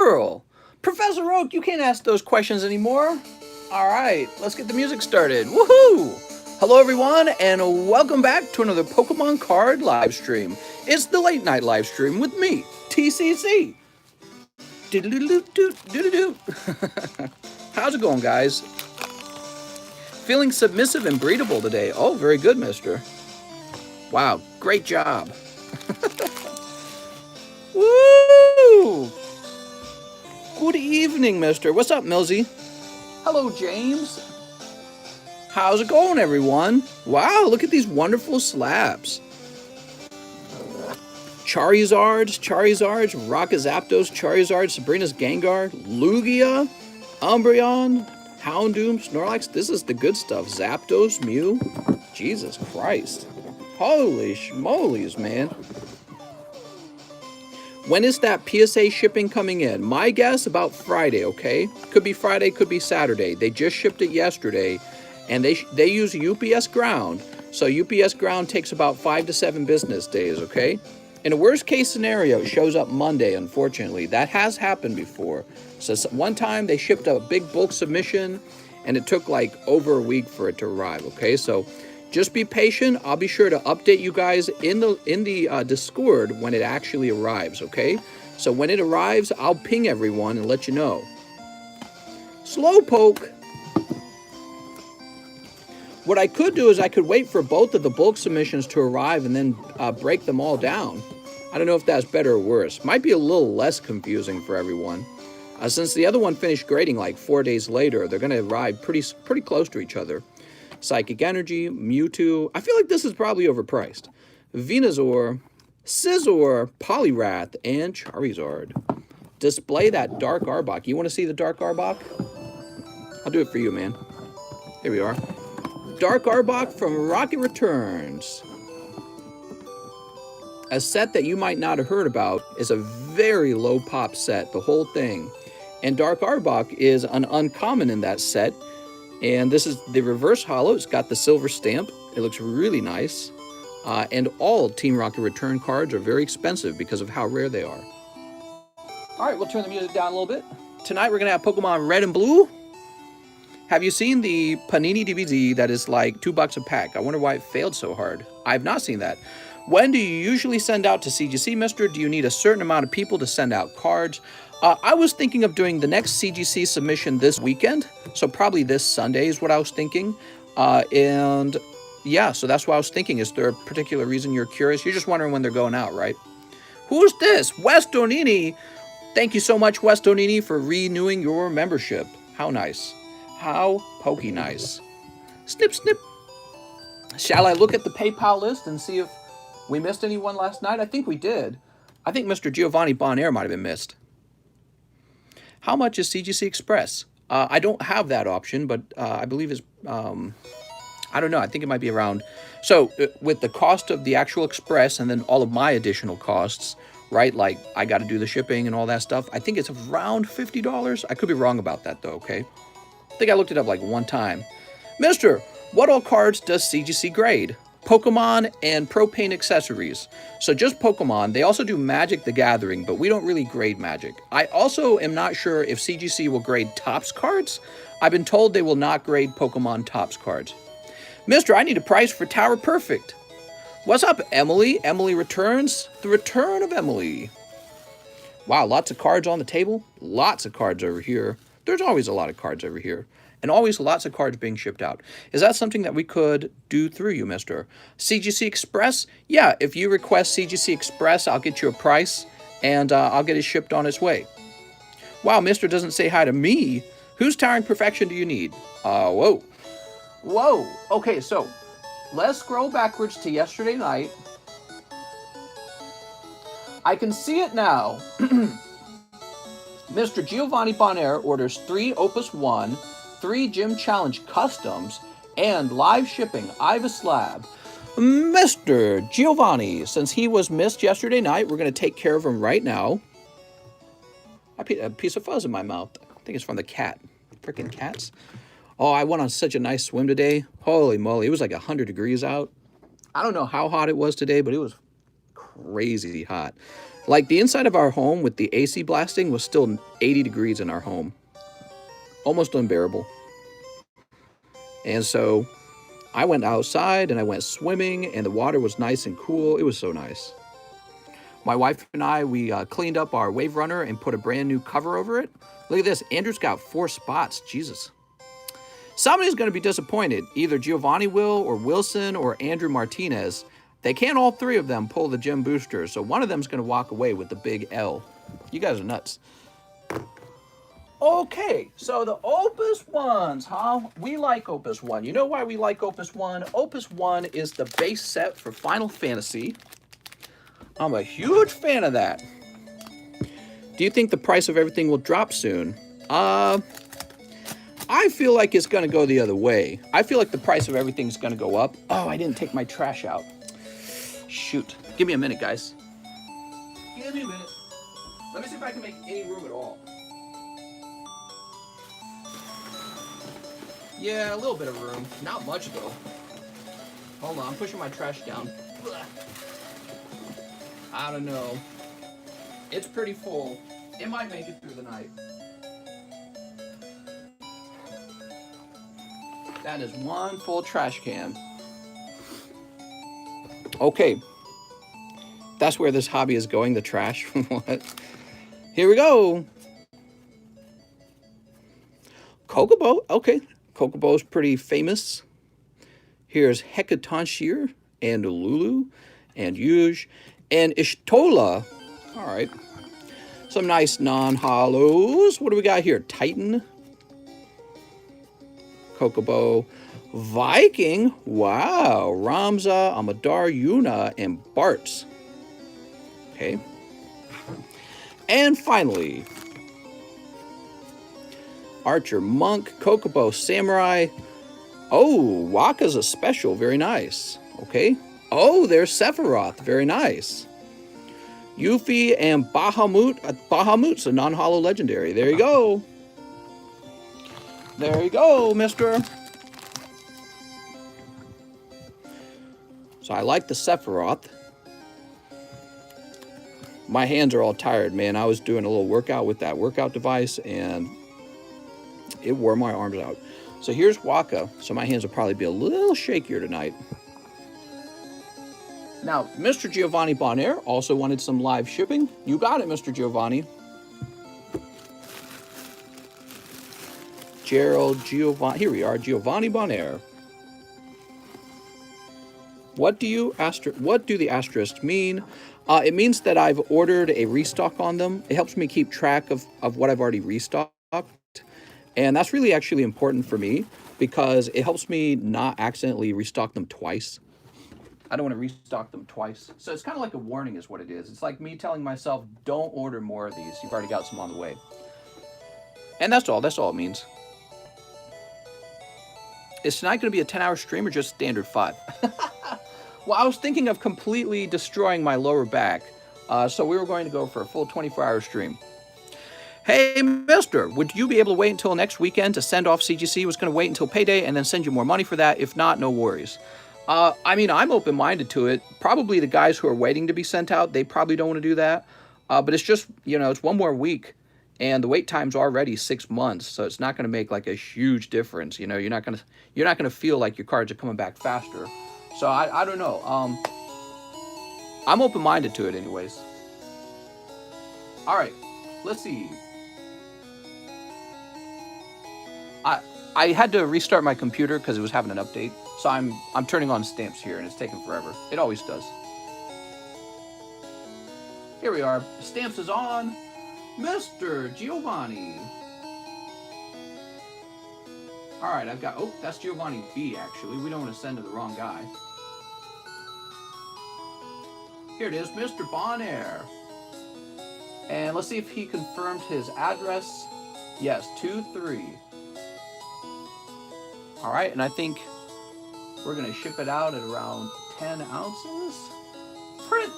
Girl. Professor Oak, you can't ask those questions anymore. All right, let's get the music started. Woohoo! Hello, everyone, and welcome back to another Pokemon card live stream. It's the late night live stream with me, TCC. How's it going, guys? Feeling submissive and breedable today. Oh, very good, mister. Wow, great job. Woo! Good evening, mister. What's up, Millsy? Hello, James. How's it going, everyone? Wow, look at these wonderful slabs. Charizards, Rockazapdos, Charizard, Sabrina's Gengar, Lugia, Umbreon, Houndoom, Snorlax. This is the good stuff. Zapdos, Mew. Jesus Christ. Holy schmolies, man. When is that PSA shipping coming in? My guess, about Friday, okay? Could be Friday, could be Saturday. They just shipped it yesterday, and they use UPS Ground. So UPS Ground takes about 5 to 7 business days, okay? In a worst case scenario, it shows up Monday, unfortunately. That has happened before. So one time they shipped a big bulk submission, and it took like over a week for it to arrive, okay? So just be patient. I'll be sure to update you guys in the Discord when it actually arrives, okay? So when it arrives, I'll ping everyone and let you know. Slowpoke. What I could do is I could wait for both of the bulk submissions to arrive and then break them all down. I don't know if that's better or worse. Might be a little less confusing for everyone. Since the other one finished grading like 4 days later, they're going to arrive pretty close to each other. Psychic Energy, Mewtwo. I feel like this is probably overpriced. Venusaur, Scizor, Poliwrath, and Charizard. Display that Dark Arbok. You want to see the Dark Arbok? I'll do it for you, man. Here we are. Dark Arbok from Rocket Returns. A set that you might not have heard about is a very low pop set, the whole thing. And Dark Arbok is an uncommon in that set. And this is the reverse holo. It's got the silver stamp. It looks really nice. And all Team Rocket Return cards are very expensive because of how rare they are. All right, we'll turn the music down a little bit. Tonight we're going to have Pokemon Red and Blue. Have you seen the Panini DVD that is like $2 a pack? I wonder why it failed so hard. I have not seen that. When do you usually send out to CGC, mister? Do you need a certain amount of people to send out cards? I was thinking of doing the next CGC submission this weekend, so probably this Sunday is what I was thinking. And yeah, so that's what I was thinking. Is there a particular reason you're curious? You're just wondering when they're going out, right? Who's this? Wes Donini. Thank you so much, Wes Donini, for renewing your membership. How nice. How pokey nice. Snip, snip. Shall I look at the PayPal list and see if we missed anyone last night? I think we did. I think Mr. Giovanni Bonaire might have been missed. How much is CGC Express? I don't have that option, but I believe it's, I don't know, I think it might be around. So with the cost of the actual Express and then all of my additional costs, right, like I got to do the shipping and all that stuff, I think it's around $50. I could be wrong about that though, okay? I think I looked it up like one time. Mister, what all cards does CGC grade? Pokemon and propane accessories. So just Pokemon. They also do Magic the Gathering, but we don't really grade Magic. I also am not sure if CGC will grade Topps cards. I've been told they will not grade Pokemon Topps cards. Mister, I need a price for Tower Perfect. What's up, Emily? Emily returns. The return of Emily. Wow, lots of cards on the table. Lots of cards over here. There's always a lot of cards over here. And always lots of cards being shipped out. Is that something that we could do through you, mister? CGC Express? Yeah, if you request CGC Express, I'll get you a price, and I'll get it shipped on its way. Wow, mister doesn't say hi to me. Whose Towering Perfection do you need? Whoa. Whoa. Okay, so let's scroll backwards to yesterday night. I can see it now. Mr. Giovanni Bonaire orders 3 Opus 1, 3 Gym Challenge Customs, and live shipping. I have a slab. Mr. Giovanni, since he was missed yesterday night, we're going to take care of him right now. I put a piece of fuzz in my mouth. I think it's from the cat. Freaking cats. Oh, I went on such a nice swim today. Holy moly, it was like 100 degrees out. I don't know how hot it was today, but it was crazy hot. Like the inside of our home with the AC blasting was still 80 degrees in our home. Almost unbearable. And so I went outside and I went swimming and the water was nice and cool. It was so nice. My wife and I, we cleaned up our wave runner and put a brand new cover over it. Look at this. Andrew's got 4 spots. Jesus. Somebody's going to be disappointed. Either Giovanni will or Wilson or Andrew Martinez. They can't all 3 of them pull the gym booster. So one of them's going to walk away with the big L. You guys are nuts. Okay, so the Opus 1s, huh? We like Opus 1. You know why we like Opus 1? Opus 1 is the base set for Final Fantasy. I'm a huge fan of that. Do you think the price of everything will drop soon? I feel like it's going to go the other way. I feel like the price of everything's going to go up. Oh, I didn't take my trash out. Shoot. Give me a minute, guys. Give me a minute. Let me see if I can make any room at all. Yeah, a little bit of room. Not much, though. Hold on, I'm pushing my trash down. I don't know. It's pretty full. It might make it through the night. That is one full trash can. Okay. That's where this hobby is going, the trash. What? Here we go. Kokobo. Okay. Kokobo's pretty famous. Here's Hecatoncheir and Lulu and Yuge and Ishtola. All right. Some nice non-hollows. What do we got here? Titan. Kokobo. Viking. Wow. Ramza, Amadar, Yuna, and Bartz. Okay. And finally, Archer, Monk, Kokobo, Samurai. Oh, Waka's a special. Very nice. Okay. Oh, there's Sephiroth. Very nice. Yuffie and Bahamut. Bahamut's a non-hollow legendary. There you go. There you go, mister. So I like the Sephiroth. My hands are all tired, man. I was doing a little workout with that workout device, and it wore my arms out. So here's Waka. So my hands will probably be a little shakier tonight. Now, Mr. Giovanni Bonaire also wanted some live shipping. You got it, Mr. Giovanni. Gerald Giovanni. Here we are, Giovanni Bonaire. What do the asterisks mean? It means that I've ordered a restock on them. It helps me keep track of what I've already restocked. And that's really actually important for me because it helps me not accidentally restock them twice. I don't want to restock them twice. So it's kind of like a warning is what it is. It's like me telling myself, don't order more of these. You've already got some on the way. And that's all it means. Is tonight going to be a 10-hour stream or just standard 5? Well, I was thinking of completely destroying my lower back. So we were going to go for a full 24-hour stream. Hey, mister, would you be able to wait until next weekend to send off CGC? Was going to wait until payday and then send you more money for that. If not, no worries. I mean, I'm open-minded to it. Probably the guys who are waiting to be sent out, they probably don't want to do that. But it's just, you know, it's one more week. And the wait time's already 6 months, so it's not going to make like a huge difference. You know, you're not going to feel like your cards are coming back faster. So I don't know. I'm open-minded to it anyways. All right, let's see. I had to restart my computer because it was having an update. So I'm turning on stamps here, and it's taking forever. It always does. Here we are. Stamps is on. Mr. Giovanni. All right, I've got... Oh, that's Giovanni B, actually. We don't want to send to the wrong guy. Here it is, Mr. Bonaire. And let's see if he confirmed his address. Yes, 2-3. All right, and I think we're going to ship it out at around 10 ounces. Print.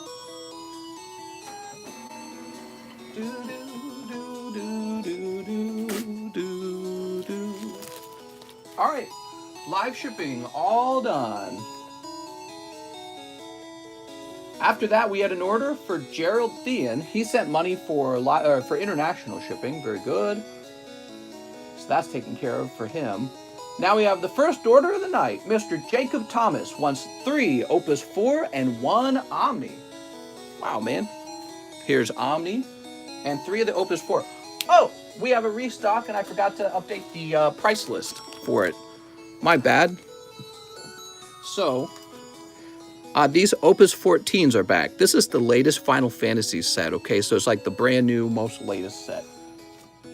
All right, live shipping all done. After that, we had an order for Gerald Thean. He sent money for international shipping. Very good. So that's taken care of for him. Now we have the first order of the night. Mr. Jacob Thomas wants 3 Opus 4 and 1 Omni. Wow, man. Here's Omni and 3 of the Opus 4. Oh, we have a restock, and I forgot to update the price list for it. My bad. So, these Opus 14s are back. This is the latest Final Fantasy set, okay? So it's like the brand new, most latest set.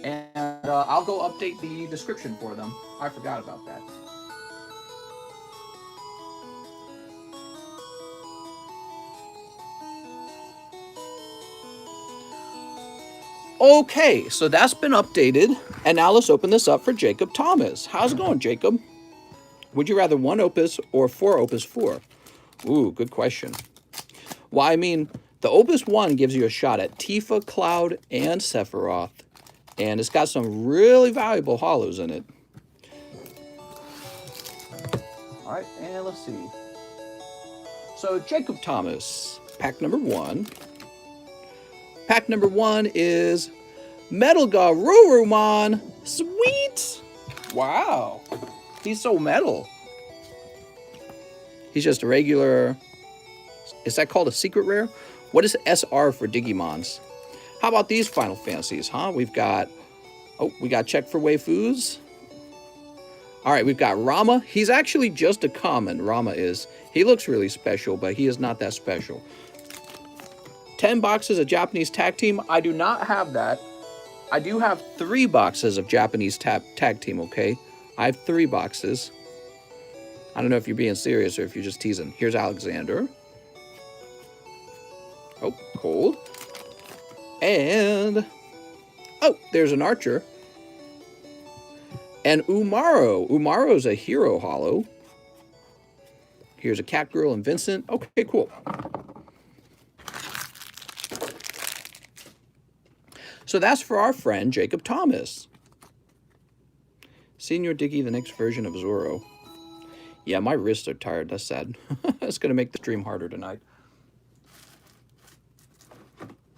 And I'll go update the description for them. I forgot about that. Okay, so that's been updated. And now let's open this up for Jacob Thomas. How's it going, Jacob? Would you rather 1 Opus or 4 Opus 4? Ooh, good question. Well, I mean, the Opus 1 gives you a shot at Tifa, Cloud, and Sephiroth. And it's got some really valuable holos in it. All right, and let's see. So, Jacob Thomas, pack number 1. Pack number 1 is Metal Garurumon. Sweet! Wow. He's so metal. He's just a regular... Is that called a secret rare? What is SR for Digimons? How about these Final Fantasies, huh? We've got... Oh, we got Check for Waifus. Alright, we've got Rama. He's actually just a common, Rama is. He looks really special, but he is not that special. 10 boxes of Japanese Tag Team. I do not have that. I do have 3 boxes of Japanese Tag Team, okay? I have 3 boxes. I don't know if you're being serious or if you're just teasing. Here's Alexander. Oh, cold. And... oh, there's an Archer. And Umaro. Umaro's a hero holo. Here's a Catgirl and Vincent. Okay, cool. So that's for our friend Jacob Thomas. Senior Diggy, the next version of Zoro. Yeah, my wrists are tired. That's sad. That's going to make the stream harder tonight.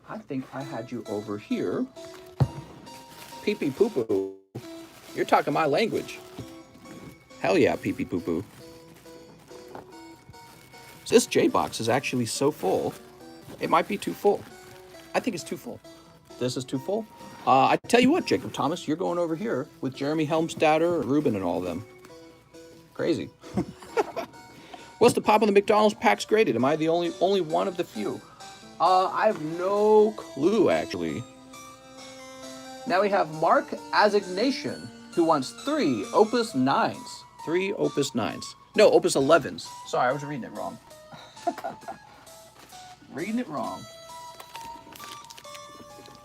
I think I had you over here. Pee pee poo poo. You're talking my language. Hell yeah, pee pee poo poo. This J-box is actually so full. It might be too full. I think it's too full. This is too full. I tell you what, Jacob Thomas, you're going over here with Jeremy Helmstadter, Ruben, and all of them. Crazy. What's the pop on the McDonald's packs graded? Am I the only one of the few? I have no clue, actually. Now we have Mark Assignation, who wants 3 Opus 9s. 3 Opus 9s. No, Opus 11s. Sorry, I was reading it wrong. Reading it wrong.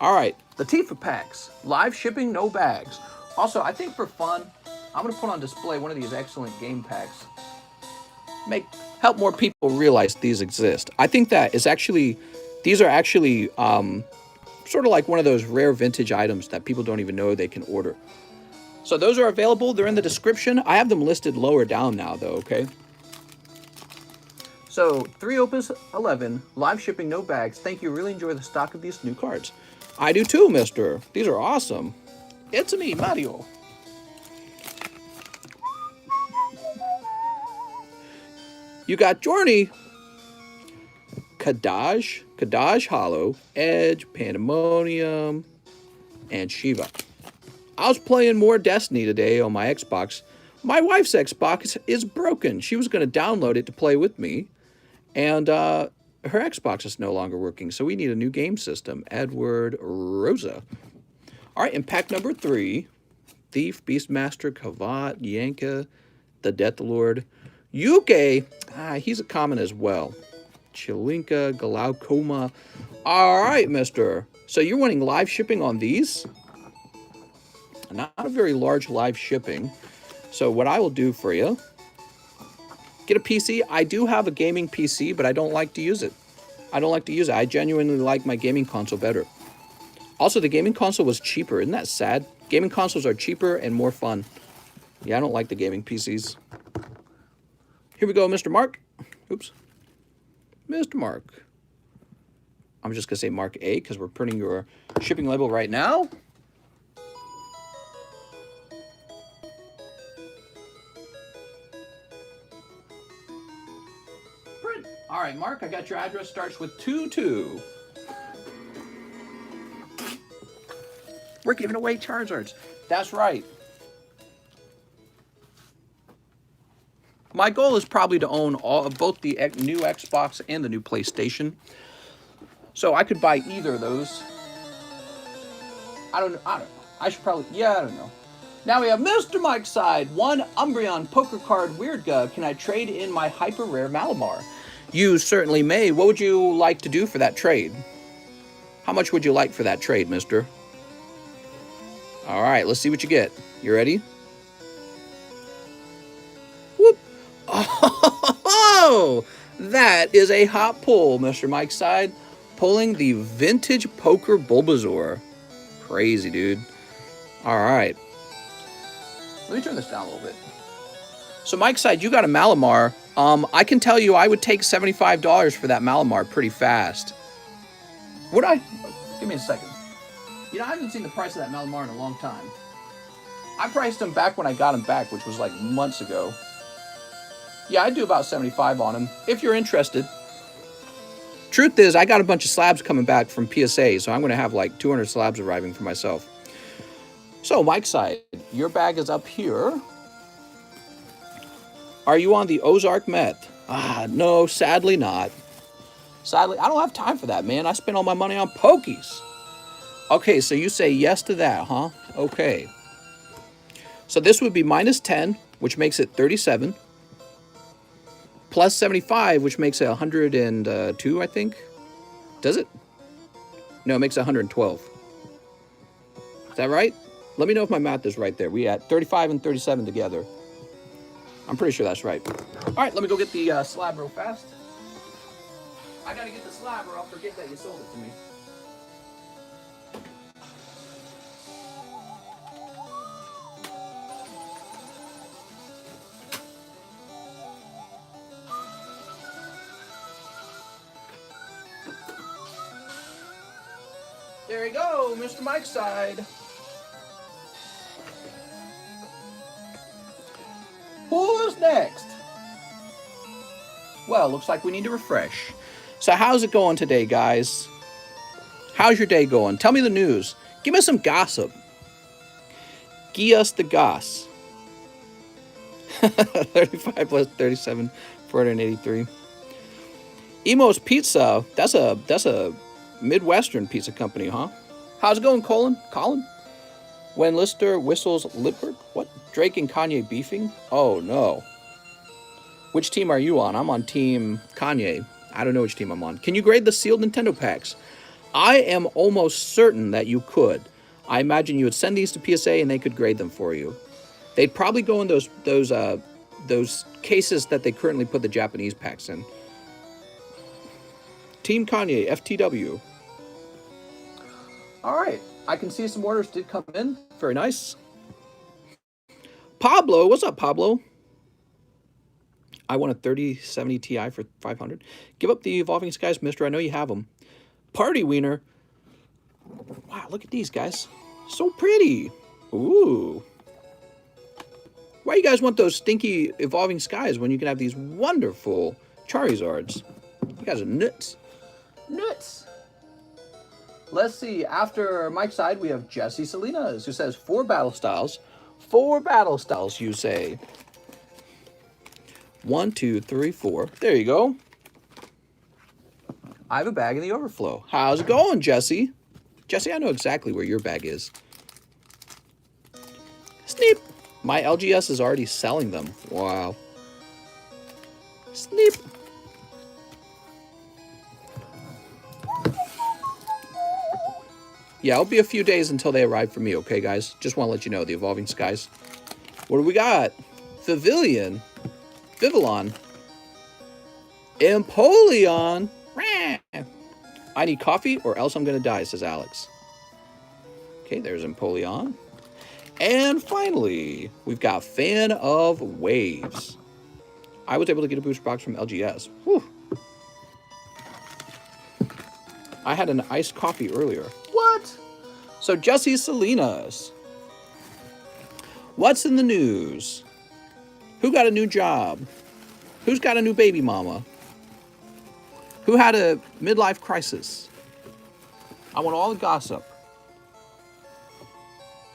All right, the Tifa packs. Live shipping, no bags. Also, I think for fun, I'm going to put on display one of these excellent game packs. Help more people realize these exist. I think that is actually, these are actually sort of like one of those rare vintage items that people don't even know they can order. So those are available. They're in the description. I have them listed lower down now, though, okay? So 3 Opus 11, live shipping, no bags. Thank you. Really enjoy the stock of these new cards. I do too, mister. These are awesome. It's me, Mario. You got Journey, Kadaj Hollow, Edge, Pandemonium, and Shiva. I was playing more Destiny today on my Xbox. My wife's Xbox is broken. She was going to download it to play with me, and her Xbox is no longer working, so we need a new game system. Edward Rosa. All right, and pack number 3, Thief, Beastmaster, Kavat, Yanka, the Death Lord. Yuke, he's a common as well. Chilinka, Glaucoma. All right, mister. So you're wanting live shipping on these? Not a very large live shipping. So what I will do for you, get a PC. I do have a gaming PC, but I don't like to use it. I genuinely like my gaming console better. Also, the gaming console was cheaper. Isn't that sad? Gaming consoles are cheaper and more fun. Yeah, I don't like the gaming PCs. Here we go, Mr. Mark. Oops. Mr. Mark. I'm just going to say mark A because we're printing your shipping label right now. Print. All right, Mark, I got your address. Starts with 22. We're giving away Charizards. That's right. My goal is probably to own both the new Xbox and the new PlayStation. So I could buy either of those. I don't know. I should probably, yeah, I don't know. Now we have Mr. Mike's side. 1 Umbreon Poker card Weird Guy. Can I trade in my hyper rare Malamar? You certainly may. What would you like to do for that trade? How much would you like for that trade, mister? All right, let's see what you get. You ready? Whoop. Oh, that is a hot pull, Mr. Mike's side. Pulling the vintage poker Bulbasaur. Crazy, dude. All right. Let me turn this down a little bit. So, Mike's side, you got a Malamar. I can tell you I would take $75 for that Malamar pretty fast. Would I? Give me a second. You know, I haven't seen the price of that Malamar in a long time. I priced him back when I got him back, which was like months ago. Yeah, I'd do about 75 on him, if you're interested. Truth is, I got a bunch of slabs coming back from PSA, so I'm going to have like 200 slabs arriving for myself. So, Mike's side, your bag is up here. Are you on the Ozark Meth? No, sadly not. Sadly, I don't have time for that, man. I spent all my money on Pokies. Okay, so you say yes to that, huh? Okay. So this would be minus 10, which makes it 37. Plus 75, which makes it 102, I think. Does it? No, it makes it 112. Is that right? Let me know if my math is right there. We at 35 and 37 together. I'm pretty sure that's right. All right, let me go get the slab real fast. I gotta get the slab or I'll forget that you sold it to me. There you go, Mr. Mike's side. Who's next? Well, looks like we need to refresh. So how's it going today, guys? How's your day going? Tell me the news. Give me some gossip. Give us the goss. 35 plus 37, 483. Emo's Pizza. That's a Midwestern pizza company, huh? How's it going, Colin? When Lister whistles Lipberg? What? Drake and Kanye beefing? Oh, no. Which team are you on? I'm on Team Kanye. I don't know which team I'm on. Can you grade the sealed Nintendo packs? I am almost certain that you could. I imagine you would send these to PSA and they could grade them for you. They'd probably go in those cases that they currently put the Japanese packs in. Team Kanye, FTW. All right. I can see some orders did come in. Very nice. Pablo, what's up, Pablo? I want a 3070 Ti for 500. Give up the Evolving Skies, mister. I know you have them. Party Wiener. Wow, look at these, guys. So pretty. Ooh. Why you guys want those stinky Evolving Skies when you can have these wonderful Charizards? You guys are nuts. Nuts. Let's see. After Mike's side, we have Jesse Salinas, who says 4 battle styles. 4 battle styles, you say. 1, 2, 3, 4. There you go. I have a bag in the overflow. How's it going, Jesse? Jesse, I know exactly where your bag is. Sneep. My LGS is already selling them. Wow. Sneep. Yeah, it'll be a few days until they arrive for me, okay, guys? Just want to let you know, the Evolving Skies. What do we got? Vivillon. Vivillon. Empoleon. I need coffee or else I'm going to die, says Alex. Okay, there's Empoleon. And finally, we've got Fan of Waves. I was able to get a booster box from LGS. Whew. I had an iced coffee earlier. What? So Jesse Salinas. What's in the news? Who got a new job? Who's got a new baby mama? Who had a midlife crisis? I want all the gossip.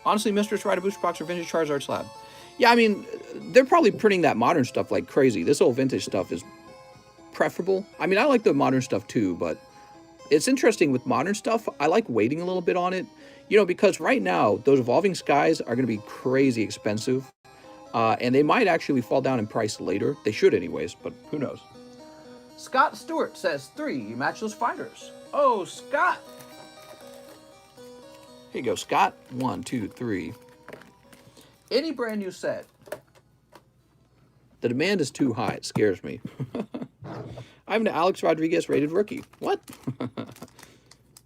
Honestly, Mistress Rider Booster Box or Vintage Charizard Slab. Yeah, I mean, they're probably printing that modern stuff like crazy. This old vintage stuff is preferable. I mean, I like the modern stuff too, but it's interesting with modern stuff. I like waiting a little bit on it, you know, because right now, those Evolving Skies are going to be crazy expensive. And they might actually fall down in price later. They should anyways, but who knows. Scott Stewart says 3 matchless fighters. Oh, Scott. Here you go, Scott. 1, 2, 3. Any brand new set. The demand is too high. It scares me. I have an Alex Rodriguez rated rookie. What?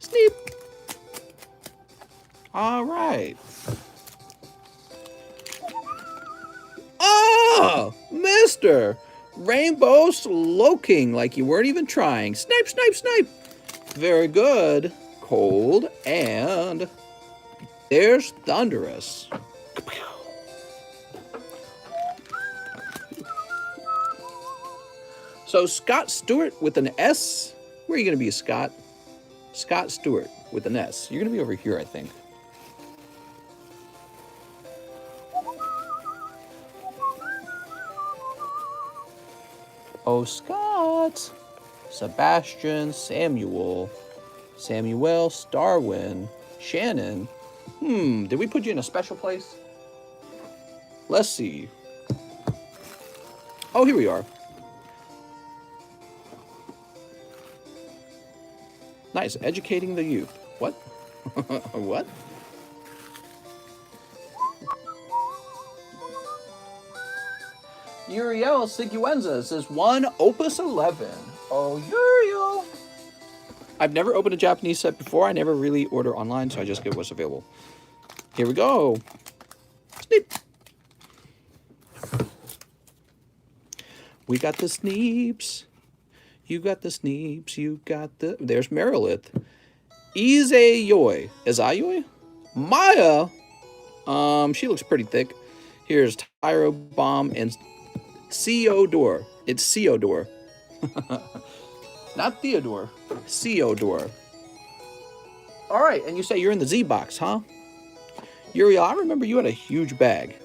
Sneep. All right. Oh, Mr. Rainbow Slowking, like you weren't even trying. Snipe, snipe, snipe. Very good. Cold, and there's Thunderous. So Scott Stewart with an S. Where are you going to be, Scott? Scott Stewart with an S. You're going to be over here, I think. Oh, Scott. Sebastian, Samuel, Starwin, Shannon. Did we put you in a special place? Let's see. Oh, here we are. Nice, educating the youth. What? What? Uriel Siguenza says 1 Opus 11. Oh, Uriel. I've never opened a Japanese set before. I never really order online, so I just get what's available. Here we go. Sneep. We got the Sneeps. You got the Sneeps. You got the... There's Merilith. Izayoi. Izayoi? Maya. She looks pretty thick. Here's Tyro Bomb and Theodore. It's Theodore. Not Theodore. Theodore. All right, and you say you're in the Z box, huh? Uriel, I remember you had a huge bag.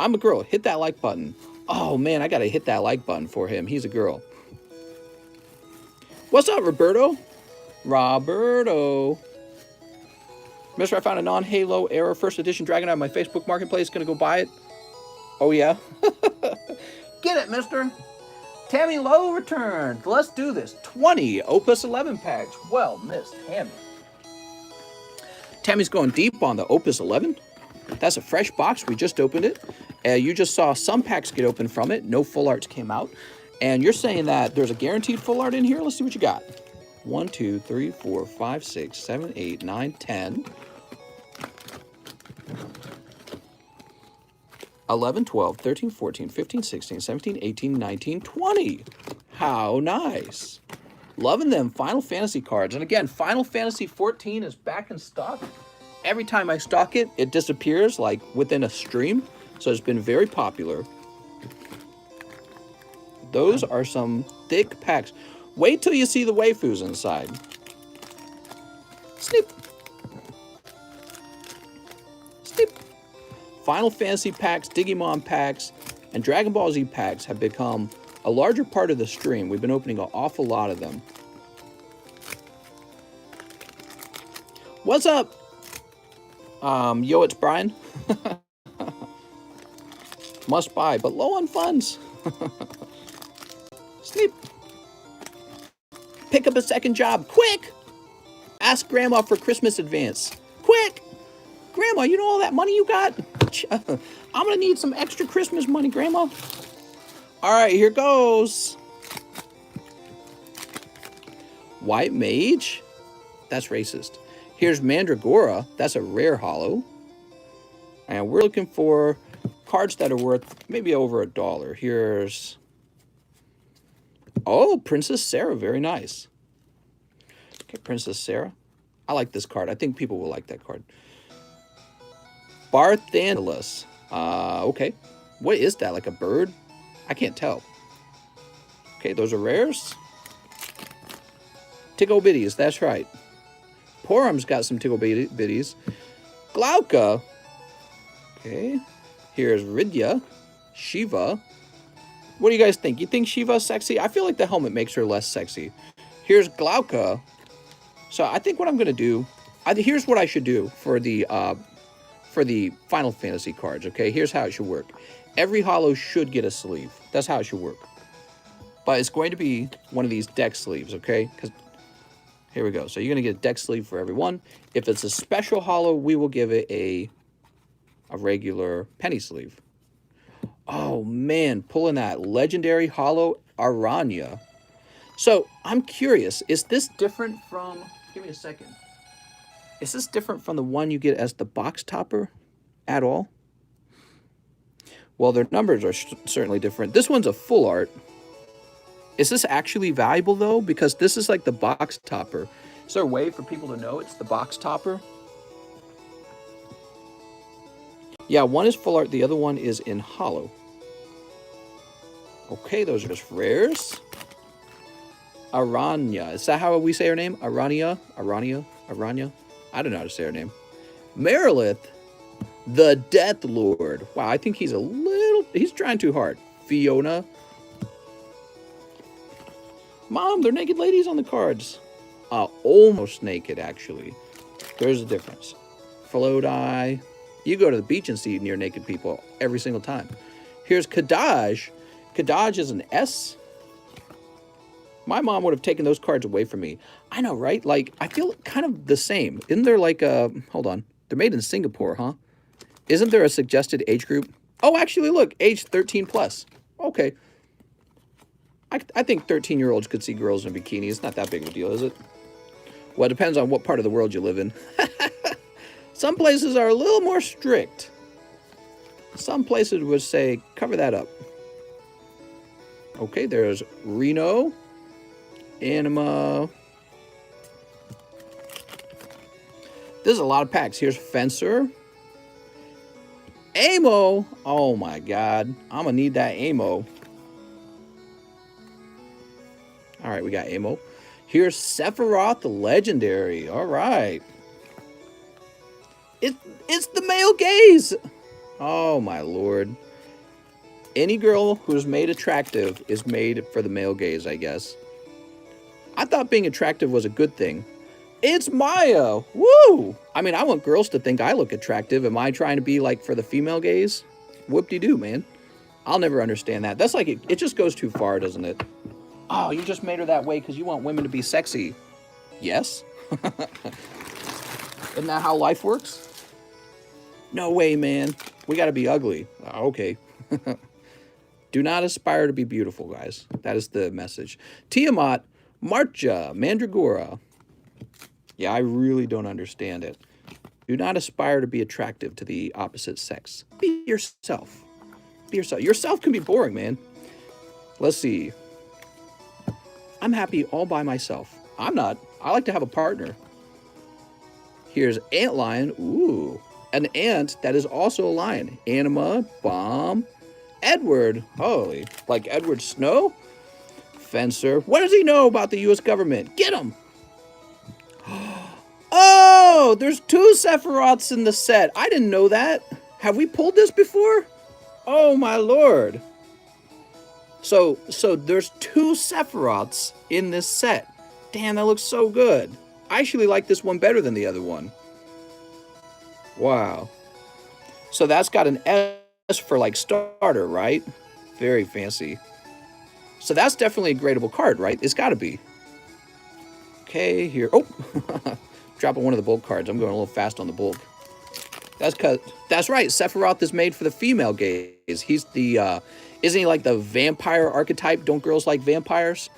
I'm a girl. Hit that like button. Oh, man, I got to hit that like button for him. He's a girl. What's up, Roberto? Roberto. Mister, I found a non-Halo era first edition Dragonite on my Facebook Marketplace. Gonna go buy it. Oh, yeah? Get it, mister. Tammy Lowe returned. Let's do this. 20 Opus 11 packs. Well missed, Tammy. Tammy's going deep on the Opus 11. That's a fresh box. We just opened it. You just saw some packs get opened from it. No full arts came out. And you're saying that there's a guaranteed full art in here? Let's see what you got. 1, 2, 3, 4, 5, 6, 7, 8, 9, 10. 11, 12, 13, 14, 15, 16, 17, 18, 19, 20. How nice. Loving them Final Fantasy cards. And again, Final Fantasy 14 is back in stock. Every time I stock it, it disappears like within a stream. So it's been very popular. Those are some thick packs. Wait till you see the waifus inside. Snip. Snip. Final Fantasy packs, Digimon packs, and Dragon Ball Z packs have become a larger part of the stream. We've been opening an awful lot of them. What's up? Yo, it's Brian. Must buy, but low on funds. Sleep. Pick up a second job, quick! Ask Grandma for Christmas advance, quick! Grandma, you know all that money you got? I'm gonna need some extra Christmas money, Grandma. All right, here goes. White Mage? That's racist. Here's Mandragora. That's a rare holo. And we're looking for cards that are worth maybe over $1. Here's... Oh, Princess Sarah. Very nice. Okay, Princess Sarah. I like this card. I think people will like that card. Barthandalus. Okay. What is that? Like a bird? I can't tell. Okay, those are rares. Tickle Bitties, that's right. Porum's got some Tickle Bitties. Glauca. Okay. Here's Ridya. Shiva. What do you guys think? You think Shiva's sexy? I feel like the helmet makes her less sexy. Here's Glauca. So I think what I'm going to do... here's what I should do for the Final Fantasy cards, okay? Here's how it should work. Every holo should get a sleeve. That's how it should work. But it's going to be one of these deck sleeves, okay? Because here we go. So you're going to get a deck sleeve for every one. If it's a special holo, we will give it a regular penny sleeve. Oh, man. Pulling that legendary holo Aranya. So I'm curious. Is this different from... Give me a second. Is this different from the one you get as the box topper at all? Well, their numbers are certainly different. This one's a full art. Is this actually valuable, though? Because this is like the box topper. Is there a way for people to know it's the box topper? Yeah, one is full art. The other one is in holo. Okay, those are just rares. Aranya. Is that how we say her name? Aranya? Aranya? Aranya? I don't know how to say her name. Merilith, the Death Lord. Wow, I think he's he's trying too hard. Fiona. Mom, they're naked ladies on the cards. Almost naked, actually. There's a difference. Float-Eye. You go to the beach and see near naked people every single time. Here's Kadaj. Kadaj is an S. My mom would have taken those cards away from me. I know, right? Like, I feel kind of the same. Isn't there like a... Hold on. They're made in Singapore, huh? Isn't there a suggested age group? Oh, actually, look. Age 13 plus. Okay. I think 13-year-olds could see girls in bikinis. It's not that big of a deal, is it? Well, it depends on what part of the world you live in. Some places are a little more strict. Some places would say, cover that up. Okay, there's Reno. Anima. There's a lot of packs. Here's Fencer. Amo. Oh my god. I'm gonna need that Amo. Alright, we got Amo. Here's Sephiroth the Legendary. Alright. It's the male gaze. Oh my lord. Any girl who's made attractive is made for the male gaze, I guess. I thought being attractive was a good thing. It's Maya! Woo! I mean, I want girls to think I look attractive. Am I trying to be, like, for the female gaze? Whoop-de-doo, man. I'll never understand that. That's like, it just goes too far, doesn't it? Oh, you just made her that way because you want women to be sexy. Yes? Isn't that how life works? No way, man. We gotta be ugly. Okay. Do not aspire to be beautiful, guys. That is the message. Tiamat. Marcha, Mandragora. Yeah, I really don't understand it. Do not aspire to be attractive to the opposite sex. Be yourself. Be yourself. Yourself can be boring, man. Let's see. I'm happy all by myself. I'm not. I like to have a partner. Here's Antlion. Ooh. An ant that is also a lion. Anima, Bomb, Edward. Holy. Like Edward Snow? Fencer. What does he know about the U.S. government? Get him! Oh, there's 2 Sephiroths in the set. I didn't know that. Have we pulled this before? Oh, my lord. So there's 2 Sephiroths in this set. Damn, that looks so good. I actually like this one better than the other one. Wow. So that's got an S for, like, starter, right? Very fancy. So that's definitely a gradable card, right? It's got to be. Okay, here. Oh, dropping one of the bulk cards. I'm going a little fast on the bulk. That's right. Sephiroth is made for the female gaze. He's the, isn't he like the vampire archetype? Don't girls like vampires?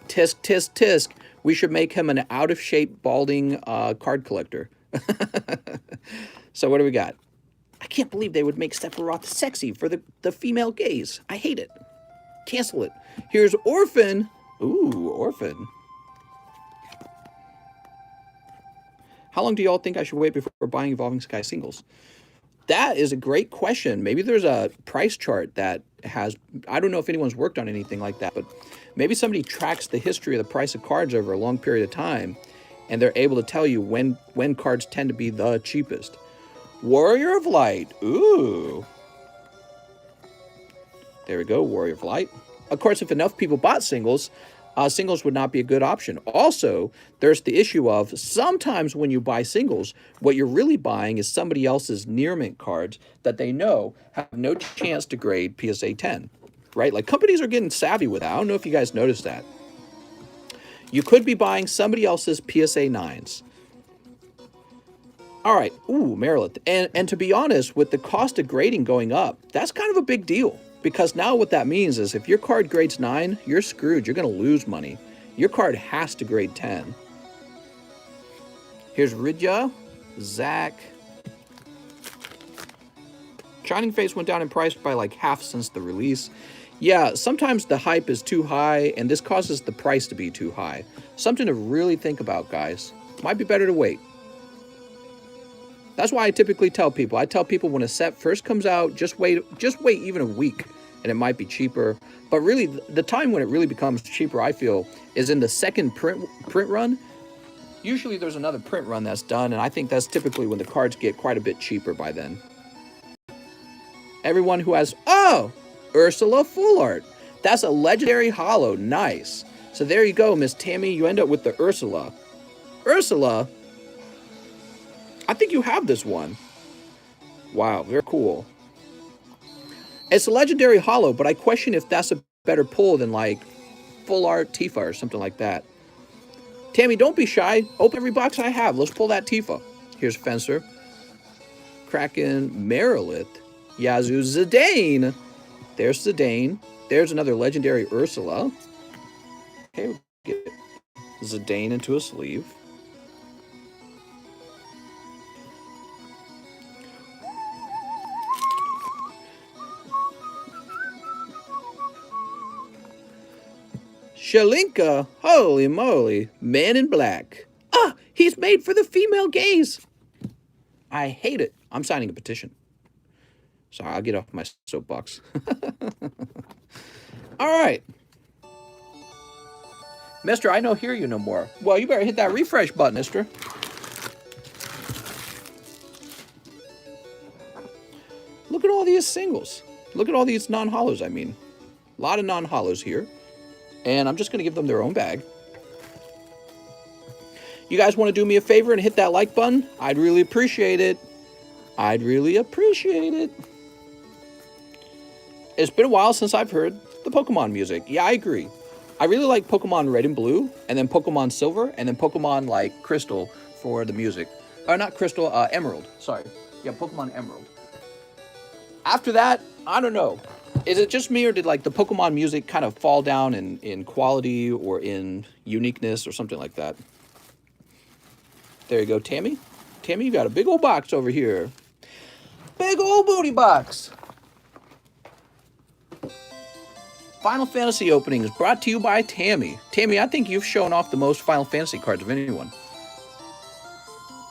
Tisk, tisk, tisk. We should make him an out-of-shape, balding card collector. So what do we got? I can't believe they would make Sephiroth sexy for the female gaze. I hate it. Cancel it. Here's Orphan. Ooh, Orphan. How long do y'all think I should wait before buying Evolving Sky singles? That is a great question. Maybe there's a price chart that has, I don't know if anyone's worked on anything like that, but maybe somebody tracks the history of the price of cards over a long period of time, and they're able to tell you when cards tend to be the cheapest. Warrior of Light. Ooh. There we go, Warrior of Light. Of course, if enough people bought singles, singles would not be a good option. Also, there's the issue of sometimes when you buy singles, what you're really buying is somebody else's near mint cards that they know have no chance to grade PSA 10, right? Like companies are getting savvy with that. I don't know if you guys noticed that. You could be buying somebody else's PSA 9s. All right, ooh, Marilyn. And to be honest, with the cost of grading going up, that's kind of a big deal. Because now what that means is if your card grades 9, you're screwed. You're going to lose money. Your card has to grade 10. Here's Ridja, Zach. Shining Face went down in price by like half since the release. Yeah, sometimes the hype is too high, and this causes the price to be too high. Something to really think about, guys. Might be better to wait. That's why I typically tell people. I tell people when a set first comes out, just wait even a week, and it might be cheaper. But really, the time when it really becomes cheaper, I feel, is in the second print run. Usually there's another print run that's done, and I think that's typically when the cards get quite a bit cheaper by then. Everyone who has, oh, Ursula Full Art. That's a legendary holo. Nice. So there you go, Miss Tammy. You end up with the Ursula. Ursula? I think you have this one. Wow, very cool. It's a legendary holo, but I question if that's a better pull than like Full Art Tifa or something like that. Tammy, don't be shy. Open every box I have. Let's pull that Tifa. Here's Fencer. Kraken, Merilith, Yazoo, Zidane. There's Zidane. There's another legendary Ursula. Okay, we'll get Zidane into a sleeve. Shalinka, holy moly, Man in Black. Ah, he's made for the female gaze. I hate it. I'm signing a petition. Sorry, I'll get off my soapbox. All right. Mister, I don't hear you no more. Well, you better hit that refresh button, mister. Look at all these singles. Look at all these non-holos, I mean. A lot of non-holos here. And I'm just going to give them their own bag. You guys want to do me a favor and hit that like button? I'd really appreciate it. I'd really appreciate it. It's been a while since I've heard the Pokemon music. Yeah, I agree. I really like Pokemon Red and Blue, and then Pokemon Silver, and then Pokemon like Crystal for the music. Or not Crystal, Emerald. Sorry. Yeah, Pokemon Emerald. After that, I don't know. Is it just me, or did like the Pokemon music kind of fall down in quality or in uniqueness or something like that? There you go, Tammy. Tammy, you got a big old box over here. Big old booty box. Final Fantasy openings brought to you by Tammy. Tammy, I think you've shown off the most Final Fantasy cards of anyone.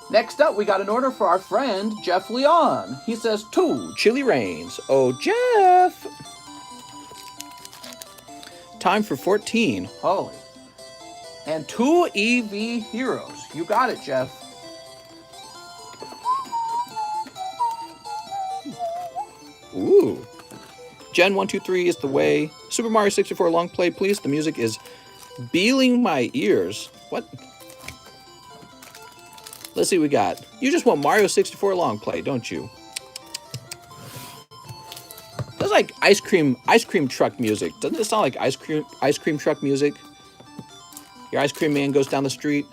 Next up, we got an order for our friend, Jeff Leon. He says, 2 Chili Rains. Oh, Jeff! Time for 14. Holy. And 2 EV Heroes. You got it, Jeff. Ooh. Gen 123 is the way. Super Mario 64 long play, please. The music is beeling my ears. What? Let's see what we got. You just want Mario 64 long play, don't you? That's like ice cream truck music. Doesn't it sound like ice cream truck music? Your ice cream man goes down the street.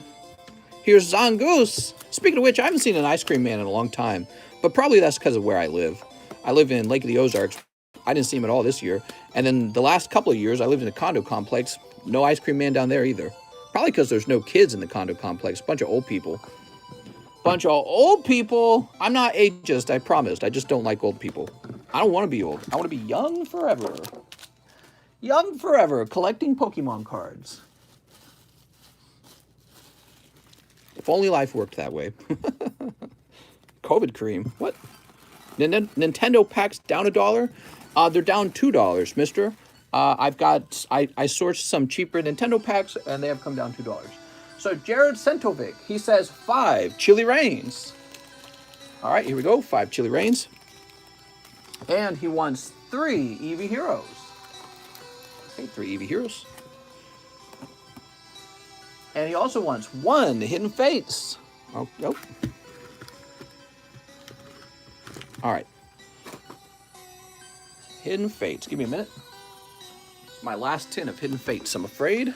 Here's Zangoose. Speaking of which, I haven't seen an ice cream man in a long time, but probably that's because of where I live. I live in Lake of the Ozarks. I didn't see him at all this year. And then the last couple of years, I lived in a condo complex. No ice cream man down there either. Probably because there's no kids in the condo complex. Bunch of old people. Bunch of old people. I'm not ageist, I promised. I just don't like old people. I don't want to be old. I want to be young forever. Young forever, collecting Pokemon cards. If only life worked that way. COVID cream. What? Nintendo packs down $1? They're down $2, mister. I sourced some cheaper Nintendo packs, and they have come down $2. So Jared Sentovic, he says 5 Chili Rains. All right, here we go. 5 Chili Rains. And he wants 3 Eevee Heroes. Okay, 3 Eevee Heroes. And he also wants 1 Hidden Fates. Oh, nope. All right. Hidden Fates. Give me a minute. My last tin of Hidden Fates, I'm afraid.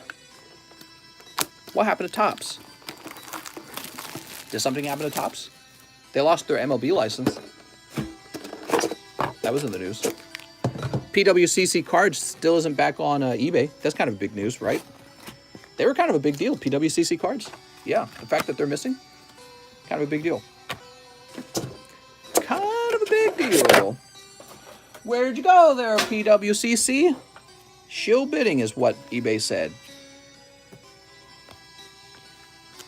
What happened to Topps? Did something happen to Topps? They lost their MLB license. That was in the news. PWCC cards still isn't back on eBay. That's kind of big news, right? They were kind of a big deal, PWCC cards. Yeah, the fact that they're missing, kind of a big deal. Kind of a big deal. Where'd you go there, PWCC? Shill bidding is what eBay said.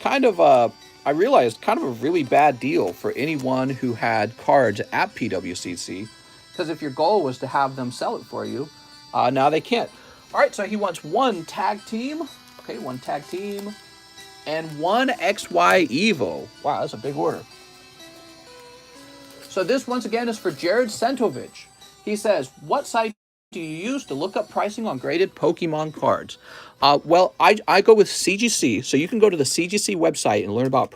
Kind of, I realized, kind of a really bad deal for anyone who had cards at PWCC. Because if your goal was to have them sell it for you, now they can't. All right, so he wants 1 tag team. Okay, 1 tag team. And 1 XY Evo. Wow, that's a big order. So this, once again, is for Jared Sentovic. He says, what site do you use to look up pricing on graded Pokemon cards? Well, I go with CGC. So you can go to the CGC website and learn about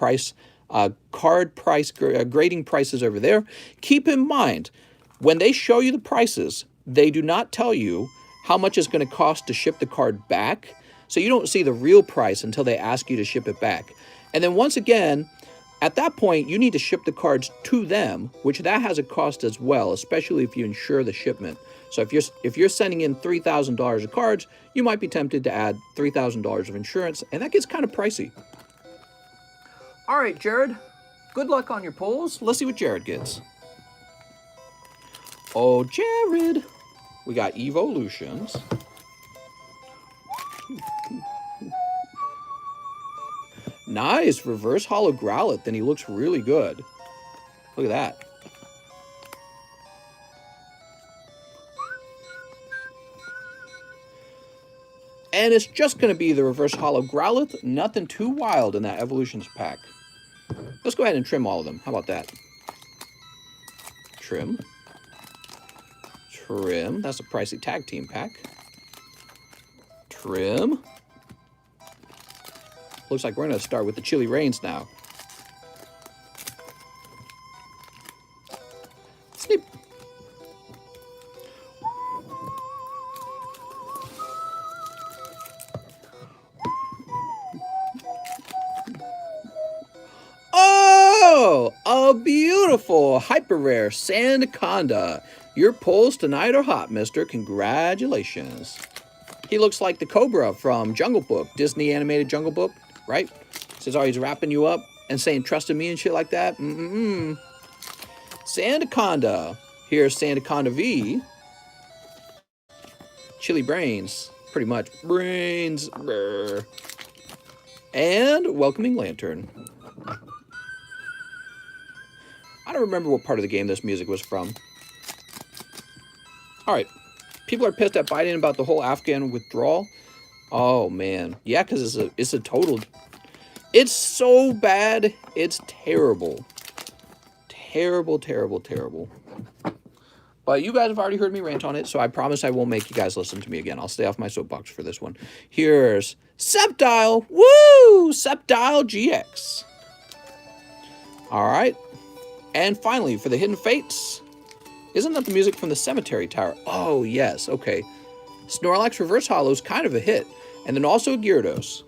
card price, grading prices over there. Keep in mind, when they show you the prices, they do not tell you how much it's going to cost to ship the card back. So you don't see the real price until they ask you to ship it back. And then once again, at that point, you need to ship the cards to them, which that has a cost as well, especially if you insure the shipment. So if you're sending in $3,000 of cards, you might be tempted to add $3,000 of insurance, and that gets kind of pricey. All right, Jared, good luck on your pulls. Let's see what Jared gets. Oh, Jared, we got Evolutions. Nice, reverse holo Growlithe, then he looks really good. Look at that. And it's just going to be the reverse holo Growlithe, nothing too wild in that Evolutions pack. Let's go ahead and trim all of them. How about that? Trim. Trim. That's a pricey tag team pack. Trim. Looks like we're going to start with the Chili Rains now. Snip. Oh, a beautiful hyper rare Sandaconda. Your pulls tonight are hot, mister. Congratulations. He looks like the Cobra from Jungle Book, Disney animated Jungle Book, right? Says, oh, he's wrapping you up and saying, trust in me and shit like that. Sandaconda. Here's Sandaconda V. Chili Brains. Pretty much. Brains. Brr. And Welcoming Lantern. I don't remember what part of the game this music was from. All right. People are pissed at Biden about the whole Afghan withdrawal. Oh, man. Yeah, because it's a total... It's so bad. It's terrible. Terrible, terrible, terrible. But you guys have already heard me rant on it, so I promise I won't make you guys listen to me again. I'll stay off my soapbox for this one. Here's Sceptile. Woo! Sceptile GX. All right. And finally, for the Hidden Fates... Isn't that the music from the Cemetery Tower? Oh, yes. Okay. Snorlax Reverse Holo is kind of a hit. And then also a Gyarados.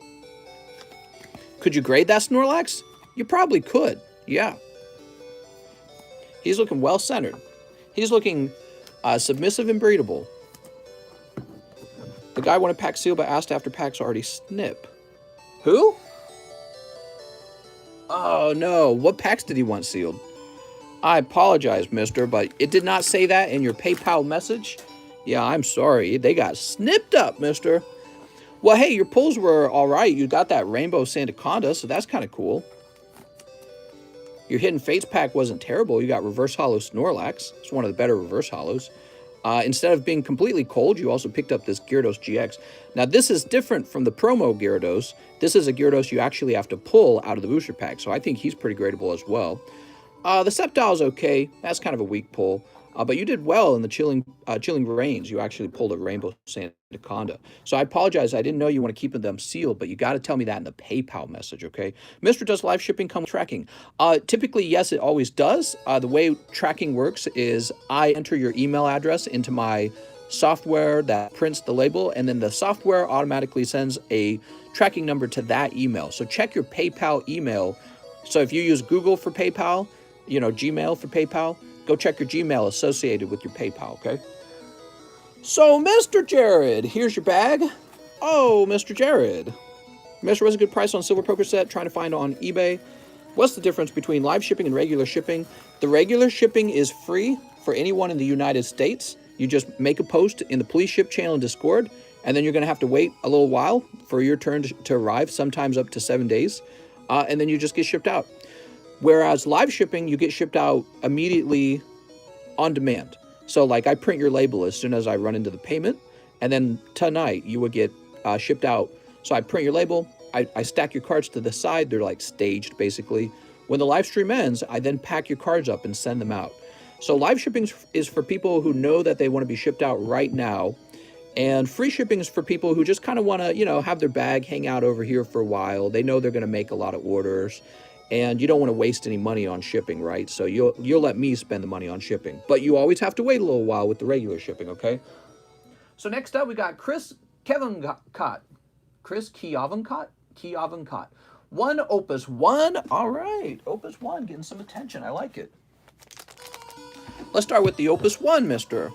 Could you grade that Snorlax? You probably could. Yeah. He's looking well-centered. He's looking submissive and breedable. The guy wanted pack seal but asked after packs already snip. Who? Oh, no. What packs did he want sealed? I apologize, mister, but it did not say that in your PayPal message. Yeah, I'm sorry. They got snipped up, mister. Well, hey, your pulls were all right. You got that Rainbow Sandaconda, so that's kind of cool. Your Hidden Fates pack wasn't terrible. You got Reverse Hollow Snorlax. It's one of the better Reverse Hollows. Instead of being completely cold, you also picked up this Gyarados GX. Now, this is different from the promo Gyarados. This is a Gyarados you actually have to pull out of the booster pack, so I think he's pretty gradable as well. The Sceptile's okay. That's kind of a weak pull. But you did well in the Chilling Rains. You actually pulled a Rainbow Sandaconda. So I apologize. I didn't know you want to keep them sealed, but you got to tell me that in the PayPal message, okay? Mr. Does live shipping come with tracking? Typically, yes, it always does. The way tracking works is I enter your email address into my software that prints the label, and then the software automatically sends a tracking number to that email. So check your PayPal email. So if you use Google for PayPal, you know, Gmail for PayPal, go check your Gmail associated with your PayPal, okay? So, Mr. Jared, here's your bag. Oh, Mr. Jared. Mr. What's a good price on Silver Poker set? Trying to find on eBay. What's the difference between live shipping and regular shipping? The regular shipping is free for anyone in the United States. You just make a post in the Please Ship channel in Discord, and then you're going to have to wait a little while for your turn to arrive, sometimes up to 7 days, and then you just get shipped out. Whereas live shipping, you get shipped out immediately on demand. So like I print your label as soon as I run into the payment, and then tonight you would get shipped out. So I print your label, I stack your cards to the side, they're like staged basically. When the live stream ends, I then pack your cards up and send them out. So live shipping is for people who know that they want to be shipped out right now, and free shipping is for people who just kind of want to, you know, have their bag hang out over here for a while. They know they're going to make a lot of orders, and you don't want to waste any money on shipping, right? So you'll let me spend the money on shipping. But you always have to wait a little while with the regular shipping, okay? So next up, we got Chris Kevancott. Chris Kevancott. One Opus 1. All right, Opus 1 getting some attention. I like it. Let's start with the Opus 1, mister.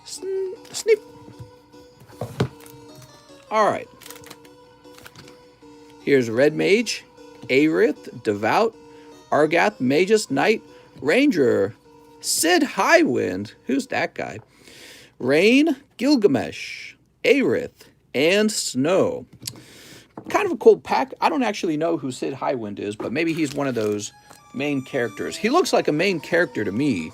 Sneep. All right. Here's Red Mage, Aerith, Devout, Argath, Magus, Knight, Ranger, Sid Highwind, who's that guy? Rain, Gilgamesh, Aerith, and Snow. Kind of a cool pack. I don't actually know who Sid Highwind is, but maybe he's one of those main characters. He looks like a main character to me.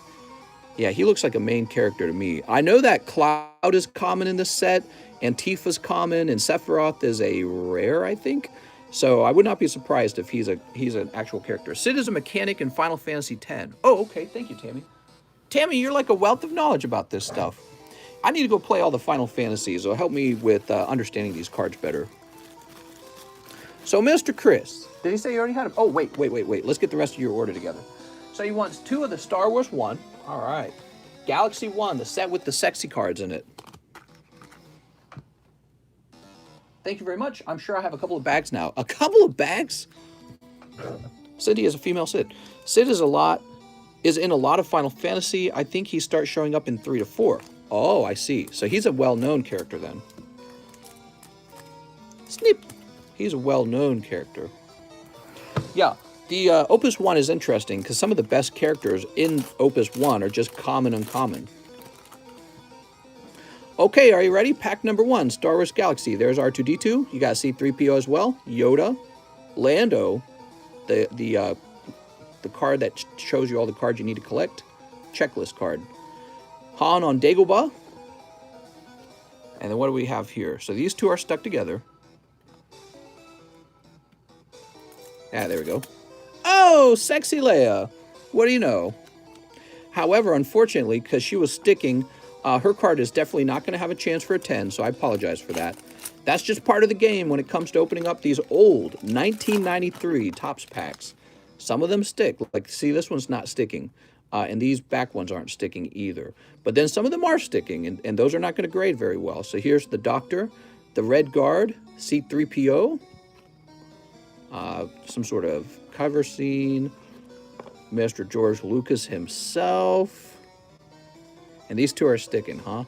Yeah, he looks like a main character to me. I know that Cloud is common in this set, Antifa's common, and Sephiroth is a rare, I think. So I would not be surprised if he's an actual character. Sid is a mechanic in Final Fantasy X. Oh, okay. Thank you, Tammy. Tammy, you're like a wealth of knowledge about this stuff. I need to go play all the Final Fantasies. It'll help me with understanding these cards better. So, Mr. Chris, did he say he already had him? Oh, wait. Let's get the rest of your order together. So he wants 2 of the Star Wars 1. All right. Galaxy 1, the set with the sexy cards in it. Thank you very much. I'm sure I have a couple of bags now. A couple of bags? Cindy is a female Sid. Sid is in a lot of Final Fantasy. I think he starts showing up in 3 to 4. Oh, I see. So he's a well-known character then. Snip. He's a well-known character. Yeah, the Opus 1 is interesting because some of the best characters in Opus 1 are just common uncommon. Okay, are you ready? Pack number 1, Star Wars Galaxy. There's R2-D2. You got C-3PO as well. Yoda, Lando, the card that shows you all the cards you need to collect. Checklist card. Han on Dagobah. And then what do we have here? So these two are stuck together. Ah, there we go. Oh, sexy Leia. What do you know? However, unfortunately, because she was sticking, her card is definitely not going to have a chance for a 10, so I apologize for that. That's just part of the game when it comes to opening up these old 1993 Topps packs. Some of them stick. Like, see, this one's not sticking. And these back ones aren't sticking either. But then some of them are sticking, and those are not going to grade very well. So here's the Doctor, the Red Guard, C-3PO, some sort of cover scene, Mr. George Lucas himself. And these two are sticking, huh?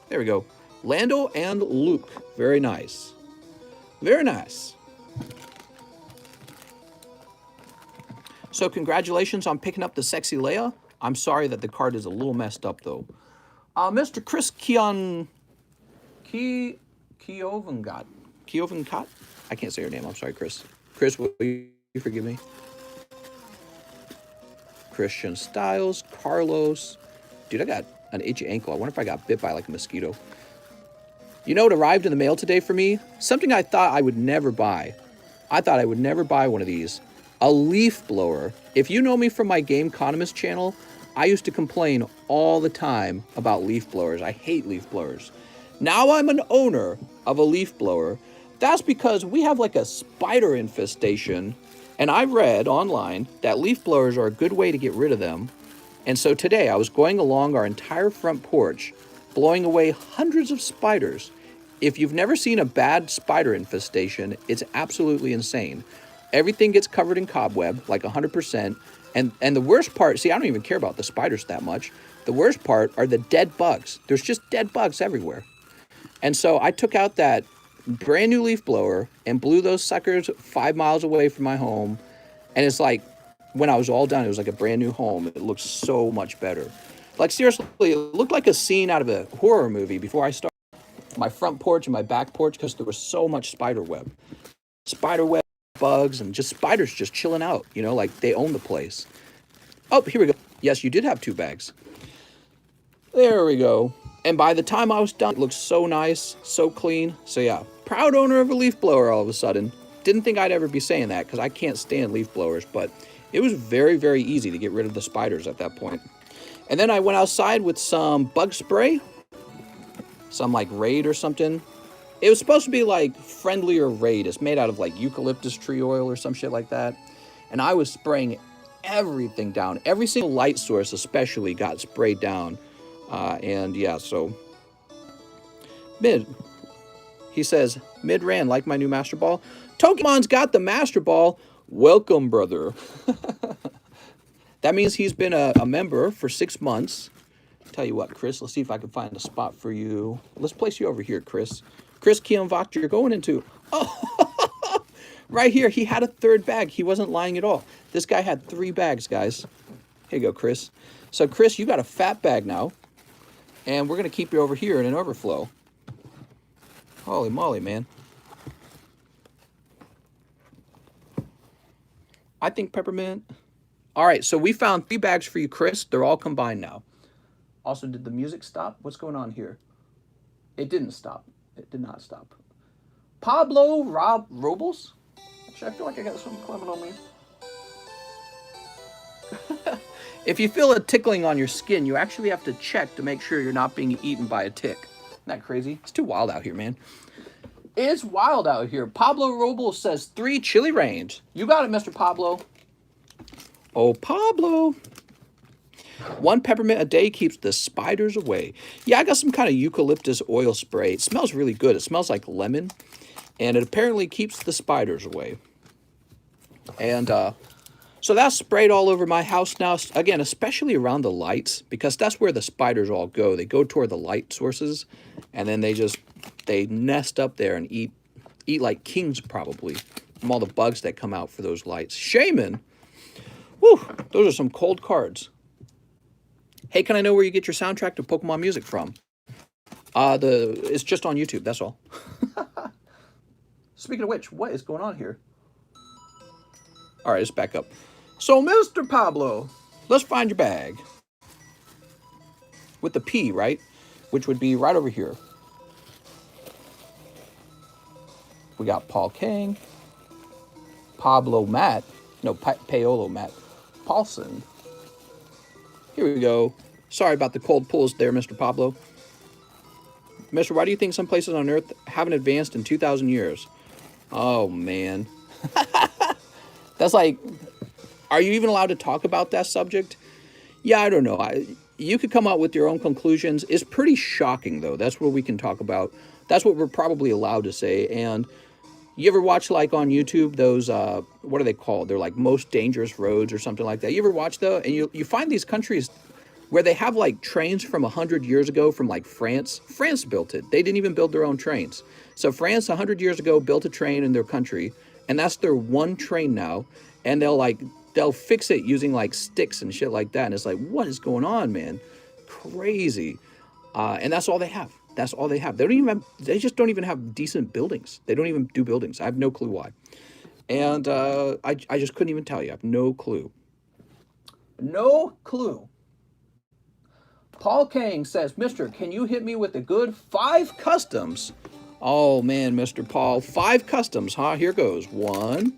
There we go. Lando and Luke. Very nice. Very nice. So congratulations on picking up the sexy Leia. I'm sorry that the card is a little messed up, though. Mr. Chris Keovencott. I can't say your name. I'm sorry, Chris. Chris, will you forgive me? Christian Styles, Carlos. Dude, I got an itchy ankle. I wonder if I got bit by like a mosquito. You know what arrived in the mail today for me? Something I thought I would never buy. I thought I would never buy one of these. A leaf blower. If you know me from my TheCardconomist channel, I used to complain all the time about leaf blowers. I hate leaf blowers. Now I'm an owner of a leaf blower. That's because we have like a spider infestation, and I read online that leaf blowers are a good way to get rid of them. And so today I was going along our entire front porch, blowing away hundreds of spiders. If you've never seen a bad spider infestation, it's absolutely insane. Everything gets covered in cobweb, like 100%. And the worst part, see, I don't even care about the spiders that much. The worst part are the dead bugs. There's just dead bugs everywhere. And so I took out that brand new leaf blower and blew those suckers 5 miles away from my home. And it's like, when I was all done, it was like a brand new home. It looked so much better. Like, seriously, it looked like a scene out of a horror movie before I started. My front porch and my back porch, because there was so much spider web. Spider web, bugs, and just spiders just chilling out, you know, like they own the place. Oh, here we go. Yes, you did have 2 bags. There we go. And by the time I was done, it looked so nice, so clean. So yeah, proud owner of a leaf blower all of a sudden. Didn't think I'd ever be saying that because I can't stand leaf blowers, but it was very, very easy to get rid of the spiders at that point. And then I went outside with some bug spray, some like Raid or something. It was supposed to be like friendlier Raid. It's made out of like eucalyptus tree oil or some shit like that. And I was spraying everything down. Every single light source especially got sprayed down. And yeah, so mid. He says, mid ran like my new Master Ball. Pokemon's got the Master Ball. Welcome, brother. That means he's been a member for 6 months. Tell you what, Chris, let's see if I can find a spot for you. Let's place you over here, Chris. Chris Kianvach, you're going into... Oh, right here. He had a 3rd bag. He wasn't lying at all. This guy had 3 bags, guys. Here you go, Chris. So, Chris, you got a fat bag now. And we're going to keep you over here in an overflow. Holy moly, man. I think peppermint. All right, so we found 3 bags for you, Chris. They're all combined now. Also, did the music stop? What's going on here? It didn't stop. It did not stop. Pablo Robles? Actually, I feel like I got something climbing on me. If you feel a tickling on your skin, you actually have to check to make sure you're not being eaten by a tick. Isn't that crazy? It's too wild out here, man. It's wild out here. Pablo Robles says 3 chili range. You got it, Mr. Pablo. Oh, Pablo. 1 peppermint a day keeps the spiders away. Yeah, I got some kind of eucalyptus oil spray. It smells really good. It smells like lemon. And it apparently keeps the spiders away. And so that's sprayed all over my house now. Again, especially around the lights. Because that's where the spiders all go. They go toward the light sources. And then they nest up there and eat like kings probably. From all the bugs that come out for those lights. Shaman. Whew, those are some cold cards. Hey, can I know where you get your soundtrack to Pokemon music from? It's just on YouTube, that's all. Speaking of which, what is going on here? All right, let's back up. So, Mr. Pablo, let's find your bag. With the P, right? Which would be right over here. We got Paul Kang, Pablo Matt, no, Paolo Matt, Paulson. Here we go. Sorry about the cold pulls there, Mr. Pablo. Mister, why do you think some places on Earth haven't advanced in 2,000 years? Oh, man. That's like, are you even allowed to talk about that subject? Yeah, I don't know. You could come out with your own conclusions. It's pretty shocking, though. That's what we can talk about. That's what we're probably allowed to say. And you ever watch, like, on YouTube, those, what are they called? They're, like, most dangerous roads or something like that. You ever watch those? And you find these countries where they have, like, trains from 100 years ago from, like, France. France built it. They didn't even build their own trains. So France, 100 years ago, built a train in their country, and that's their one train now. And they'll fix it using, like, sticks and shit like that. And it's like, what is going on, man? Crazy. And that's all they have. That's all they have. They just don't even have decent buildings. They don't even do buildings. I have no clue why. And I just couldn't even tell you. I have no clue. No clue. Paul Kang says, Mister, can you hit me with a good 5 customs? Oh, man, Mr. Paul. 5 customs, huh? Here goes. 1,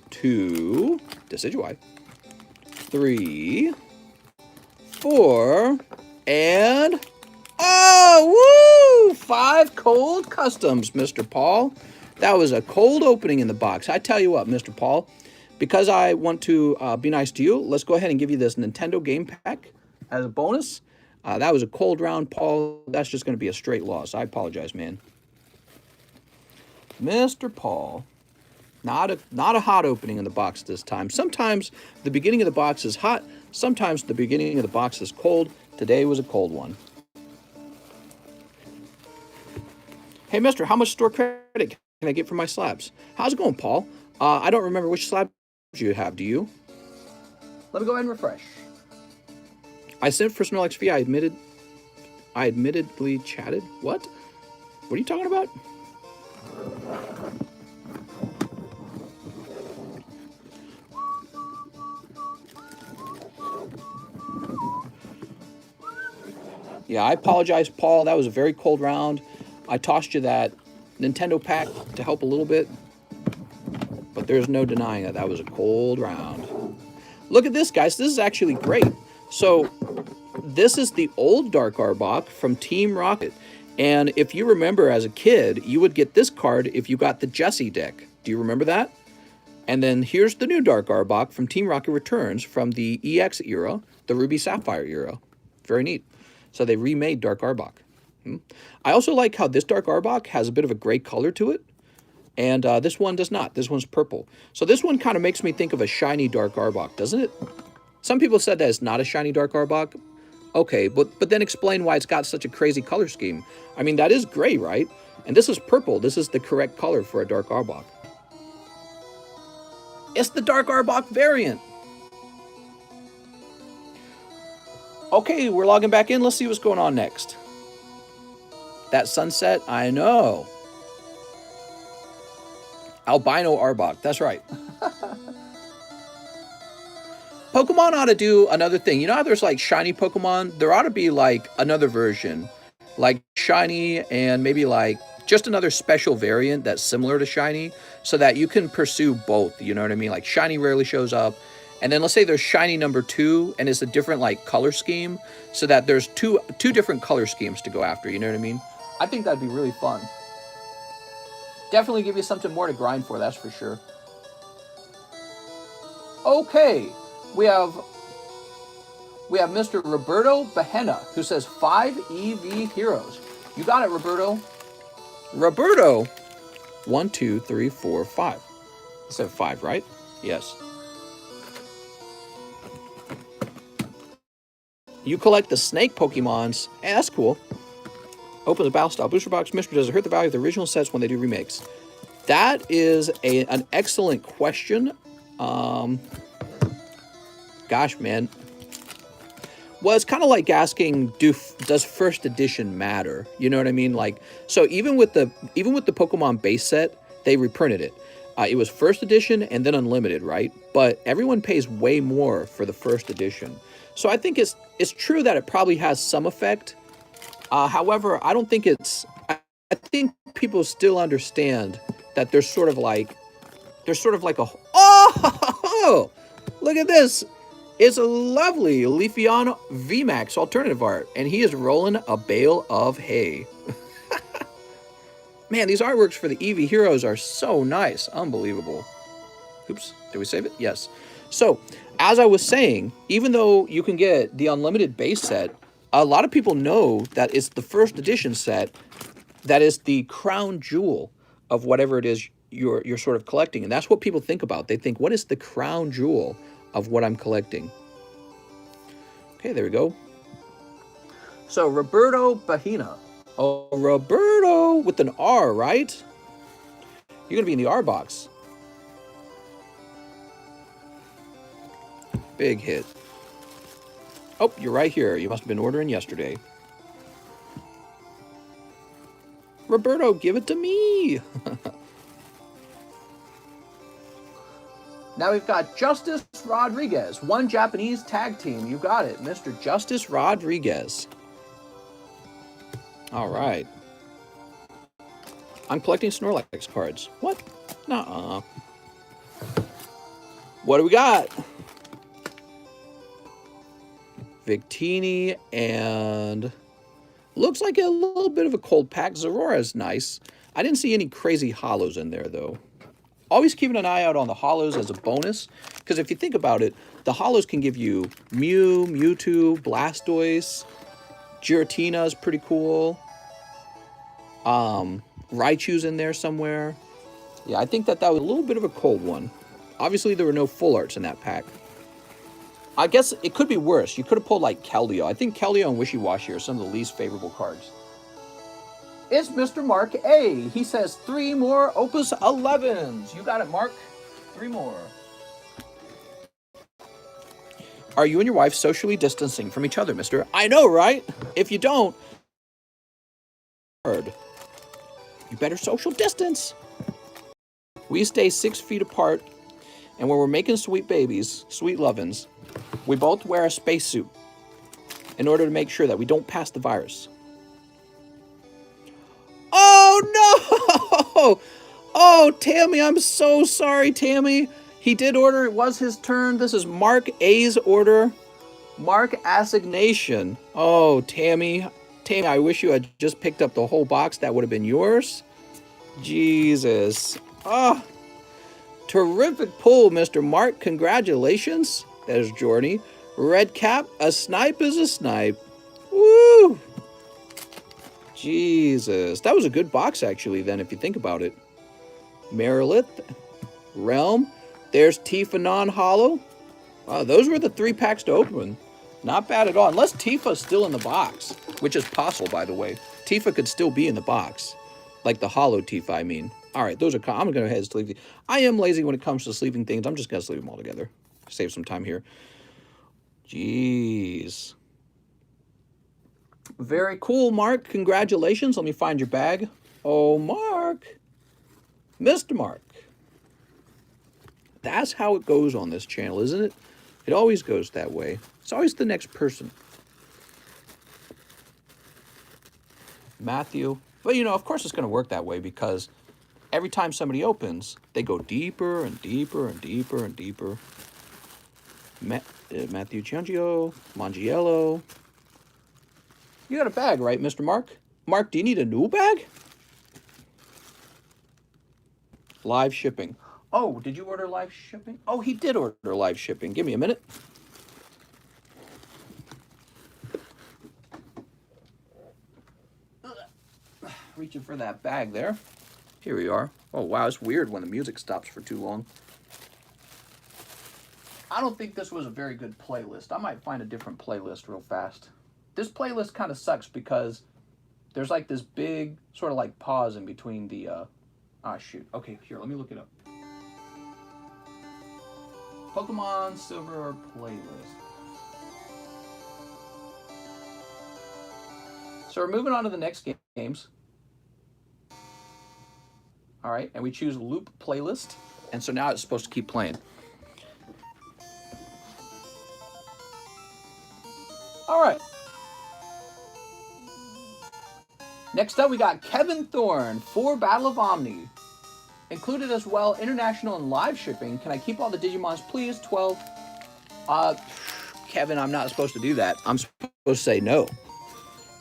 2, Decidueye. 3, 4, and... oh, woo! 5 cold customs, Mr. Paul. That was a cold opening in the box. I tell you what, Mr. Paul, because I want to be nice to you, let's go ahead and give you this Nintendo game pack as a bonus. That was a cold round, Paul. That's just going to be a straight loss. I apologize, man. Mr. Paul, not a hot opening in the box this time. Sometimes the beginning of the box is hot. Sometimes the beginning of the box is cold. Today was a cold one. Hey, mister, how much store credit can I get for my slabs? How's it going, Paul? I don't remember which slabs you have. Do you? Let me go ahead and refresh. I sent for Snorlax V. I admittedly chatted. What? What are you talking about? Yeah, I apologize, Paul. That was a very cold round. I tossed you that Nintendo pack to help a little bit, but there's no denying that that was a cold round. Look at this, guys. This is actually great. So this is the old Dark Arbok from Team Rocket. And if you remember as a kid, you would get this card if you got the Jessie deck. Do you remember that? And then here's the new Dark Arbok from Team Rocket Returns from the EX era, the Ruby Sapphire era. Very neat. So they remade Dark Arbok. I also like how this Dark Arbok has a bit of a gray color to it. And this one does not. This one's purple. So this one kind of makes me think of a shiny Dark Arbok, doesn't it? Some people said that it's not a shiny Dark Arbok. Okay, but then explain why it's got such a crazy color scheme. I mean, that is gray, right? And this is purple. This is the correct color for a Dark Arbok. It's the Dark Arbok variant. Okay, we're logging back in. Let's see what's going on next. That sunset, I know. Albino Arbok, that's right. Pokemon ought to do another thing. You know how there's like shiny Pokemon? There ought to be like another version. Like shiny and maybe like just another special variant that's similar to shiny so that you can pursue both. You know what I mean? Like shiny rarely shows up. And then let's say there's shiny number 2 and it's a different like color scheme so that there's two different color schemes to go after. You know what I mean? I think that'd be really fun. Definitely give you something more to grind for, that's for sure. Okay, we have Mr. Roberto Bahena, who says 5 EV heroes. You got it, Roberto. Roberto, 1, 2, 3, 4, 5. You said 5, right? Yes. You collect the snake Pokemons. Hey, that's cool. Open the Battle Style Booster Box. Mister, does it hurt the value of the original sets when they do remakes? That is an excellent question. Gosh, man. Well, it's kind of like asking, does first edition matter? You know what I mean? Like, so even with the Pokemon base set, they reprinted it. It was first edition and then unlimited, right? But everyone pays way more for the first edition. So I think it's true that it probably has some effect. However, I don't think it's. I think people still understand that there's sort of like a. Oh, look at this! It's a lovely Leafeon VMAX alternative art, and he is rolling a bale of hay. Man, these artworks for the Eevee heroes are so nice, unbelievable. Oops, did we save it? Yes. So, as I was saying, even though you can get the unlimited base set, a lot of people know that it's the first edition set that is the crown jewel of whatever it is you're sort of collecting. And that's what people think about. They think, what is the crown jewel of what I'm collecting? Okay, there we go. So, Roberto Bahena. Oh, Roberto with an R, right? You're going to be in the R box. Big hit. Oh, you're right here. You must have been ordering yesterday. Roberto, give it to me. Now we've got Justice Rodriguez, one Japanese tag team. You got it, Mr. Justice Rodriguez. All right. I'm collecting Snorlax cards. What? Nuh-uh. What do we got? Victini and looks like a little bit of a cold pack. Zorora is nice. I didn't see any crazy hollows in there though. Always keeping an eye out on the hollows as a bonus, because if you think about it, the hollows can give you Mew, Mewtwo, Blastoise, Giratina is pretty cool. Raichu's in there somewhere. Yeah, I think that was a little bit of a cold one. Obviously, there were no full arts in that pack. I guess it could be worse. You could have pulled like Keldeo. I think Keldeo and Wishy-Washy are some of the least favorable cards. It's Mr. Mark A. He says 3 more Opus 11s. You got it, Mark. 3 more. Are you and your wife socially distancing from each other, mister? I know, right? If you don't, you better social distance. We stay 6 feet apart, and when we're making sweet babies, sweet lovin's, we both wear a spacesuit in order to make sure that we don't pass the virus. Oh, no! Oh, Tammy, I'm so sorry, Tammy. He did order. It was his turn. This is Mark A's order. Mark Assignation. Oh, Tammy. Tammy, I wish you had just picked up the whole box. That would have been yours. Jesus. Oh, terrific pull, Mr. Mark. Congratulations. There's Jordy. Red cap. A snipe is a snipe. Woo! Jesus. That was a good box, actually, then, if you think about it. Merilith. Realm. There's Tifa non-hollow. Wow, those were the 3 packs to open. Not bad at all. Unless Tifa's still in the box, which is possible, by the way. Tifa could still be in the box. Like the hollow Tifa, I mean. All right, those are... I'm going to go ahead and sleep. I am lazy when it comes to sleeping things. I'm just going to sleep them all together. Save some time here. Jeez. Very cool, Mark. Congratulations. Let me find your bag. Oh, Mark. Mr. Mark. That's how it goes on this channel, isn't it? It always goes that way. It's always the next person. Matthew. But, you know, of course it's going to work that way because every time somebody opens, they go deeper and deeper and deeper and deeper. Matthew Ciangio, Mangiello. You got a bag, right, Mr. Mark? Mark, do you need a new bag? Live shipping. Oh, did you order live shipping? Oh, he did order live shipping. Give me a minute. Reaching for that bag there. Here we are. Oh, wow, it's weird when the music stops for too long. I don't think this was a very good playlist. I might find a different playlist real fast. This playlist kind of sucks because there's like this big sort of like pause in between the... Ah, shoot. Okay, here, let me look it up. Pokemon Silver playlist. So we're moving on to the next games. All right, and we choose loop playlist. And so now it's supposed to keep playing. All right. Next up, we got Kevin Thorne for Battle of Omni. Included as well, international and live shipping. Can I keep all the Digimons, please? 12. Kevin, I'm not supposed to do that. I'm supposed to say no.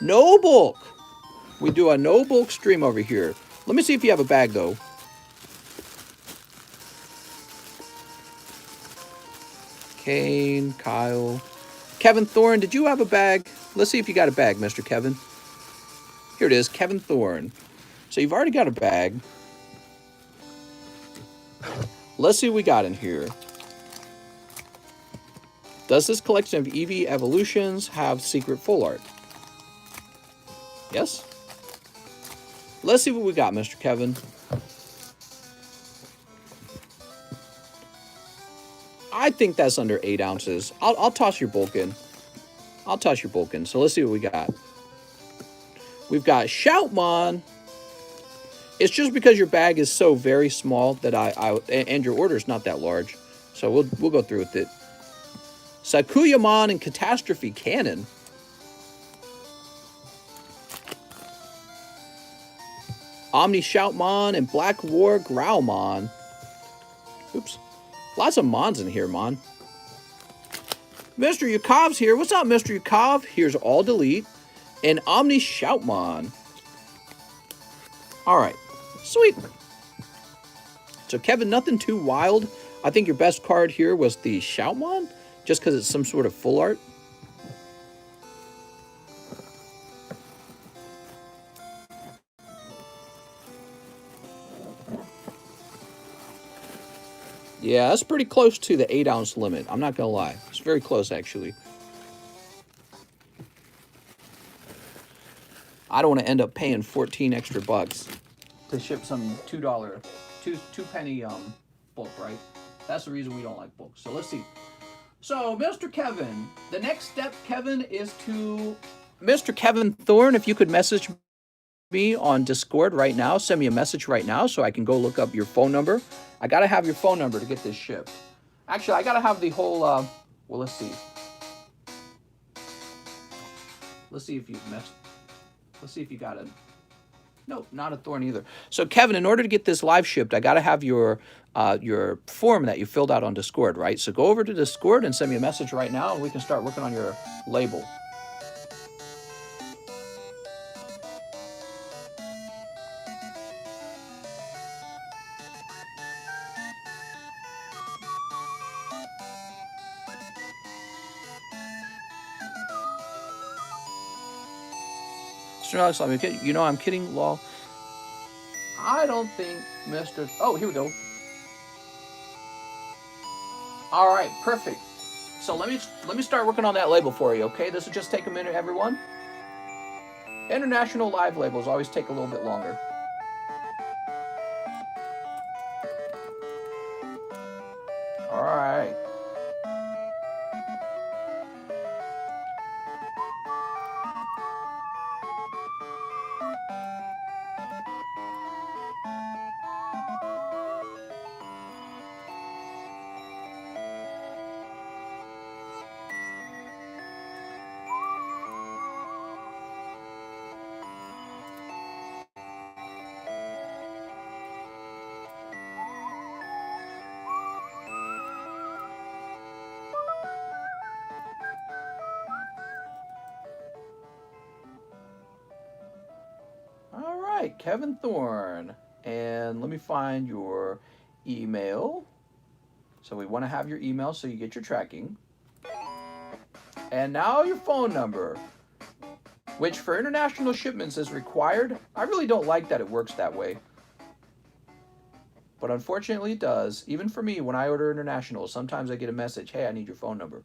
No bulk. We do a no bulk stream over here. Let me see if you have a bag, though. Kane, Kyle. Kevin Thorne, did you have a bag? Let's see if you got a bag, Mr. Kevin. Here it is, Kevin Thorne. So you've already got a bag. Let's see what we got in here. Does this collection of Eevee evolutions have secret full art? Yes? Let's see what we got, Mr. Kevin. I think that's under 8 ounces. I'll toss your bulk in. I'll toss your bulk in. So let's see what we got. We've got Shoutmon. It's just because your bag is so very small that and your order is not that large. So we'll go through with it. Sakuyamon and Catastrophe Cannon. Omni Shoutmon and Black War Growlmon. Oops. Lots of Mons in here, Mon. Mr. Yukov's here. What's up, Mr. Yukov? Here's All Delete and Omni Shoutmon. All right. Sweet. So, Kevin, nothing too wild. I think your best card here was the Shoutmon, just because it's some sort of full art. Yeah, that's pretty close to the 8-ounce limit. I'm not going to lie. It's very close, actually. I don't want to end up paying 14 extra bucks to ship some two penny book, right? That's the reason we don't like books. So let's see. So, Mr. Kevin, the next step, Kevin, is to... Mr. Kevin Thorne, if you could message me on Discord right now, send me a message right now so I can go look up your phone number. I gotta have your phone number to get this shipped. Actually, I gotta have the whole, well, let's see. Let's see if you've messed. Let's see if you got it. Nope, not a Thorn either. So, Kevin, in order to get this live shipped, I gotta have your form that you filled out on Discord, right? So go over to Discord and send me a message right now, and we can start working on your label. You know I'm kidding, lol. I don't think Mr. Oh, here we go. All right, perfect. So let me start working on that label for you, okay? This will just take a minute, everyone. International live labels always take a little bit longer. All right. Kevin Thorne, and let me find your email. So we want to have your email so you get your tracking. And now your phone number, which for international shipments is required. I really don't like that it works that way, but unfortunately it does. Even for me, when I order international, sometimes I get a message, hey, I need your phone number.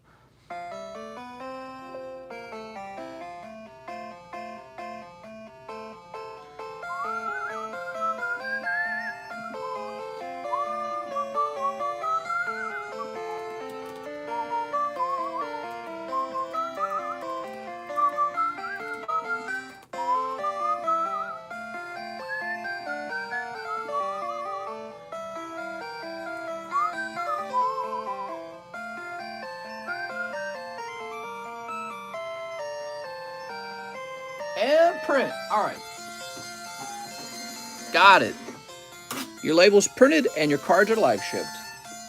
And print. All right. Got it. Your label's printed and your cards are live shipped.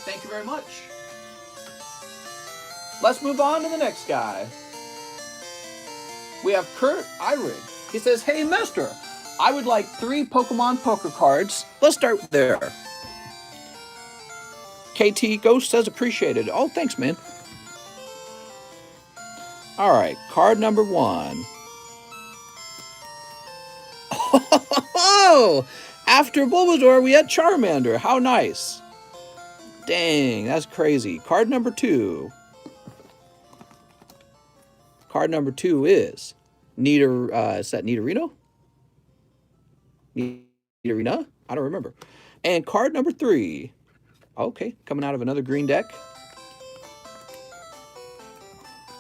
Thank you very much. Let's move on to the next guy. We have Kurt Eyrig. He says, hey, mister, I would like 3 Pokemon Poker cards. Let's start there. KT Ghost says appreciated. Oh, thanks, man. All right, card number 1. Oh, after Bulbasaur, we had Charmander. How nice. Dang, that's crazy. Card number 2. Card number 2 is is that Nidorino? Nidorina? I don't remember. And card number 3. Okay, coming out of another green deck.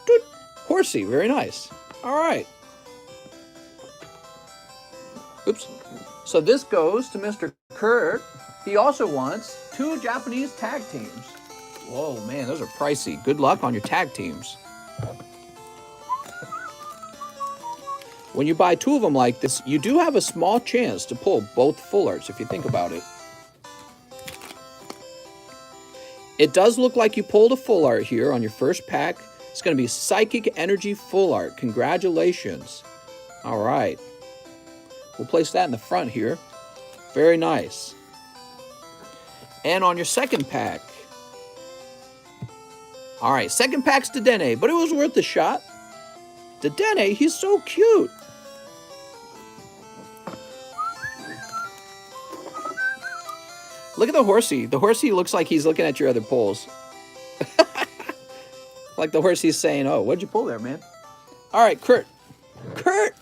Doot. Horsey, very nice. All right. Oops. So this goes to Mr. Kurt. He also wants 2 Japanese tag teams. Whoa, man, those are pricey. Good luck on your tag teams. When you buy 2 of them like this, you do have a small chance to pull both full arts if you think about it. It does look like you pulled a full art here on your first pack. It's going to be Psychic Energy full art. Congratulations. All right. We'll place that in the front here. Very nice. And on your second pack. All right, second pack's Dedenne, but it was worth the shot. Dedenne, he's so cute. Look at the horsey. The horsey looks like he's looking at your other pulls. Like the horsey's saying, oh, what'd you pull there, man? All right, Kurt. Kurt!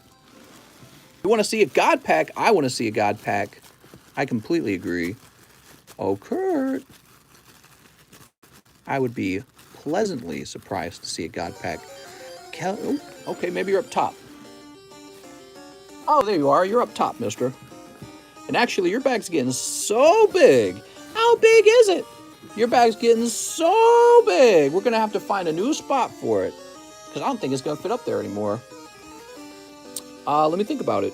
You want to see a God pack? I want to see a God pack. I completely agree. Oh, Kurt. I would be pleasantly surprised to see a God pack. Oh, okay, maybe you're up top. Oh, there you are. You're up top, mister. And actually, your bag's getting so big. How big is it? Your bag's getting so big. We're going to have to find a new spot for it. Because I don't think it's going to fit up there anymore. Let me think about it.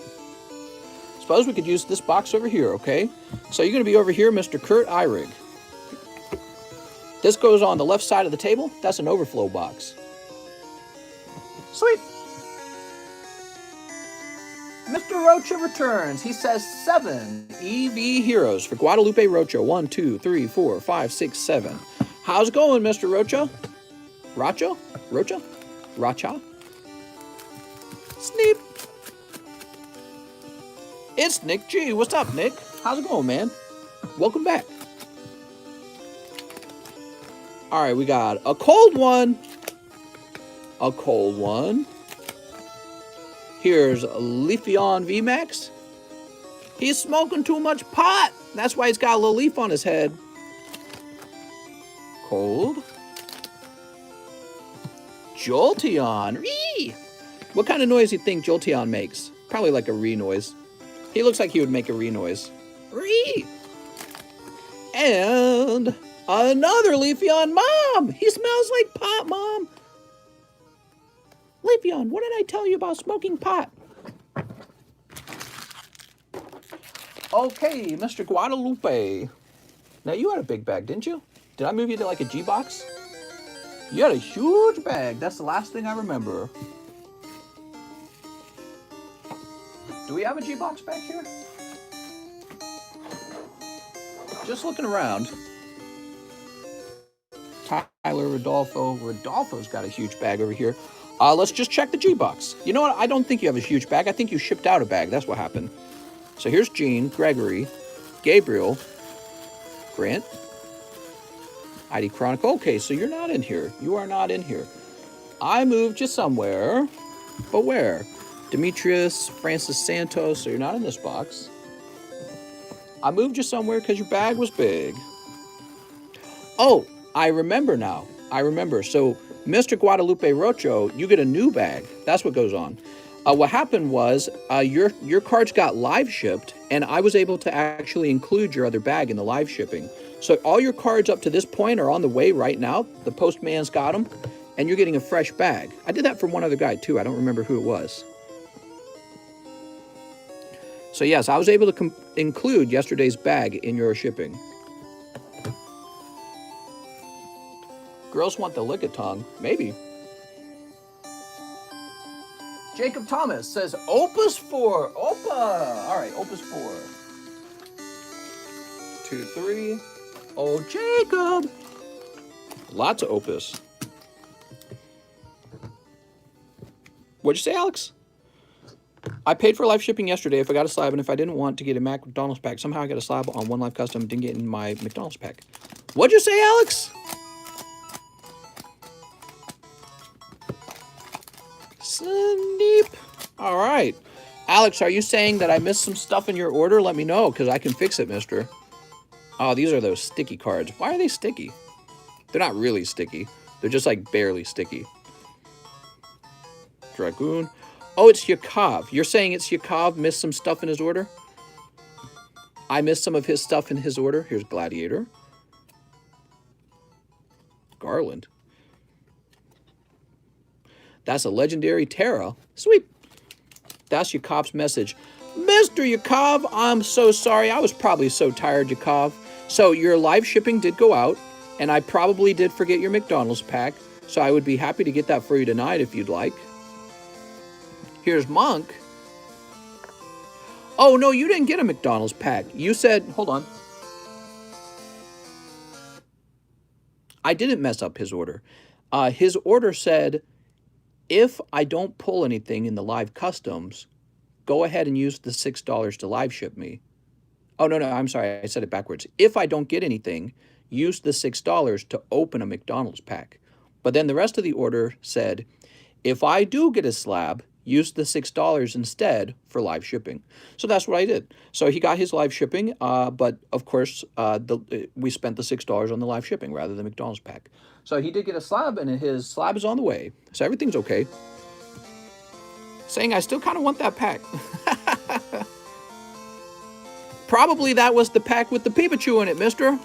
Suppose we could use this box over here, okay? So you're going to be over here, Mr. Kurt Eyrig. This goes on the left side of the table. That's an overflow box. Sweet. Mr. Rocha returns. He says 7 EV Heroes for Guadalupe Rocha. 1, 2, 3, 4, 5, 6, 7. How's it going, Mr. Rocha? Rocha? Rocha? Racha? Sneep. It's Nick G. What's up, Nick? How's it going, man? Welcome back. All right, we got a cold one. A cold one. Here's Leafeon VMAX. He's smoking too much pot. That's why he's got a little leaf on his head. Cold. Jolteon. Ree! What kind of noise do you think Jolteon makes? Probably like a ree noise. He looks like he would make a ree noise. Ree! And another Leafeon. Mom! He smells like pot, Mom. Leafeon, what did I tell you about smoking pot? Okay, Mr. Guadalupe. Now, you had a big bag, didn't you? Did I move you to like a G-box? You had a huge bag. That's the last thing I remember. Do we have a G-box back here? Just looking around. Tyler, Rodolfo. Rodolfo's got a huge bag over here. Let's just check the G-box. You know what? I don't think you have a huge bag. I think you shipped out a bag. That's what happened. So here's Gene, Gregory, Gabriel, Grant, ID Chronicle. Okay, so you're not in here. You are not in here. I moved you somewhere. But where? Demetrius, Francis Santos. So you're not in this box. I moved you somewhere because your bag was big. Oh, I remember now. I remember. So Mr. Guadalupe Rocho, you get a new bag. That's what goes on. What happened was your cards got live shipped, and I was able to actually include your other bag in the live shipping. So all your cards up to this point are on the way right now. The postman's got them, and you're getting a fresh bag. I did that for one other guy, too. I don't remember who it was. So, yes, I was able to include yesterday's bag in your shipping. Girls want the lick-a-tongue. Maybe. Jacob Thomas says, Opus 4. Opa. All right, Opus 4. 2, 3. Oh, Jacob. Lots of Opus. What'd you say, Alex? I paid for live shipping yesterday if I got a slab, and if I didn't want to get a McDonald's pack, somehow I got a slab on one live custom, didn't get in my McDonald's pack. What'd you say, Alex? Sneep. All right. Alex, are you saying that I missed some stuff in your order? Let me know, because I can fix it, mister. Oh, these are those sticky cards. Why are they sticky? They're not really sticky. They're just like barely sticky. Dragoon. Oh, it's Yakov. You're saying it's Yakov missed some stuff in his order? I missed some of his stuff in his order. Here's Gladiator. Garland. That's a legendary Terra. Sweet. That's Yakov's message. Mr. Yakov, I'm so sorry. I was probably so tired, Yakov. So your live shipping did go out, and I probably did forget your McDonald's pack. So I would be happy to get that for you tonight if you'd like. Here's Monk. Oh, no, you didn't get a McDonald's pack. You said, hold on. I didn't mess up his order. His order said, if I don't pull anything in the live customs, go ahead and use the $6 to live ship me. Oh, no, I'm sorry. I said it backwards. If I don't get anything, use the $6 to open a McDonald's pack. But then the rest of the order said, if I do get a slab, use the $6 instead for live shipping. So that's what I did. So he got his live shipping, but of course, we spent the $6 on the live shipping rather than McDonald's pack. So he did get a slab, and his slab is on the way. So everything's okay. Saying I still kind of want that pack. Probably that was the pack with the Pikachu in it, mister.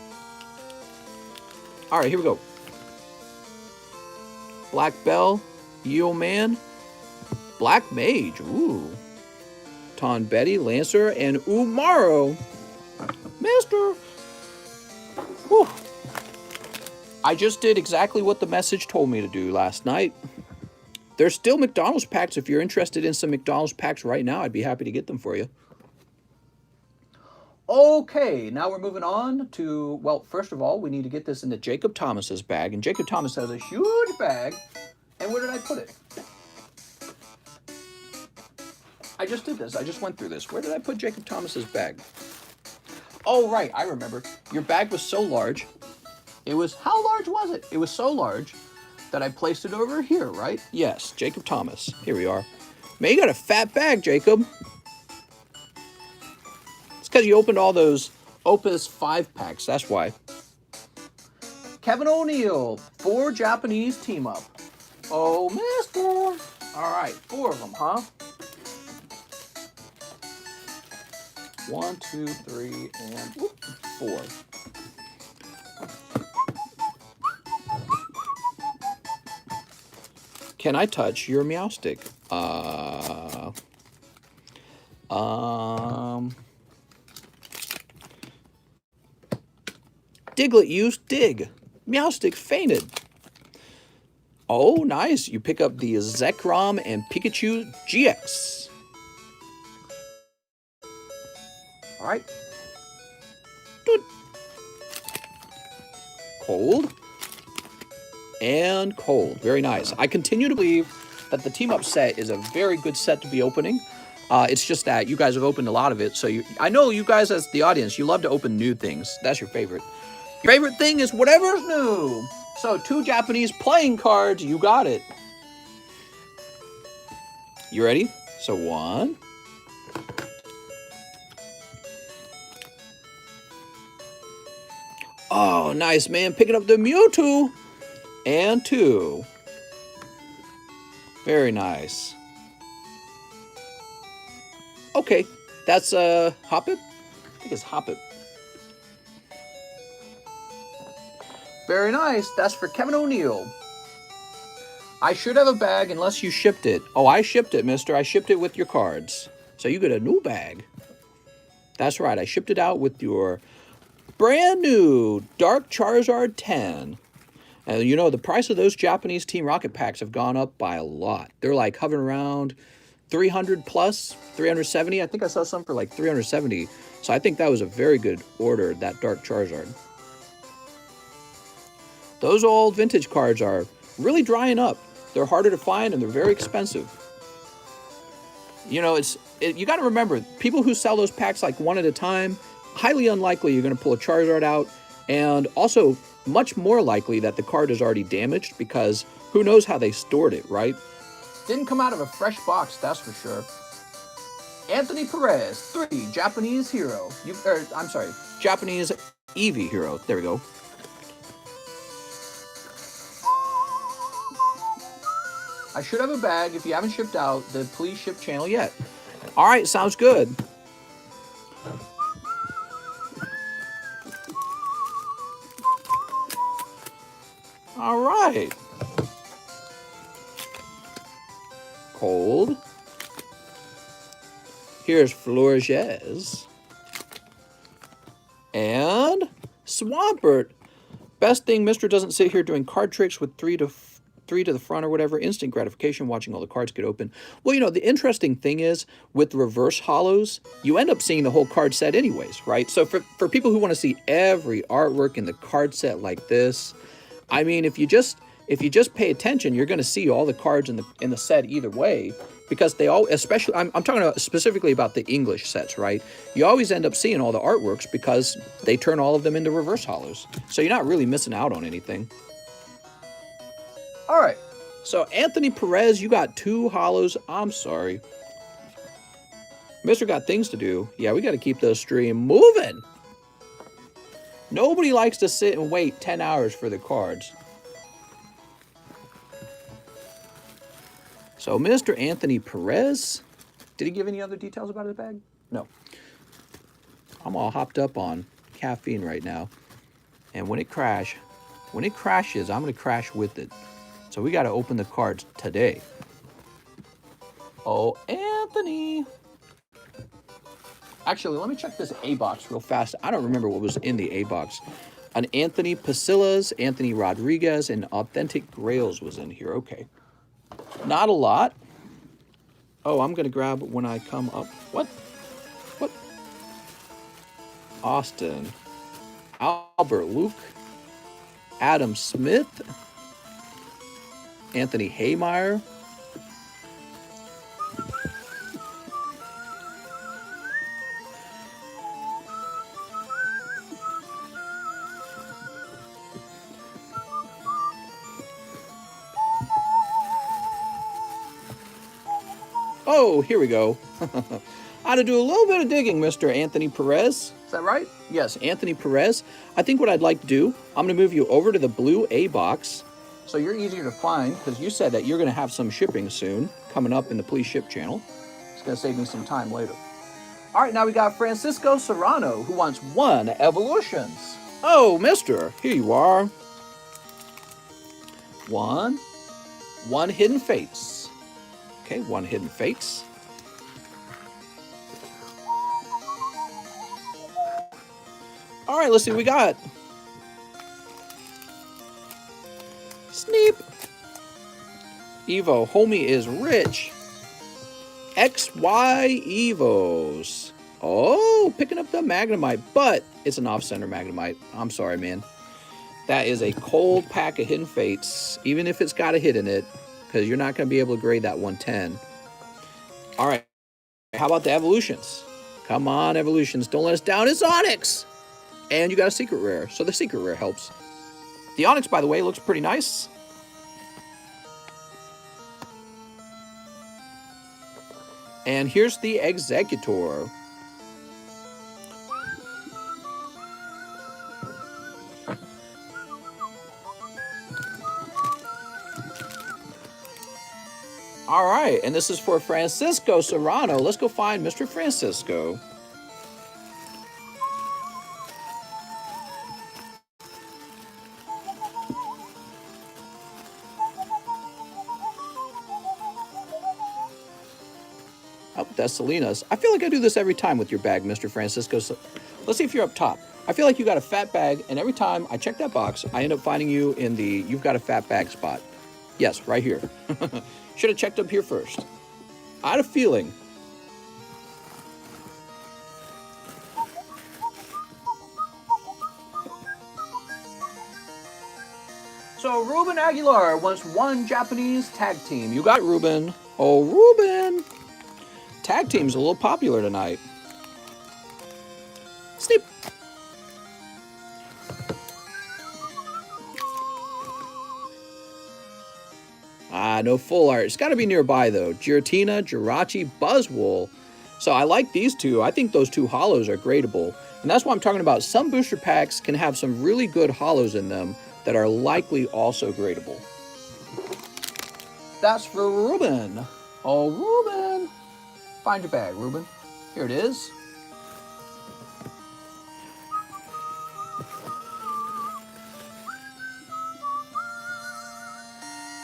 All right, here we go. Black Bell, Eel Man, Black Mage, ooh. Ton Betty, Lancer, and Umaro. Mister. Whew. I just did exactly what the message told me to do last night. There's still McDonald's packs. If you're interested in some McDonald's packs right now, I'd be happy to get them for you. Okay, now we're moving on to, well, first of all, we need to get this into Jacob Thomas's bag. And Jacob Thomas has a huge bag. And where did I put it? I just did this. I just went through this. Where did I put Jacob Thomas's bag? Oh, right. I remember. Your bag was so large. It was, how large was it? It was so large that I placed it over here, right? Yes, Jacob Thomas. Here we are. Man, you got a fat bag, Jacob. It's because you opened all those Opus 5 packs. That's why. Kevin O'Neill. 4 Japanese team up. Oh, mister. All right, 4 of them, huh? 1, 2, 3, and 4. Can I touch your Meowstic? Diglett used Dig. Meowstic fainted. Oh, nice. You pick up the Zekrom and Pikachu GX. All right. Good. Cold. And cold. Very nice. I continue to believe that the team-up set is a very good set to be opening. It's just that you guys have opened a lot of it. So I know you guys as the audience, you love to open new things. That's your favorite. Your favorite thing is whatever's new. So 2 Japanese playing cards. You got it. You ready? So 1. Oh, nice, man. Picking up the Mewtwo. And 2. Very nice. Okay. That's Hoppip? I think it's Hoppip. Very nice. That's for Kevin O'Neill. I should have a bag unless you shipped it. Oh, I shipped it, mister. I shipped it with your cards. So you get a new bag. That's right. I shipped it out with your brand new Dark Charizard 10. And you know, the price of those Japanese Team Rocket packs have gone up by a lot. They're like hovering around 300 plus, 370. I think I saw some for like 370. So I think that was a very good order, that Dark Charizard. Those old vintage cards are really drying up. They're harder to find and they're very expensive. You know, you got to remember, people who sell those packs like one at a time, highly unlikely you're going to pull a Charizard out, and also much more likely that the card is already damaged because who knows how they stored it, right? Didn't come out of a fresh box, that's for sure. Anthony Perez, 3, Japanese hero. Japanese Eevee hero. There we go. I should have a bag. If you haven't shipped out, the please ship channel yet. All right, sounds good. All right. Cold. Here's Florges. And Swampert. Best thing, Mister doesn't sit here doing card tricks with three to the front or whatever. Instant gratification watching all the cards get open. Well, you know, the interesting thing is with reverse hollows, you end up seeing the whole card set anyways, right? So for people who want to see every artwork in the card set like this, I mean, if you just pay attention, you're going to see all the cards in the set either way, because they all, especially, I'm talking about specifically about the English sets, right? You always end up seeing all the artworks because they turn all of them into reverse hollows. So you're not really missing out on anything. All right. So Anthony Perez, you got 2 hollows. I'm sorry. Mister got things to do. Yeah, we got to keep the stream moving. Nobody likes to sit and wait 10 hours for the cards. So Mr. Anthony Perez, did he give any other details about his bag? No. I'm all hopped up on caffeine right now. And when it crashes, I'm going to crash with it. So we got to open the cards today. Oh, Anthony. Actually, let me check this A box real fast. I don't remember what was in the A box. An Anthony Pasillas, Anthony Rodriguez, and Authentic Grails was in here. Okay. Not a lot. Oh, I'm going to grab when I come up. What? What? Austin. Albert Luke. Adam Smith. Anthony Haymeyer. Oh, here we go. I had to do a little bit of digging, Mr. Anthony Perez. Is that right? Yes, Anthony Perez. I think what I'd like to do, I'm going to move you over to the blue A box. So you're easier to find because you said that you're going to have some shipping soon coming up in the Please Ship channel. It's going to save me some time later. All right, now we got Francisco Serrano who wants 1 Evolutions. Oh, mister, here you are. 1 Hidden Fates. Okay, 1 Hidden Fates. All right, let's see what we got. Sneep. Evo, homie is rich. XY Evos. Oh, picking up the Magnemite, but it's an off-center Magnemite. I'm sorry, man. That is a cold pack of Hidden Fates, even if it's got a hit in it, because you're not going to be able to grade that 110. All right. How about the Evolutions? Come on, Evolutions. Don't let us down. It's Onyx. And you got a Secret Rare, so the Secret Rare helps. The Onyx, by the way, looks pretty nice. And here's the Executor. All right, and this is for Francisco Serrano. Let's go find Mr. Francisco. Oh, that's Selena's. I feel like I do this every time with your bag, Mr. Francisco. So let's see if you're up top. I feel like you got a fat bag, and every time I check that box, I end up finding you in the you've got a fat bag spot. Yes, right here. Should have checked up here first. I had a feeling. So Ruben Aguilar wants 1 Japanese tag team. You got it, Ruben. Oh, Ruben. Tag team's a little popular tonight. Sneep. No full art. It's got to be nearby, though. Giratina, Jirachi, Buzzwole. So I like these 2. I think those 2 hollows are gradable. And that's what I'm talking about. Some booster packs can have some really good hollows in them that are likely also gradable. That's for Ruben. Oh, Ruben. Find your bag, Ruben. Here it is.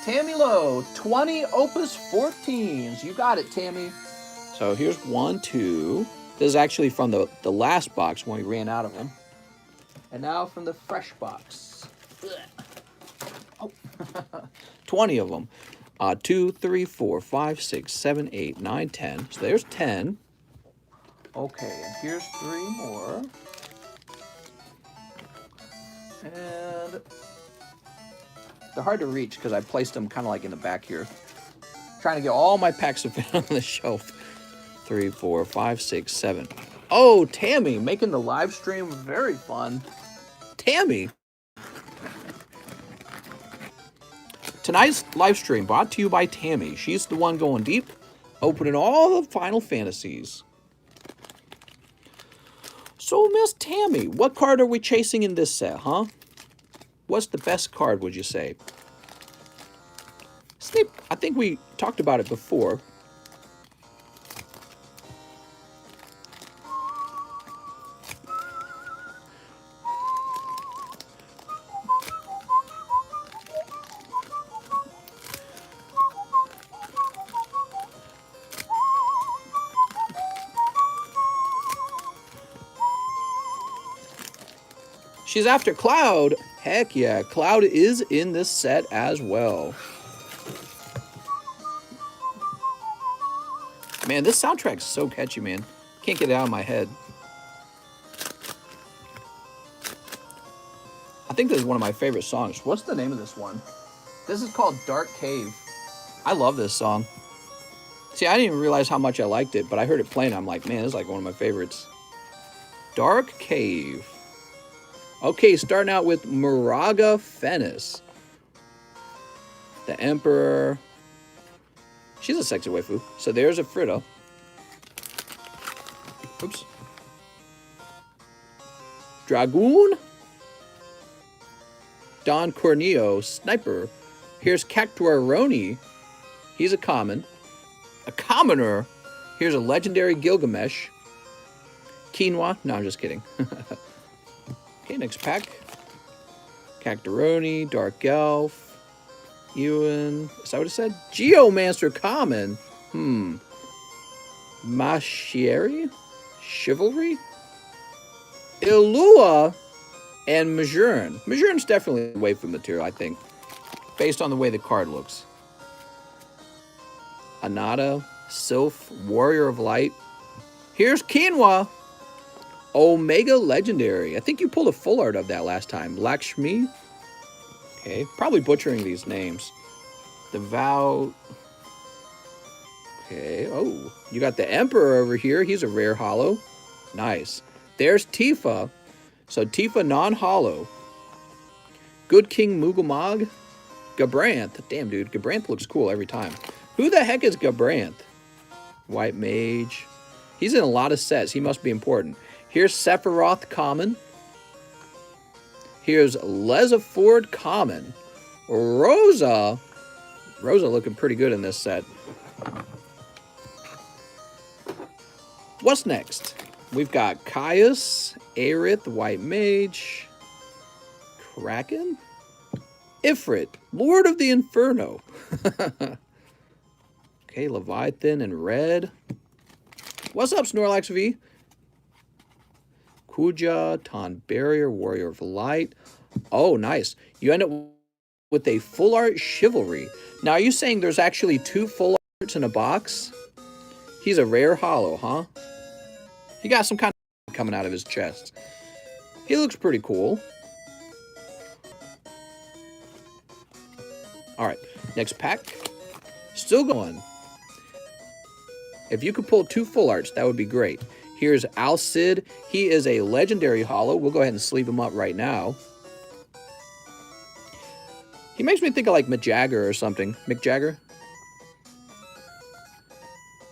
Tammy Lowe, 20 Opus 14s. You got it, Tammy. So here's 1, 2. This is actually from the last box when we ran out of them. And now from the fresh box. Oh. 20 of them. 2, 3, 4, 5, 6, 7, 8, 9, 10. So there's 10. Okay, and here's 3 more. And they're hard to reach because I placed them kind of like in the back here. Trying to get all my packs to fit on the shelf. 3, 4, 5, 6, 7. Oh, Tammy, making the live stream very fun. Tammy. Tonight's live stream brought to you by Tammy. She's the one going deep, opening all the Final Fantasies. So, Miss Tammy, what card are we chasing in this set, huh? What's the best card, would you say? Snape, I think we talked about it before. She's after Cloud. Heck yeah, Cloud is in this set as well. Man, this soundtrack's so catchy, man. Can't get it out of my head. I think this is one of my favorite songs. What's the name of this one? This is called Dark Cave. I love this song. See, I didn't even realize how much I liked it, but I heard it playing. I'm like, man, this is like one of my favorites. Dark Cave. Okay, starting out with Moraga Fennis. The Emperor. She's a sexy waifu. So there's a Frida. Oops. Dragoon. Don Corneo, Sniper. Here's Cactuaroni. He's a common. A commoner. Here's a legendary Gilgamesh. Quinoa. No, I'm just kidding. Okay, next pack. Cactuaroni, Dark Elf. Ewan. Is that what it said? Geomancer common. Machieri? Chivalry? Ilua and Majourn. Majourn's definitely waifu material, I think, based on the way the card looks. Anata, Sylph, Warrior of Light. Here's Quinoa. Omega Legendary. I think you pulled a full art of that last time. Lakshmi. Okay, probably butchering these names. Devout. Okay, oh, you got the Emperor over here. He's a rare holo. Nice. There's Tifa. So Tifa non-holo. Good King Mugumog. Gabranth. Damn, dude, Gabranth looks cool every time. Who the heck is Gabranth? White Mage. He's in a lot of sets. He must be important. Here's Sephiroth common. Here's Lesaford common. Rosa. Rosa looking pretty good in this set. What's next? We've got Caius, Aerith, White Mage, Kraken, Ifrit, Lord of the Inferno. Okay, Leviathan in red. What's up, Snorlax V? Kuja, Ton Barrier, Warrior of Light. Oh, nice. You end up with a full art Chivalry. Now, are you saying there's actually 2 full arts in a box? He's a rare holo, huh? He got some kind of coming out of his chest. He looks pretty cool. All right, next pack. Still going. If you could pull 2 full arts, that would be great. Here's Alcid. He is a legendary holo. We'll go ahead and sleeve him up right now. He makes me think of like Mick Jagger or something. Mick Jagger?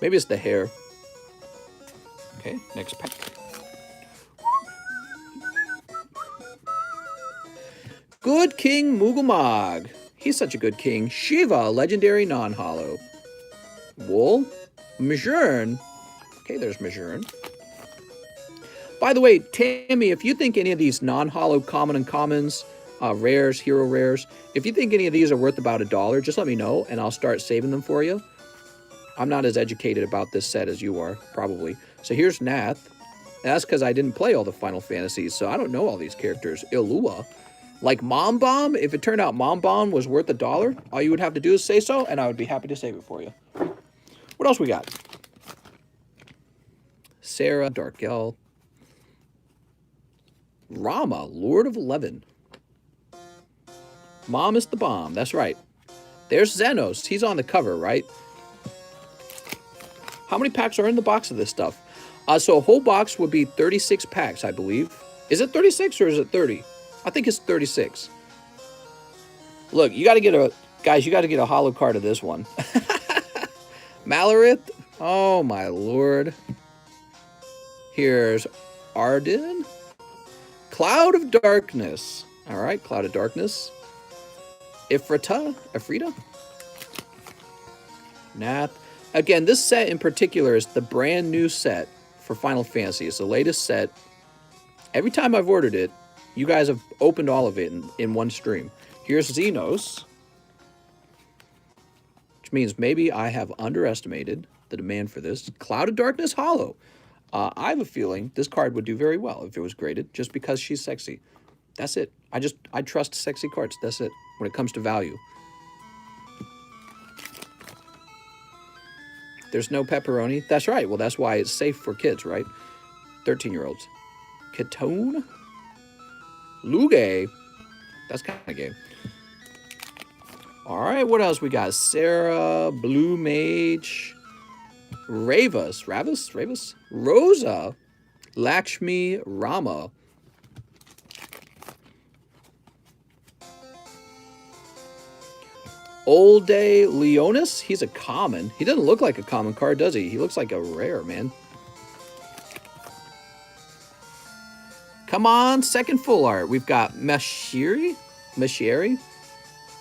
Maybe it's the hair. Okay, next pack. Good King Mugumog. He's such a good king. Shiva, legendary non-holo. Wool. Majourn. Okay, there's Majourn. By the way, Tammy, if you think any of these non-holo common and commons rares, hero rares. If you think any of these are worth about $1, just let me know, and I'll start saving them for you. I'm not as educated about this set as you are, probably. So here's Nath. That's because I didn't play all the Final Fantasies, so I don't know all these characters. Illua. Like Mom Bomb, if it turned out Mom Bomb was worth $1, all you would have to do is say so, and I would be happy to save it for you. What else we got? Sarah, Darkel. Rama, Lord of 11. Mom is the bomb. That's right. There's Xenos. He's on the cover, right? How many packs are in the box of this stuff? So a whole box would be 36 packs, I believe. Is it 36 or is it 30? I think it's 36. Look, you got to get a... Guys, you got to get a holo card of this one. Malorith. Oh, my lord. Here's Arden. Cloud of Darkness. All right, Cloud of Darkness. Ifrita. Nath. Again, this set in particular is the brand new set for Final Fantasy. It's the latest set. Every time I've ordered it, you guys have opened all of it in one stream. Here's Xenos, which means maybe I have underestimated the demand for this. Cloud of Darkness Holo. I have a feeling this card would do very well if it was graded, just because she's sexy. That's it. I trust sexy cards. That's it when it comes to value. There's no pepperoni. That's right. Well, that's why it's safe for kids, right? 13-year-olds. Ketone. Luge. That's kind of gay. All right, what else we got? Sarah, Blue Mage, Ravis, Rosa, Lakshmi, Rama. Old Day Leonis. He's a common. He doesn't look like a common card, does he? He looks like a rare, man. Come on, second full art. We've got Mashiri.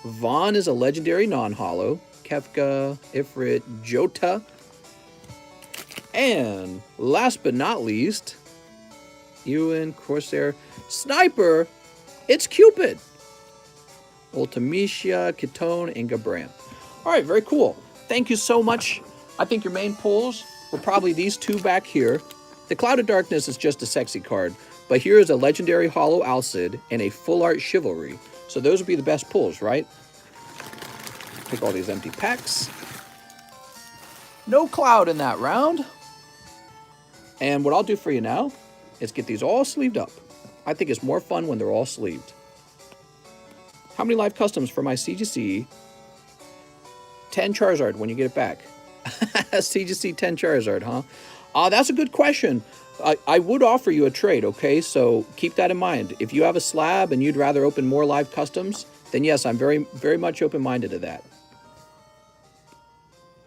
Vaughn is a legendary non-holo. Kefka, Ifrit, Jota. And last but not least, Ewan, Corsair, Sniper. It's Cupid. Ultimecia, Ketone, and Gabran. All right, very cool. Thank you so much. I think your main pulls were probably these two back here. The Cloud of Darkness is just a sexy card, but here is a legendary holo Alcid and a full art Chivalry. So those would be the best pulls, right? Take all these empty packs. No Cloud in that round. And what I'll do for you now is get these all sleeved up. I think it's more fun when they're all sleeved. How many live customs for my CGC? 10 Charizard when you get it back. CGC 10 Charizard, huh? That's a good question. I would offer you a trade, okay? So keep that in mind. If you have a slab and you'd rather open more live customs, then yes, I'm very, very much open-minded to that.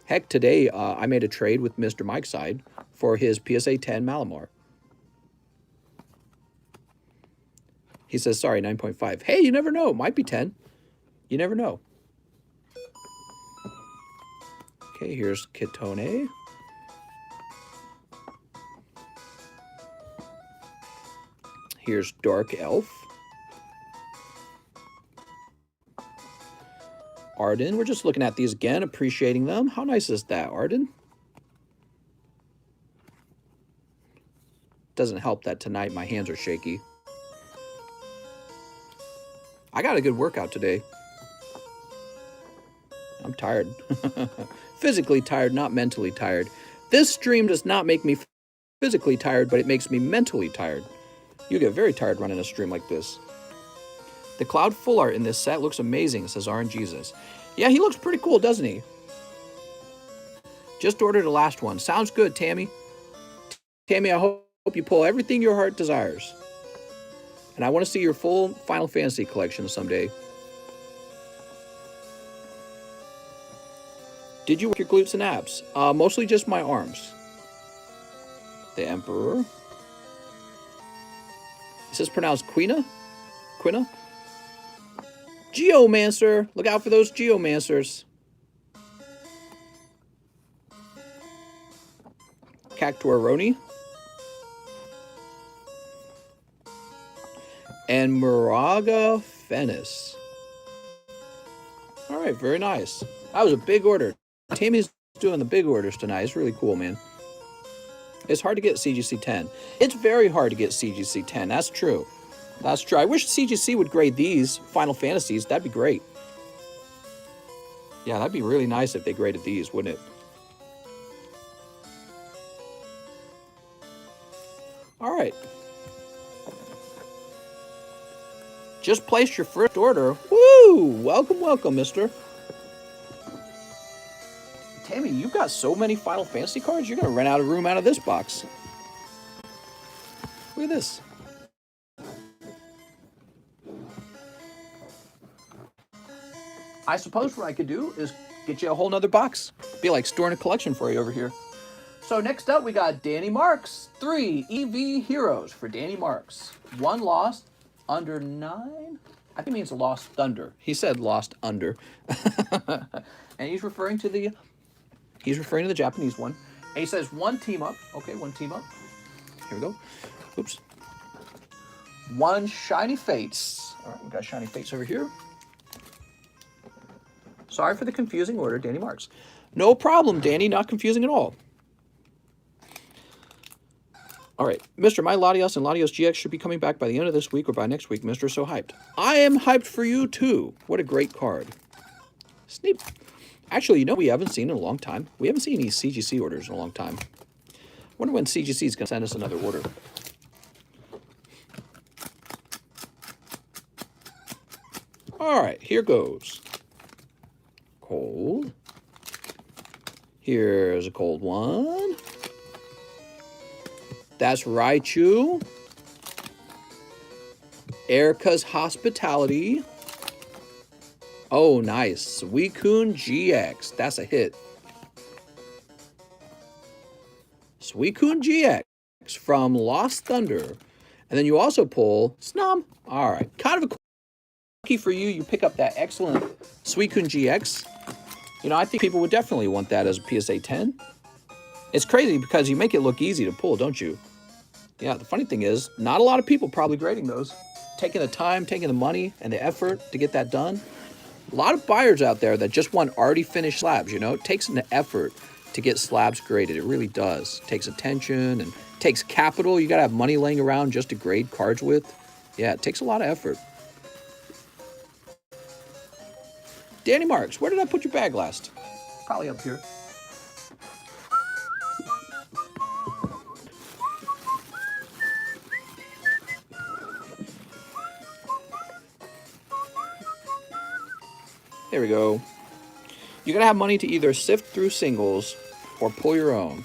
Heck, today I made a trade with Mr. Mike's side for his PSA 10 Malamar. He says, sorry, 9.5. Hey, you never know. Might be 10. You never know. Okay, here's Ketone. Here's Dark Elf. Arden. We're just looking at these again, appreciating them. How nice is that, Arden? Doesn't help that tonight my hands are shaky. I got a good workout today. I'm tired. Physically tired, not mentally tired. This stream does not make me physically tired, but it makes me mentally tired. You get very tired running a stream like this. The Cloud full art in this set looks amazing, says RNGesus. Yeah, he looks pretty cool, doesn't he? Just ordered the last one. Sounds good, Tammy. Tammy, I hope you pull everything your heart desires. And I want to see your full Final Fantasy collection someday. Did you work your glutes and abs? Mostly just my arms. The Emperor. Is this pronounced Quina? Quina? Geomancer. Look out for those Geomancers. Cactuaroni. and Moraga Fennis. All right, very nice. That was a big order. Tammy's doing the big orders tonight. It's really cool, man. It's hard to get CGC 10. It's very hard to get CGC 10. That's true. That's true. I wish CGC would grade these Final Fantasies. That'd be great. Yeah, that'd be really nice if they graded these, wouldn't it? All right. Just placed your first order. Woo! Welcome, welcome, mister. Tammy, you've got so many Final Fantasy cards, you're going to run out of room out of this box. Look at this. I suppose what I could do is get you a whole nother box. Be like storing a collection for you over here. So next up, we got Danny Marks. 3 EV Heroes for Danny Marks. 1 lost, under 9? I think it means lost under. He said lost under. And he's referring to the Japanese one. And he says 1 team up. Okay, 1 team up. Here we go. Oops. 1 Shiny Fates. All right, we got Shiny Fates over here. Sorry for the confusing order, Danny Marks. No problem, Danny. Not confusing at all. All right, Mr. My Latios and Latios GX should be coming back by the end of this week or by next week, Mr. So hyped. I am hyped for you, too. What a great card. Sneap. Actually, you know we haven't seen in a long time? We haven't seen any CGC orders in a long time. Wonder when CGC is going to send us another order. All right, here goes. Cold. Here's a cold one. That's Raichu. Erica's Hospitality. Oh, nice. Suicune GX. That's a hit. Suicune GX from Lost Thunder. And then you also pull Snom. All right. Kind of a lucky for you. You pick up that excellent Suicune GX. You know, I think people would definitely want that as a PSA 10. It's crazy because you make it look easy to pull, don't you? Yeah, the funny thing is, not a lot of people probably grading those. Taking the time, taking the money, and the effort to get that done. A lot of buyers out there that just want already finished slabs, you know? It takes an effort to get slabs graded. It really does. It takes attention and takes capital. You got to have money laying around just to grade cards with. Yeah, it takes a lot of effort. Danny Marks, where did I put your bag last? Probably up here. There we go. You're going to have money to either sift through singles or pull your own.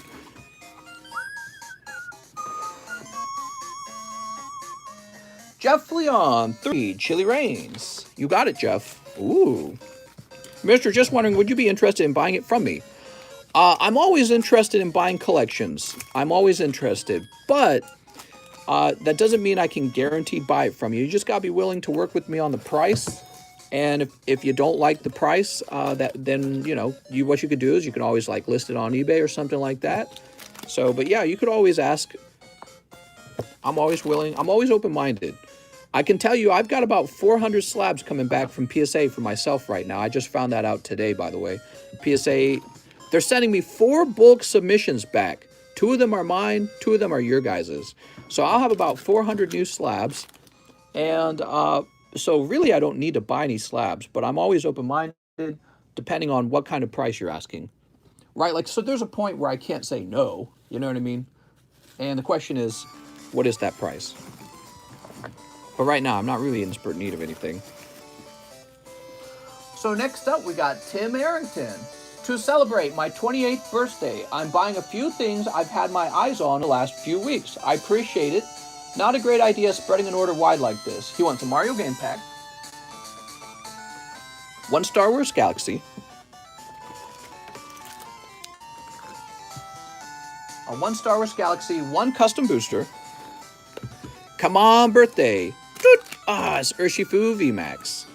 Jeff Leon, 3 Chili Rains. You got it, Jeff. Ooh. Mister, just wondering, would you be interested in buying it from me? I'm always interested in buying collections. I'm always interested. But that doesn't mean I can guarantee buy it from you. You just got to be willing to work with me on the price. And if you don't like the price, then, you know, what you could do is you can always, like, list it on eBay or something like that. So, but yeah, you could always ask. I'm always willing. I'm always open-minded. I can tell you I've got about 400 slabs coming back from PSA for myself right now. I just found that out today, by the way. PSA, they're sending me 4 bulk submissions back. 2 of them are mine. 2 of them are your guys's. So I'll have about 400 new slabs. And so really I don't need to buy any slabs, but I'm always open-minded depending on what kind of price you're asking. Right? Like, so there's a point where I can't say no. You know what I mean? And the question is, what is that price? But right now, I'm not really in desperate need of anything. So next up, we got Tim Arrington. To celebrate my 28th birthday, I'm buying a few things I've had my eyes on the last few weeks. I appreciate it. Not a great idea spreading an order wide like this. He wants a Mario game pack, 1 Star Wars Galaxy, a 1 Star Wars Galaxy, 1 custom booster. Come on, birthday. Ah, it's Urshifu VMAX.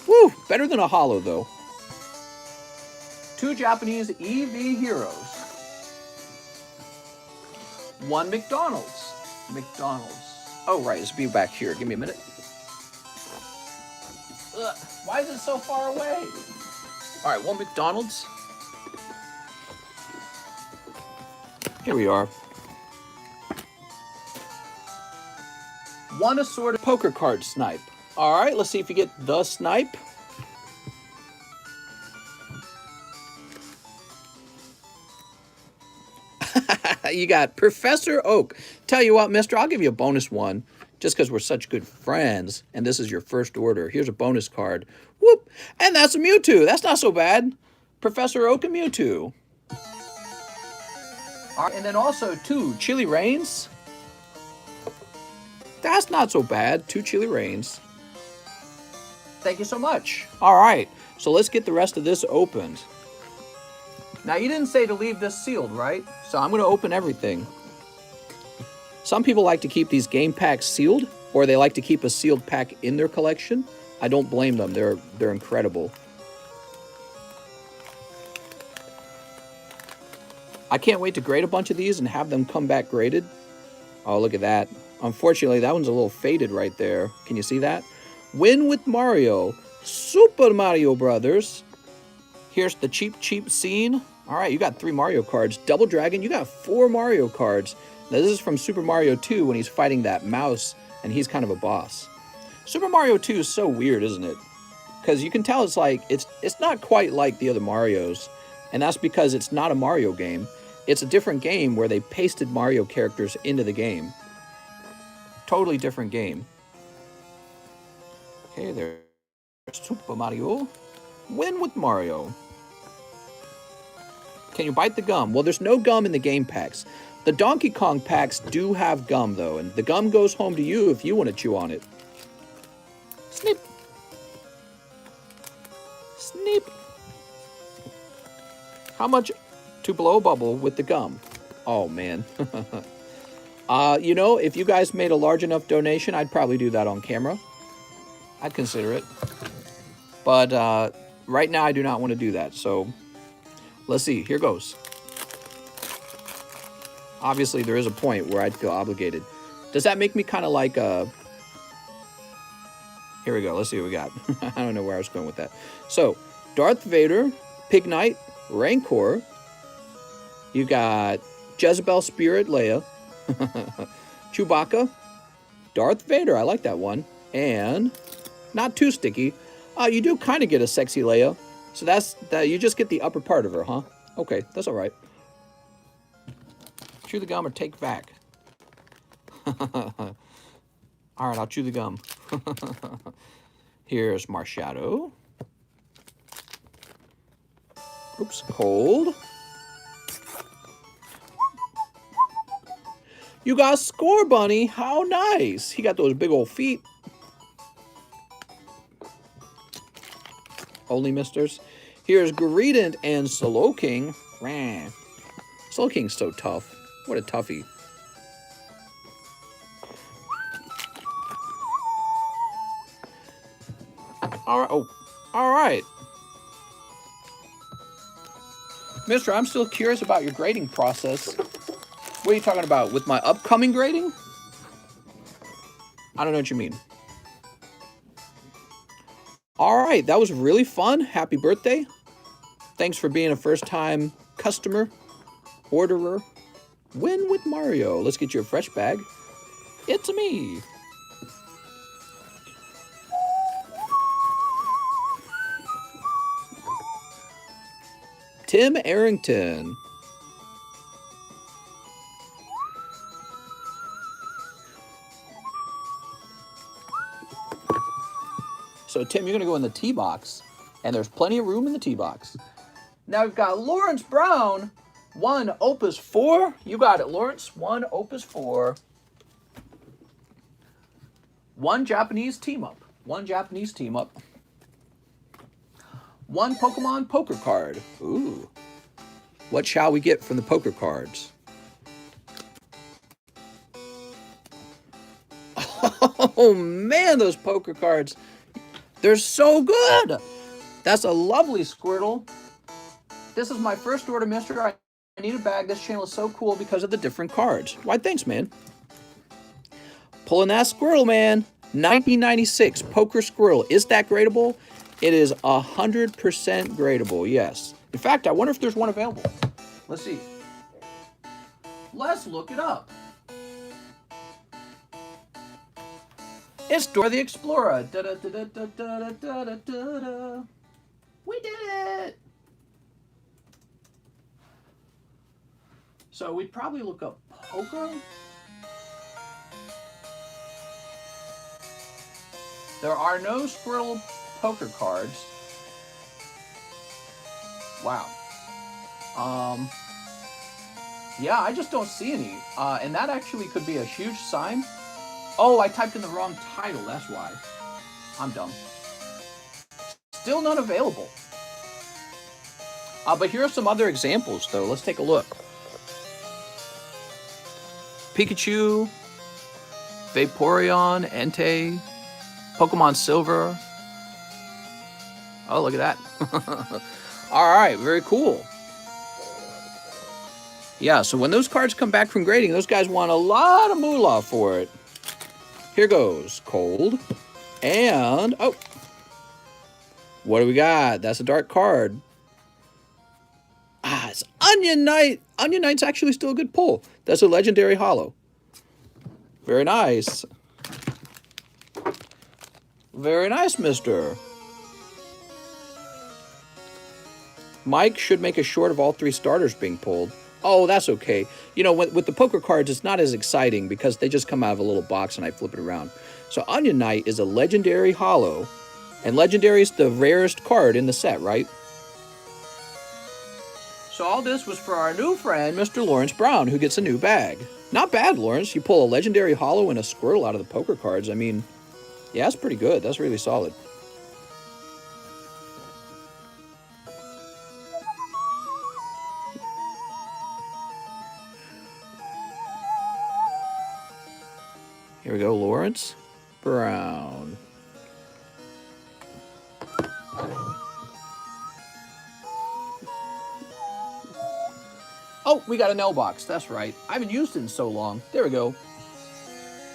Woo, better than a holo, though. 2 Japanese EV Heroes. 1 McDonald's. Oh, right, let's be back here. Give me a minute. Ugh, why is it so far away? All right, one McDonald's. Here we are. One assorted poker card snipe. All right, let's see if you get the snipe. You got Professor Oak. Tell you what, mister, I'll give you a bonus one just because we're such good friends and this is your first order. Here's a bonus card. Whoop. And that's a Mewtwo. That's not so bad. Professor Oak and Mewtwo. All right, and then also 2 Chili Rains. That's not so bad. 2 Chili Rains. Thank you so much. All right, so let's get the rest of this opened. Now, you didn't say to leave this sealed, right? So I'm going to open everything. Some people like to keep these game packs sealed, or they like to keep a sealed pack in their collection. I don't blame them. They're incredible. I can't wait to grade a bunch of these and have them come back graded. Oh, look at that. Unfortunately, that one's a little faded right there. Can you see that? Win with Mario. Super Mario Brothers. Here's the cheap scene. All right, you got 3 Mario cards. Double Dragon, you got 4 Mario cards. Now, this is from Super Mario 2 when he's fighting that mouse, and he's kind of a boss. Super Mario 2 is so weird, isn't it? Because you can tell it's like, it's not quite like the other Marios, and that's because it's not a Mario game. It's a different game where they pasted Mario characters into the game. Totally different game. Okay, there's Super Mario. Win with Mario. Can you bite the gum? Well, there's no gum in the game packs. The Donkey Kong packs do have gum, though, and the gum goes home to you if you want to chew on it. Snip. Snip. How much to blow a bubble with the gum? Oh, man. You know, if you guys made a large enough donation, I'd probably do that on camera. I'd consider it. But right now, I do not want to do that, so let's see. Here goes. Obviously, there is a point where I'd feel obligated. Does that make me kind of like a... Here we go. Let's see what we got. I don't know where I was going with that. So, Darth Vader, Pig Knight, Rancor. You got Jezebel Spirit, Leia. Chewbacca. Darth Vader. I like that one. And not too sticky. You do kind of get a sexy Leia. So that's that. You just get the upper part of her, huh? Okay, that's all right. Chew the gum or take back. All right, I'll chew the gum. Here's Marshadow. Oops, cold. You got Score Bunny. How nice. He got those big old feet. Only misters. Here's Greedent and Slowking. Slowking's so tough. What a toughie. All right. Oh, all right. Mister, I'm still curious about your grading process. What are you talking about? With my upcoming grading? I don't know what you mean. All right, that was really fun. Happy birthday. Thanks for being a first-time customer, orderer. Win with Mario. Let's get you a fresh bag. It's me. Tim Arrington. So, Tim, you're going to go in the tee box, and there's plenty of room in the tee box. Now, we've got Lawrence Brown, 1 Opus 4. You got it, Lawrence. 1 Opus 4. 1 Japanese team-up. 1 Japanese team-up. 1 Pokemon Poker card. Ooh. What shall we get from the poker cards? Oh, man, those poker cards. They're so good. That's a lovely Squirtle. This is my first order, mister. I need a bag. This channel is so cool because of the different cards. Why, thanks, man. Pulling that squirrel, man. 1996 Poker Squirrel. Is that gradable? It is 100% gradable, yes. In fact, I wonder if there's one available. Let's see. Let's look it up. It's Dora the Explorer. Da, da, da, da, da, da, da, da, da, da. We did it. So we'd probably look up Poker. There are no squirrel poker cards. Wow. Yeah, I just don't see any. And that actually could be a huge sign. Oh, I typed in the wrong title. That's why. I'm dumb. Still none available. But here are some other examples, though. Let's take a look. Pikachu, Vaporeon, Entei, Pokemon Silver. Oh, look at that. All right, very cool. Yeah, so when those cards come back from grading, those guys want a lot of moolah for it. Here goes. Cold. And, oh. What do we got? That's a dark card. Ah, it's Onion Knight. Onion Knight's actually still a good pull. That's a legendary holo. Very nice. Very nice, mister. Mike should make a short of all three starters being pulled. Oh, that's okay. You know, with the poker cards, it's not as exciting because they just come out of a little box and I flip it around. So Onion Knight is a legendary holo. And legendary is the rarest card in the set, right? So all this was for our new friend, Mr. Lawrence Brown, who gets a new bag. Not bad, Lawrence. You pull a legendary holo and a squirrel out of the poker cards. I mean, yeah, that's pretty good. That's really solid. Here we go, Lawrence Brown. Oh, we got a nail box. That's right. I haven't used it in so long. There we go.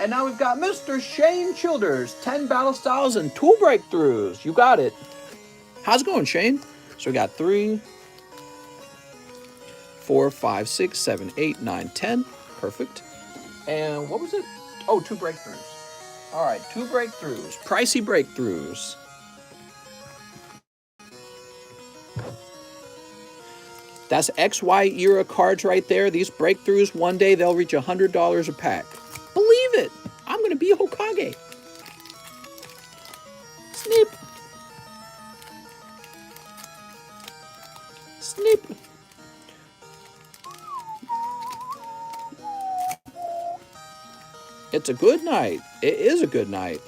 And now we've got Mr. Shane Childers, 10 battle styles and 2 breakthroughs. You got it. How's it going, Shane? So we got 3, 4, 5, 6, 7, 8, 9, 10. Perfect. And what was it? Oh, 2 breakthroughs. All right, 2 breakthroughs. Pricey breakthroughs. That's XY era cards right there. These breakthroughs, one day they'll reach $100 a pack. Believe it. I'm going to be Hokage. Snip. Snip. It's a good night. It is a good night.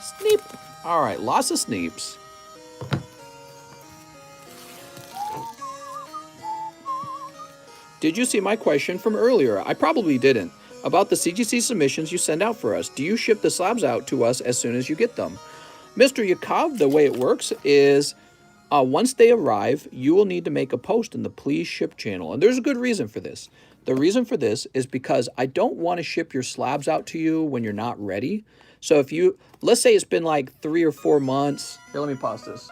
Snip. All right, lots of sneeps. Did you see my question from earlier? I probably didn't. About the CGC submissions you send out for us. Do you ship the slabs out to us as soon as you get them? Mr. Yakov, the way it works is once they arrive, you will need to make a post in the Please Ship channel. And there's a good reason for this. The reason for this is because I don't want to ship your slabs out to you when you're not ready. So if you, let's say it's been like 3 or 4 months. Here, let me pause this.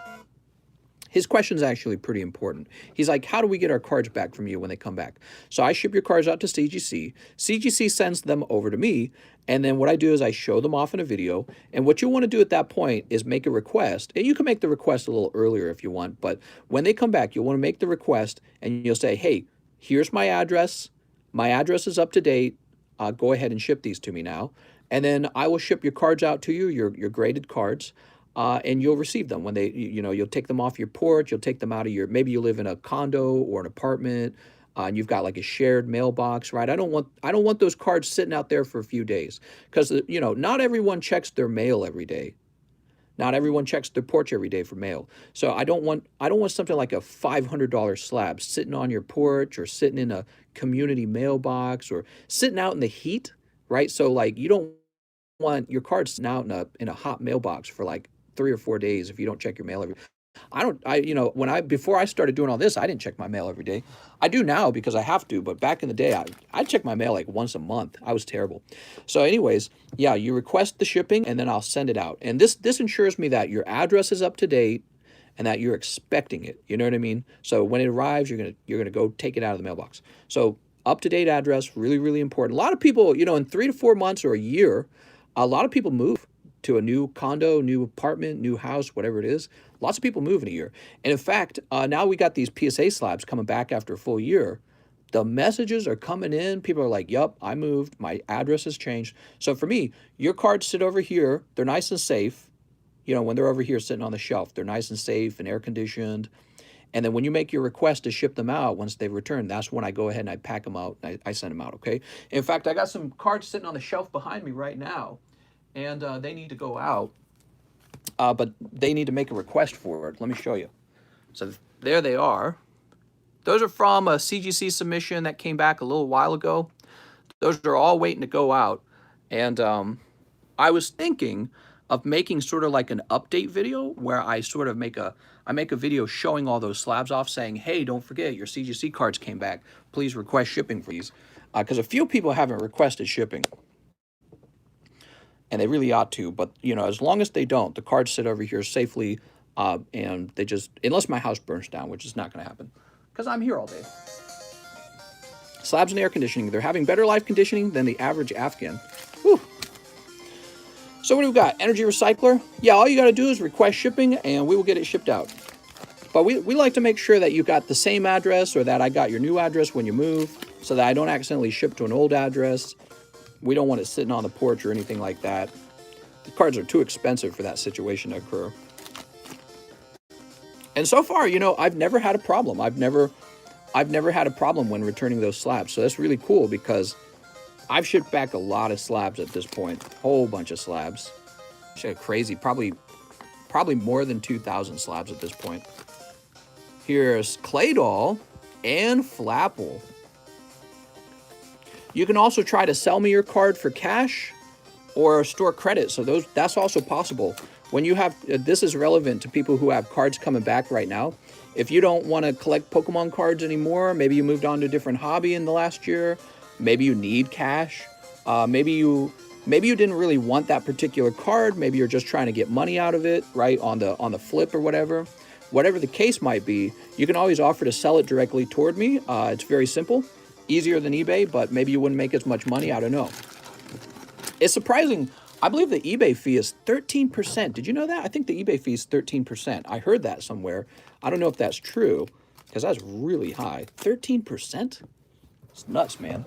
His question is actually pretty important. He's like, how do we get our cards back from you when they come back? So I ship your cards out to CGC. CGC sends them over to me. And then what I do is I show them off in a video. And what you want to do at that point is make a request. And you can make the request a little earlier if you want. But when they come back, you'll want to make the request. And you'll say, hey, here's my address. My address is up to date. Go ahead and ship these to me now. And then I will ship your cards out to you, your graded cards. And you'll receive them when they, you'll take them off your porch. You'll take them out of your, maybe you live in a condo or an apartment, and you've got like a shared mailbox, right? I don't want those cards sitting out there for a few days because, not everyone checks their mail every day. Not everyone checks their porch every day for mail. So I don't want something like a $500 slab sitting on your porch or sitting in a community mailbox or sitting out in the heat, right? So like you don't want your cards sitting out in a hot mailbox for like 3 or 4 days if you don't check your mail every you know, before I started doing all this, I didn't check my mail every day. I do now because I have to, but back in the day, I check my mail like once a month. I was terrible. So anyways, yeah, you request the shipping and then I'll send it out. And this ensures me that your address is up to date and that you're expecting it. You know what I mean? So when it arrives, you're gonna go take it out of the mailbox. So up to date address, really, really important. A lot of people, you know, in 3 to 4 months or a year, a lot of people move to a new condo, new apartment, new house, whatever it is. Lots of people move in a year. And in fact, now we got these PSA slabs coming back after a full year. The messages are coming in. People are like, yup, I moved. My address has changed. So for me, your cards sit over here. They're nice and safe. You know, when they're over here sitting on the shelf, they're nice and safe and air conditioned. And then when you make your request to ship them out, once they return, that's when I go ahead and I pack them out and I send them out, okay? In fact, I got some cards sitting on the shelf behind me right now, and they need to go out, but they need to make a request for it. Let me show you. So there they are. Those are from a CGC submission that came back a little while ago. Those are all waiting to go out. And I was thinking of making sort of like an update video where I sort of make a video showing all those slabs off saying, hey, don't forget your CGC cards came back. Please request shipping for these. Because a few people haven't requested shipping. And they really ought to. But, you know, as long as they don't, the cards sit over here safely. And they just, unless my house burns down, which is not going to happen. Because I'm here all day. Slabs and air conditioning. They're having better life conditioning than the average Afghan. Whew. So what do we got? Energy recycler. Yeah, all you got to do is request shipping and we will get it shipped out. But we like to make sure that you got the same address or that I got your new address when you move so that I don't accidentally ship to an old address. We don't want it sitting on the porch or anything like that. The cards are too expensive for that situation to occur. And so far, you know, I've never had a problem. I've never had a problem when returning those slabs. So that's really cool because I've shipped back a lot of slabs at this point. A whole bunch of slabs. Shit, crazy. Probably more than 2,000 slabs at this point. Here's Claydol and Flapple. You can also try to sell me your card for cash or store credit. So that's also possible. When you have, this is relevant to people who have cards coming back right now. If you don't want to collect Pokemon cards anymore, maybe you moved on to a different hobby in the last year, maybe you need cash, maybe you didn't really want that particular card, maybe you're just trying to get money out of it, right, on the flip or whatever. Whatever the case might be, you can always offer to sell it directly toward me. It's very simple, easier than eBay, but maybe you wouldn't make as much money, I don't know. It's surprising. I believe the eBay fee is 13%. Did you know that? I think the eBay fee is 13%. I heard that somewhere. I don't know if that's true, because that's really high. 13%? It's nuts, man.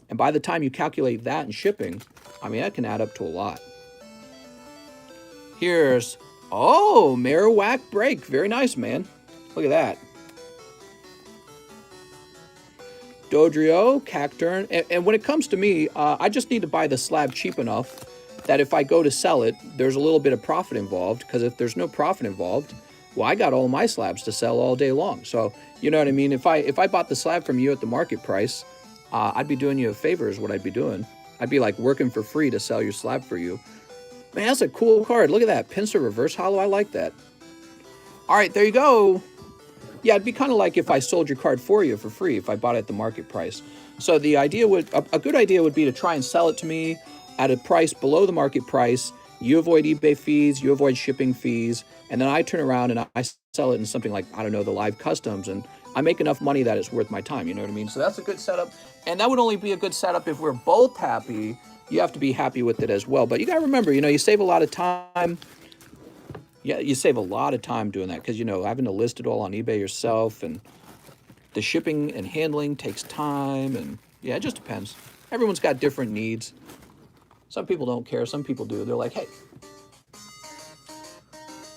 And by the time you calculate that in shipping, I mean, that can add up to a lot. Here's, oh, Marowak Break. Very nice, man. Look at that. Dodrio, Cacturn. And when it comes to me, I just need to buy the slab cheap enough that if I go to sell it, there's a little bit of profit involved, because if there's no profit involved, well, I got all my slabs to sell all day long. So, you know what I mean? If I bought the slab from you at the market price, I'd be doing you a favor is what I'd be doing. I'd be like working for free to sell your slab for you. Man, that's a cool card. Look at that. Pinsir Reverse Hollow. I like that. All right, there you go. Yeah, it'd be kind of like if I sold your card for you for free if I bought it at the market price. So the idea would, a good idea would be to try and sell it to me at a price below the market price. You avoid eBay fees, you avoid shipping fees, and then I turn around and I sell it in something like, I don't know, the live customs, and I make enough money that it's worth my time, you know what I mean? So that's a good setup, and that would only be a good setup if we're both happy. You have to be happy with it as well, but you gotta remember, you know, you save a lot of time. Yeah, you save a lot of time doing that, because, you know, having to list it all on eBay yourself, and the shipping and handling takes time, and yeah, it just depends. Everyone's got different needs. Some people don't care. Some people do. They're like, hey.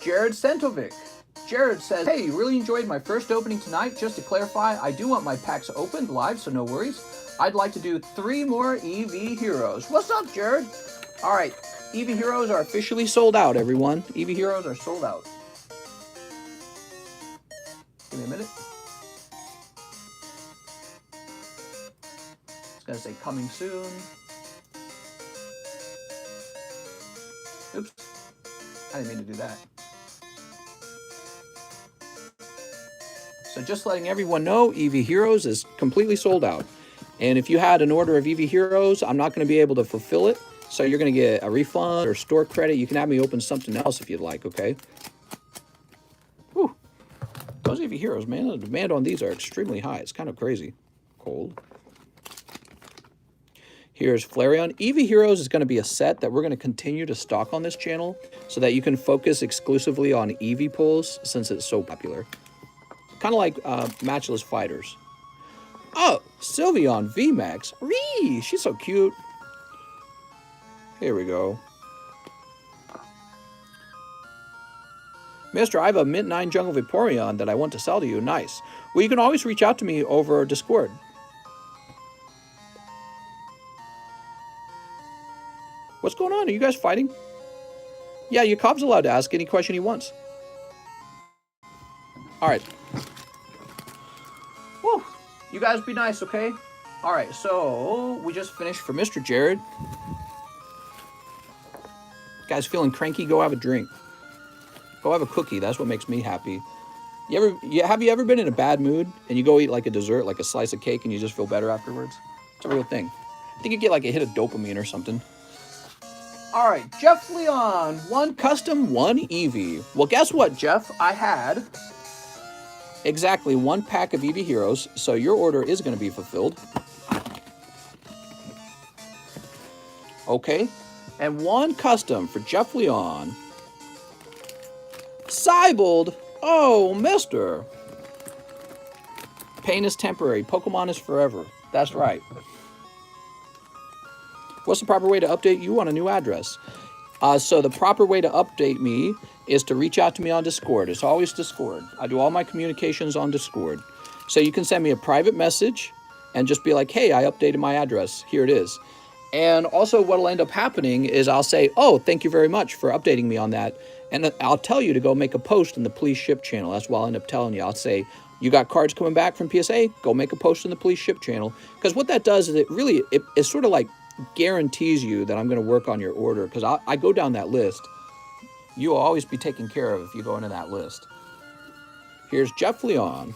Jared Sentovic. Jared says, hey, really enjoyed my first opening tonight. Just to clarify, I do want my packs opened live, so no worries. I'd like to do 3 more EV Heroes. What's up, Jared? All right. EV Heroes are officially sold out, everyone. EV Heroes are sold out. Give me a minute. It's going to say coming soon. Oops, I didn't mean to do that. So just letting everyone know, Eevee Heroes is completely sold out. And if you had an order of Eevee Heroes, I'm not going to be able to fulfill it. So you're going to get a refund or store credit. You can have me open something else if you'd like, okay? Whew. Those Eevee Heroes, man, the demand on these are extremely high. It's kind of crazy. Cold. Here's Flareon. Eevee Heroes is going to be a set that we're going to continue to stock on this channel so that you can focus exclusively on Eevee pulls since it's so popular. Kind of like matchless fighters. Oh, Sylveon VMAX. Ree, she's so cute. Here we go. Mister, I have a Mint 9 Jungle Vaporeon that I want to sell to you. Nice. Well, you can always reach out to me over Discord. What's going on? Are you guys fighting? Yeah, your Cobb's allowed to ask any question he wants. All right. Woo. You guys be nice, okay? All right, so we just finished for Mr. Jared. Guys feeling cranky? Go have a drink. Go have a cookie. That's what makes me happy. Have you ever been in a bad mood and you go eat like a dessert, like a slice of cake, and you just feel better afterwards? It's a real thing. I think you get like a hit of dopamine or something. All right, Jeff Leon, 1 custom, 1 Eevee. Well, guess what, Jeff? I had exactly 1 pack of Eevee Heroes, so your order is going to be fulfilled. Okay, and 1 custom for Jeff Leon. Cybold, oh, mister. Pain is temporary, Pokemon is forever. That's right. What's the proper way to update you on a new address? So the proper way to update me is to reach out to me on Discord. It's always Discord. I do all my communications on Discord. So you can send me a private message and just be like, hey, I updated my address. Here it is. And also what'll end up happening is I'll say, oh, thank you very much for updating me on that. And I'll tell you to go make a post in the Please Ship channel. That's what I'll end up telling you. I'll say, you got cards coming back from PSA? Go make a post in the Please Ship channel. Because what that does is it's sort of like guarantees you that I'm going to work on your order, because I go down that list. You will always be taken care of if you go into that list. Here's Jeff Leon.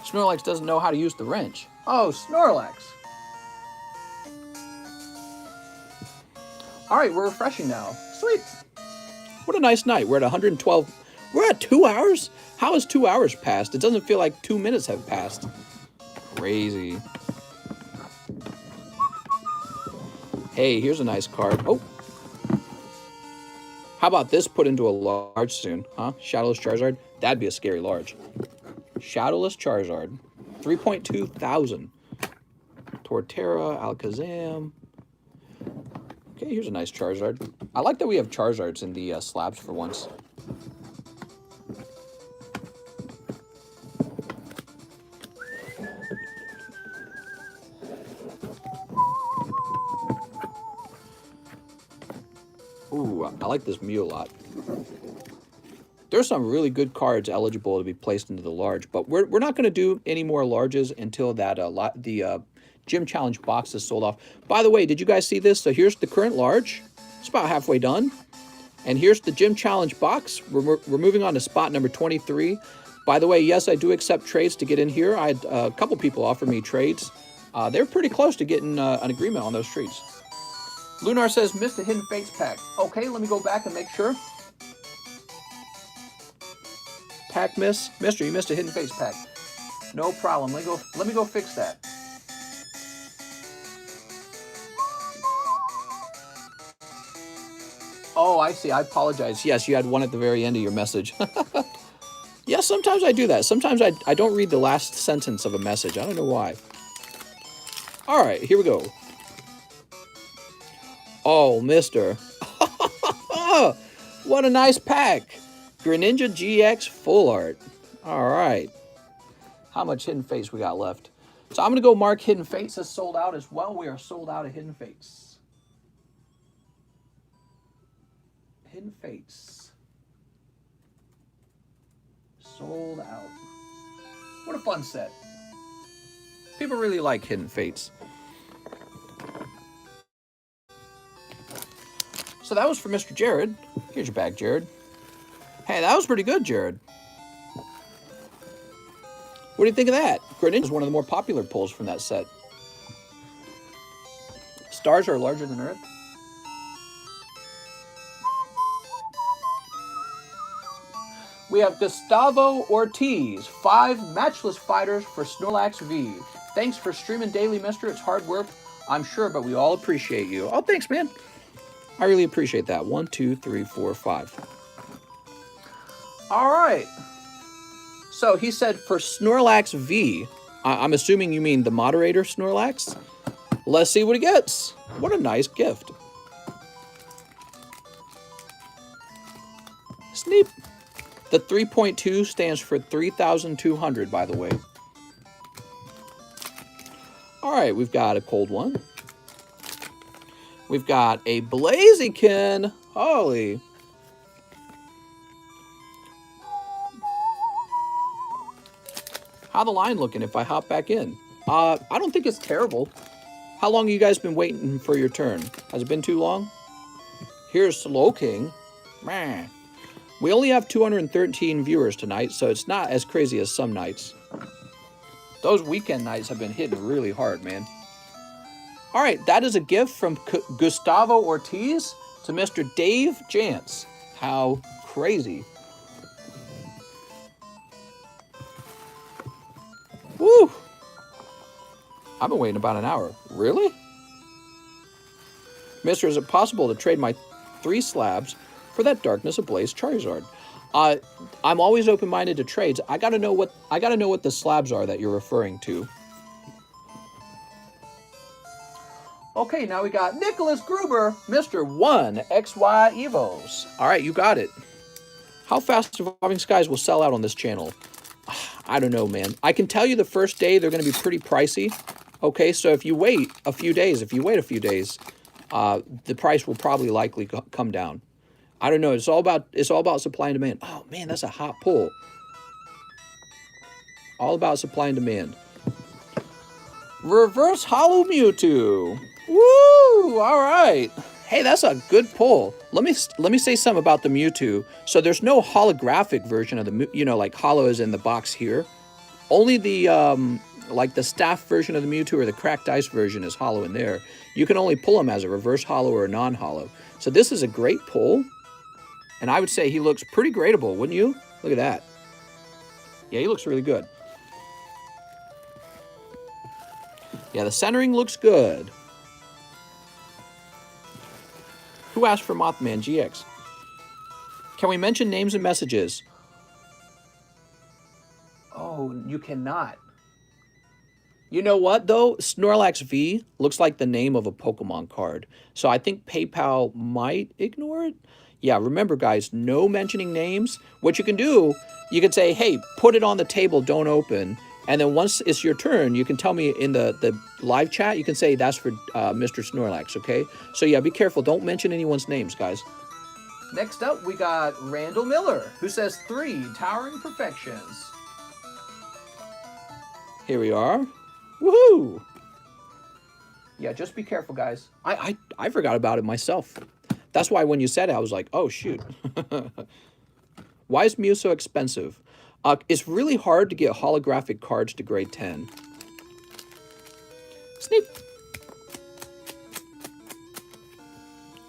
Snorlax doesn't know how to use the wrench. Oh, Snorlax. All right, we're refreshing now. Sweet. What a nice night. We're at 112. We're at 2 hours? How has 2 hours passed? It doesn't feel like 2 minutes have passed. Crazy. Hey, here's a nice card. Oh. How about this put into a large soon, huh? Shadowless Charizard? That'd be a scary large. Shadowless Charizard. 3.2 thousand. Torterra, Alakazam. Okay, here's a nice Charizard. I like that we have Charizards in the slabs for once. Ooh, I like this Mew a lot. There's some really good cards eligible to be placed into the large, but we're not going to do any more larges until that the Gym Challenge box is sold off. By the way, did you guys see this? So here's the current large. It's about halfway done. And here's the Gym Challenge box. We're moving on to spot number 23. By the way, yes, I do accept trades to get in here. I had a couple people offer me trades. They're pretty close to getting an agreement on those trades. Lunar says, missed a Hidden Fates pack. Okay, let me go back and make sure. Pack miss? Mister, you missed a Hidden Fates pack. No problem. Let me go fix that. Oh, I see. I apologize. Yes, you had one at the very end of your message. Yeah, sometimes I do that. Sometimes I don't read the last sentence of a message. I don't know why. All right, here we go. Oh, mister. What a nice pack. Greninja GX Full Art. All right. How much Hidden Fates we got left? So I'm going to go mark Hidden Fates as sold out as well. We are sold out of Hidden Fates. Hidden Fates. Sold out. What a fun set. People really like Hidden Fates. So that was for Mr. Jared. Here's your bag, Jared. Hey, that was pretty good, Jared. What do you think of that? Greninja is one of the more popular pulls from that set. Stars are larger than Earth. We have Gustavo Ortiz, 5 matchless fighters for Snorlax V. Thanks for streaming daily, mister. It's hard work, I'm sure, but we all appreciate you. Oh, thanks, man. I really appreciate that. 1, 2, 3, 4, 5. All right. So he said for Snorlax V, I'm assuming you mean the moderator Snorlax. Let's see what he gets. What a nice gift. Sneep. The 3.2 stands for 3,200, by the way. All right, we've got a cold one. We've got a Blaziken. Holy. How the line looking if I hop back in? I don't think it's terrible. How long have you guys been waiting for your turn? Has it been too long? Here's Slowking. Man. We only have 213 viewers tonight, so it's not as crazy as some nights. Those weekend nights have been hitting really hard, man. All right, that is a gift from Gustavo Ortiz to Mr. Dave Jantz. How crazy. Woo! I've been waiting about an hour. Really? Mister, is it possible to trade my 3 slabs for that Darkness Ablaze Charizard? I'm always open-minded to trades. I gotta know what the slabs are that you're referring to. Okay, now we got Nicholas Gruber, Mr. 1XY Evos. All right, you got it. How fast Evolving Skies will sell out on this channel? I don't know, man. I can tell you the first day they're going to be pretty pricey. Okay, so if you wait a few days, the price will probably likely come down. I don't know. It's all about supply and demand. Oh man, that's a hot pull. All about supply and demand. Reverse Hollow Mewtwo. Woo! All right. Hey, that's a good pull. Let me say something about the Mewtwo. So there's no holographic version of the, like hollow is in the box here. Only the like the staff version of the Mewtwo or the cracked ice version is hollow in there. You can only pull him as a reverse hollow or a non-hollow. So this is a great pull. And I would say he looks pretty gradable, wouldn't you? Look at that. Yeah, he looks really good. Yeah, the centering looks good. Who asked for Mothman GX? Can we mention names and messages? Oh, you cannot. You know what, though? Snorlax V looks like the name of a Pokemon card. So I think PayPal might ignore it. Yeah, remember, guys, no mentioning names. What you can do, you can say, hey, put it on the table, don't open. And then once it's your turn, you can tell me in the live chat, you can say that's for Mr. Snorlax, okay? So yeah, be careful. Don't mention anyone's names, guys. Next up, we got Randall Miller, who says 3 Towering Perfections. Here we are. Woohoo! Yeah, just be careful, guys. I forgot about it myself. That's why when you said it, I was like, oh, shoot. Why is Mew so expensive? It's really hard to get holographic cards to grade 10. Sneak.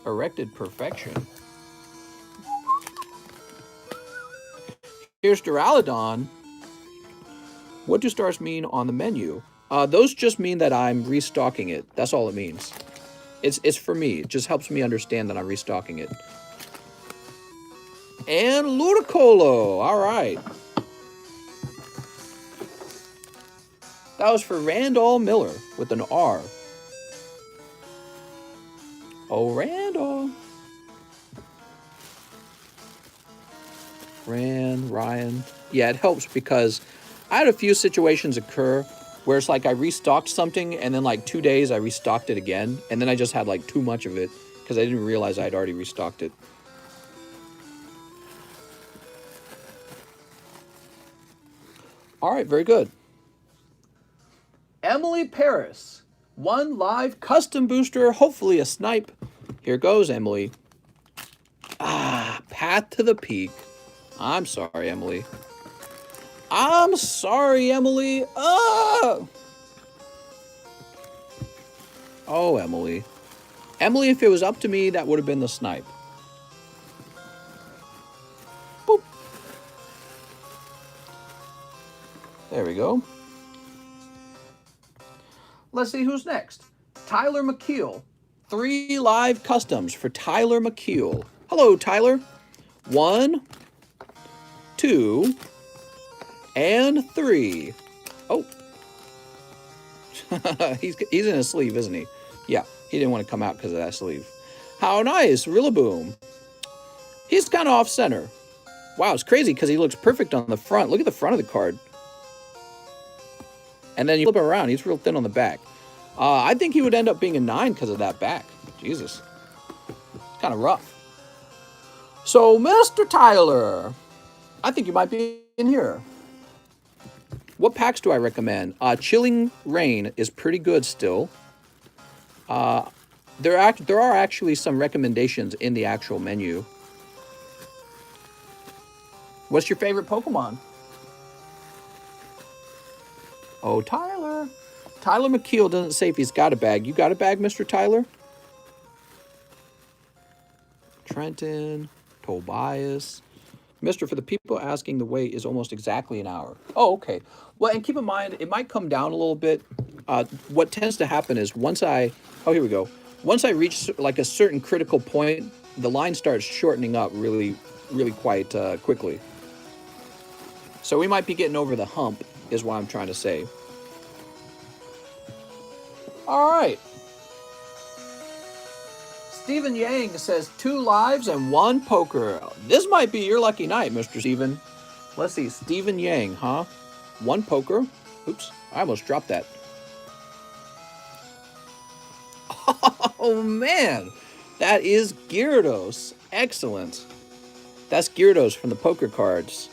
Erected Perfection. Here's Duraludon. What do stars mean on the menu? Those just mean that I'm restocking it. That's all it means. It's for me. It just helps me understand that I'm restocking it. And Ludicolo. All right. That was for Randall Miller with an R. Oh, Randall. Ryan. Yeah, it helps because I had a few situations occur where it's like I restocked something and then like 2 days I restocked it again. And then I just had like too much of it because I didn't realize I'd already restocked it. All right, very good. Emily Paris, 1 live custom booster, hopefully a snipe. Here goes, Emily. Path to the Peak. I'm sorry, Emily. I'm sorry, Emily. Oh, Emily. Emily, if it was up to me, that would have been the snipe. Boop. There we go. Let's see who's next. Tyler McKeel. 3 live customs for Tyler McKeel. Hello, Tyler. 1, 2, and 3. Oh. he's in his sleeve, isn't he? Yeah, he didn't want to come out because of that sleeve. How nice, Rillaboom. He's kind of off center. Wow, it's crazy because he looks perfect on the front. Look at the front of the card. And then you flip him around, he's real thin on the back. I think he would end up being a 9 because of that back. Jesus. It's kind of rough. So, Mr. Tyler, I think you might be in here. What packs do I recommend? Chilling Rain is pretty good still. There are actually some recommendations in the actual menu. What's your favorite Pokemon? Oh, Tyler. Tyler McKeel doesn't say if he's got a bag. You got a bag, Mr. Tyler? Trenton, Tobias. Mister, for the people asking, the wait is almost exactly an hour. Oh, okay. Well, and keep in mind, it might come down a little bit. What tends to happen is once I... Oh, here we go. Once I reach like a certain critical point, the line starts shortening up really quite quickly. So we might be getting over the hump, is what I'm trying to say. All right. Stephen Yang says 2 lives and 1 poker. This might be your lucky night, Mr. Stephen. Let's see. Stephen Yang, huh? 1 poker. Oops. I almost dropped that. Oh, man. That is Gyarados. Excellent. That's Gyarados from the poker cards.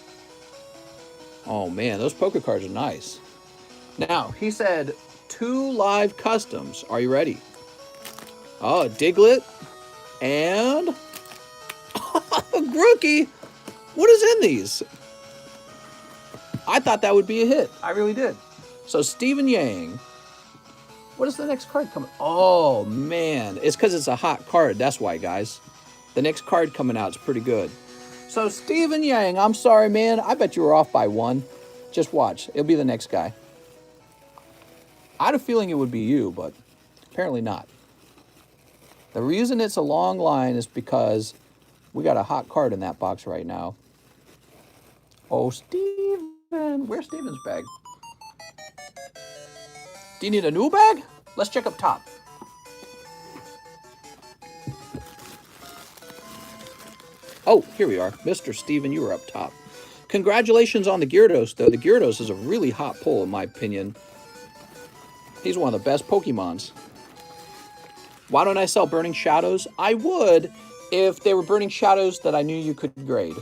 Oh, man. Those poker cards are nice. Now, he said 2 live customs. Are you ready? Oh, Diglett and Grookey. What is in these? I thought that would be a hit. I really did. So Stephen Yang. What is the next card coming? Oh, man. It's because it's a hot card. That's why, guys. The next card coming out is pretty good. So Stephen Yang, I'm sorry, man. I bet you were off by 1. Just watch. It'll be the next guy. I had a feeling it would be you, but apparently not. The reason it's a long line is because we got a hot card in that box right now. Oh, Steven. Where's Steven's bag? Do you need a new bag? Let's check up top. Oh, here we are. Mr. Steven, you were up top. Congratulations on the Gyarados, though. The Gyarados is a really hot pull, in my opinion. He's one of the best Pokemons. Why don't I sell Burning Shadows? I would if they were Burning Shadows that I knew you could grade.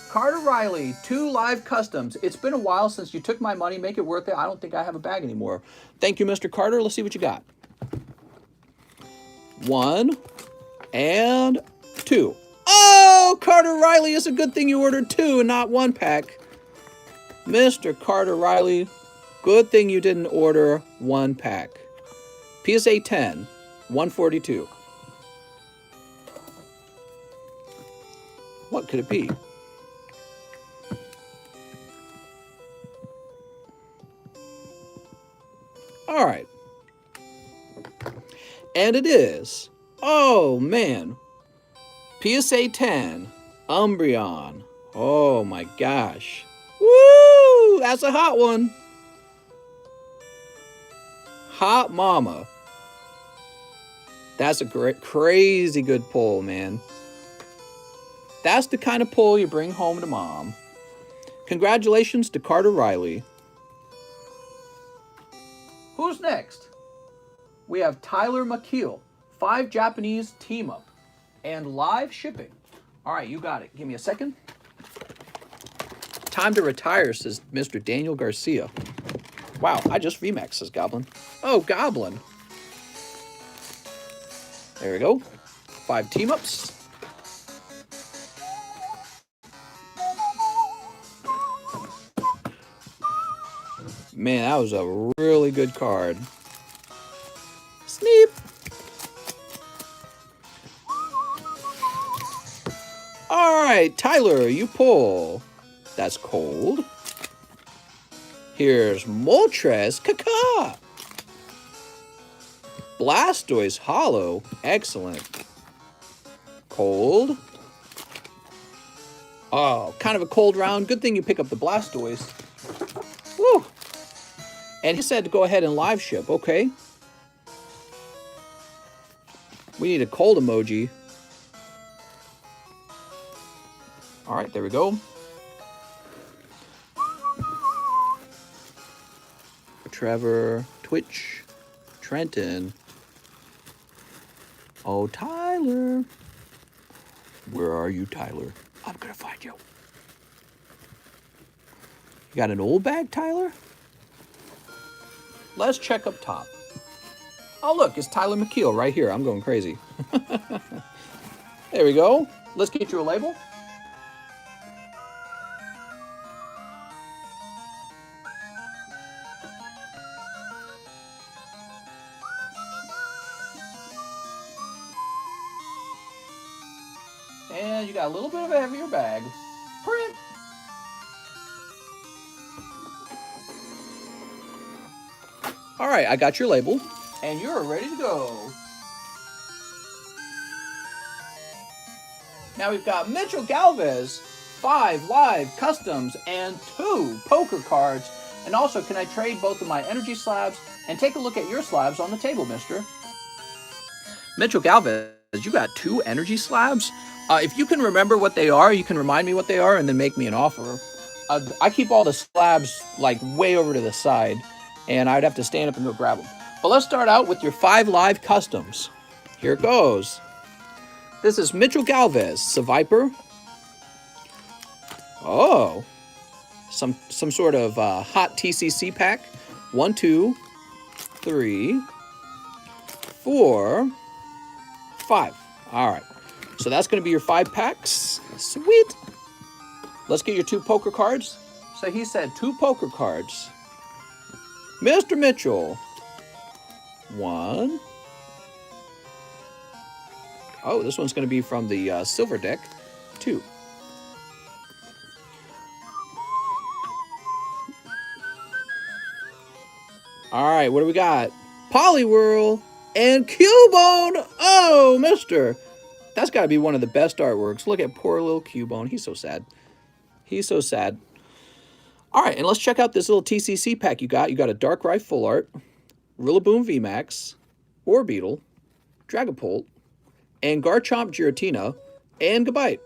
Carter Riley, 2 live customs. It's been a while since you took my money. Make it worth it. I don't think I have a bag anymore. Thank you, Mr. Carter. Let's see what you got. 1 and 2. Oh, Carter Riley, it's a good thing you ordered 2 and not 1 pack. Mr. Carter Riley, good thing you didn't order 1 pack. PSA 10, 142. What could it be? All right. And it is. Oh, man. PSA 10, Umbreon. Oh, my gosh. Woo! That's a hot one. Hot mama. That's a great, crazy good pull, man. That's the kind of pull you bring home to mom. Congratulations to Carter Riley. Who's next? We have Tyler McKeel, 5 Japanese team up, and live shipping. All right, you got it. Give me a second. Time to retire, says Mr. Daniel Garcia. Wow, I just VMAX, says Goblin. Oh, Goblin. There we go. 5 team ups. Man, that was a really good card. Sneep. All right, Tyler, you pull. That's cold. Here's Moltres Kaka. Blastoise Hollow. Excellent. Cold. Oh, kind of a cold round. Good thing you pick up the Blastoise. Woo! And he said to go ahead and live ship. Okay. We need a cold emoji. All right, there we go. Trevor, Twitch, Trenton. Oh, Tyler. Where are you, Tyler? I'm gonna find you. You got an old bag, Tyler? Let's check up top. Oh, look, it's Tyler McKeel right here. I'm going crazy. There we go. Let's get you a label. And you got a little bit of a heavier bag. Print. All right, I got your label, and you're ready to go. Now we've got Mitchell Galvez, 5 live customs, and 2 poker cards. And also, can I trade both of my energy slabs and take a look at your slabs on the table, mister? Mitchell Galvez, you got 2 energy slabs? If you can remember what they are, you can remind me what they are and then make me an offer. I keep all the slabs like way over to the side, and I'd have to stand up and go grab them. But let's start out with your 5 live customs. Here it goes. This is Mitchell Galvez, Seviper. Oh, some sort of hot TCC pack. 1, 2, 3, 4, 5. All right. So that's going to be your 5 packs. Sweet. Let's get your 2 poker cards. So he said 2 poker cards. Mr. Mitchell. 1. Oh, this one's going to be from the silver deck. 2. All right, what do we got? Poliwhirl and Cubone. Oh, mister. That's got to be one of the best artworks. Look at poor little Cubone. He's so sad. He's so sad. All right, and let's check out this little TCC pack you got. You got a Darkrai Full Art, Rillaboom VMAX, Orbeetle, Dragapult, and Garchomp Giratina, and Gabite.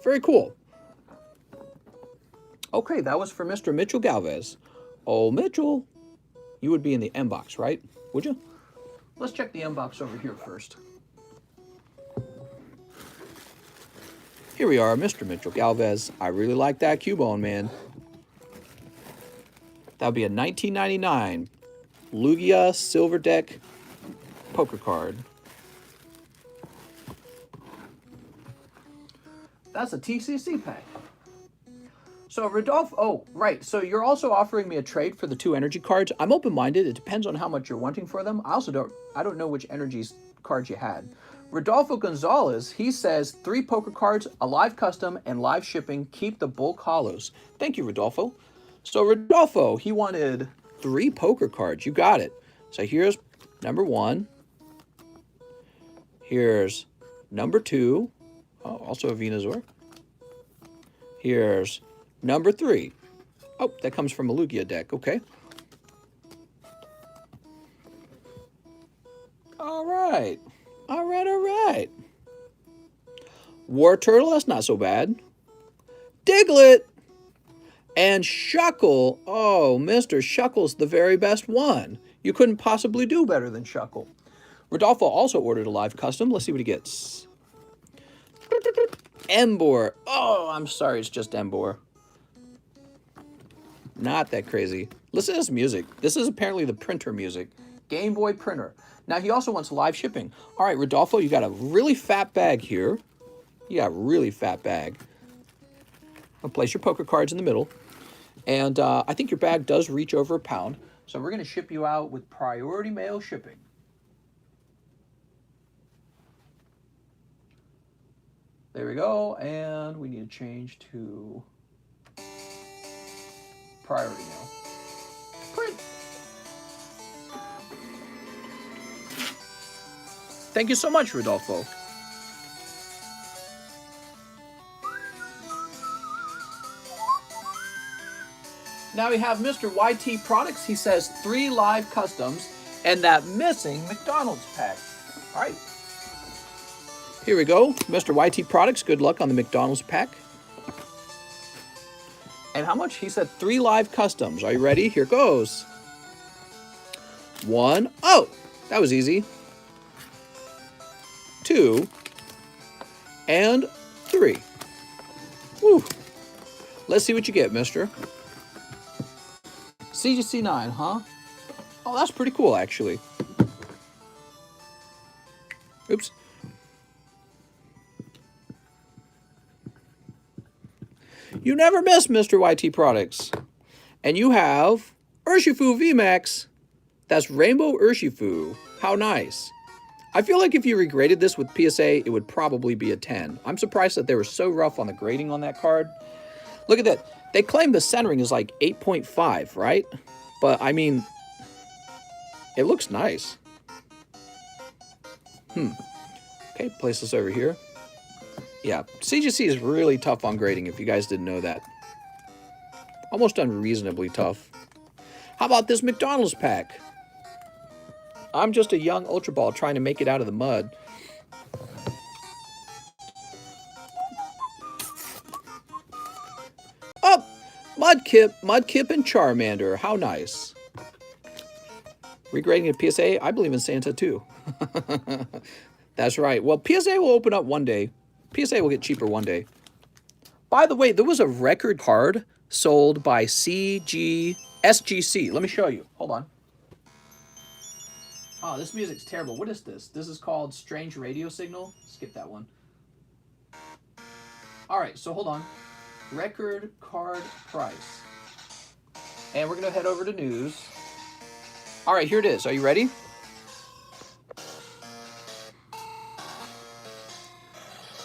Very cool. Okay, that was for Mr. Mitchell Galvez. Oh, Mitchell, you would be in the M box, right? Would you? Let's check the M box over here first. Here we are, Mr. Mitchell Galvez. I really like that Cubone, man. That would be a 1999 Lugia Silver Deck poker card. That's a TCC pack. So Rodolfo, oh, right. So you're also offering me a trade for the 2 energy cards. I'm open-minded. It depends on how much you're wanting for them. I don't know which energy cards you had. Rodolfo Gonzalez, he says 3 poker cards, a live custom, and live shipping. Keep the bulk hollows. Thank you, Rodolfo. So Rodolfo, he wanted 3 poker cards. You got it. So here's number 1. Here's number 2. Oh, also a Venusaur. Here's number 3. Oh, that comes from a Lugia deck. Okay. All right. All right, all right. War Turtle, that's not so bad. Diglett. And Shuckle. Oh, Mr. Shuckle's the very best one. You couldn't possibly do better than Shuckle. Rodolfo also ordered a live custom. Let's see what he gets. Embor. Oh, I'm sorry, it's just Embor. Not that crazy. Listen to this music. This is apparently the printer music. Game Boy printer. Now, he also wants live shipping. All right, Rodolfo, you got a really fat bag here. You got a really fat bag. I'll place your poker cards in the middle. And I think your bag does reach over a pound. So we're going to ship you out with priority mail shipping. There we go. And we need to change to priority mail. Print. Thank you so much, Rodolfo. Now we have Mr. YT Products. He says 3 live customs and that missing McDonald's pack. All right. Here we go. Mr. YT Products, good luck on the McDonald's pack. And how much? He said 3 live customs. Are you ready? Here goes. 1. Oh, that was easy. 2. And 3. Woo. Let's see what you get, mister. CGC9, huh? Oh, that's pretty cool, actually. Oops. You never miss, Mr. YT Products. And you have Urshifu VMAX. That's Rainbow Urshifu. How nice. I feel like if you regraded this with PSA, it would probably be a 10. I'm surprised that they were so rough on the grading on that card. Look at that. They claim the centering is like 8.5, right? But, I mean, it looks nice. Okay, place this over here. Yeah, CGC is really tough on grading, if you guys didn't know that. Almost unreasonably tough. How about this McDonald's pack? I'm just a young Ultra Ball trying to make it out of the mud. Oh! Mudkip and Charmander. How nice. Regrading a PSA? I believe in Santa too. That's right. Well, PSA will open up one day. PSA will get cheaper one day. By the way, there was a record card sold by SGC. Let me show you. Hold on. Oh, this music's terrible. What is this? This is called Strange Radio Signal. Skip that one. All right, so hold on. Record card price. And we're going to head over to news. All right, here it is. Are you ready?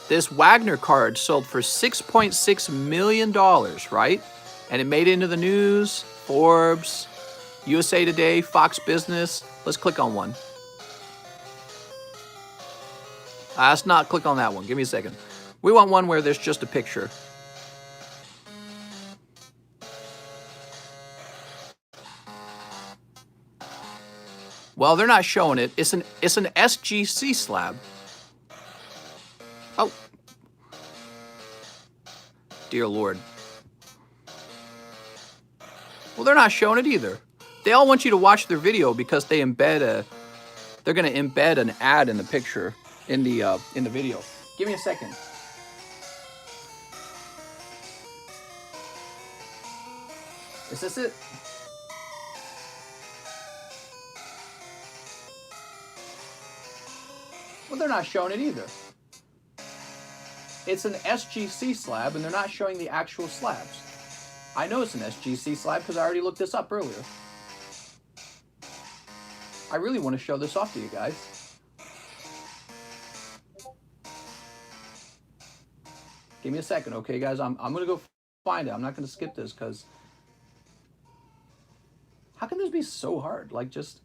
This Wagner card sold for $6.6 million, right? And it made it into the news, Forbes, USA Today, Fox Business. Let's click on one. Let's not click on that one. Give me a second. We want one where there's just a picture. Well, they're not showing it. It's an SGC slab. Oh. Dear Lord. Well, they're not showing it either. They all want you to watch their video because they embed they're going to embed an ad in the picture in the video. Give me a second. Is this it? Well, they're not showing it either. It's an SGC slab, and they're not showing the actual slabs. I know it's an SGC slab because I already looked this up earlier. I really want to show this off to you guys. Give me a second, okay, guys? I'm going to go find it. I'm not going to skip this because... How can this be so hard? Like, just...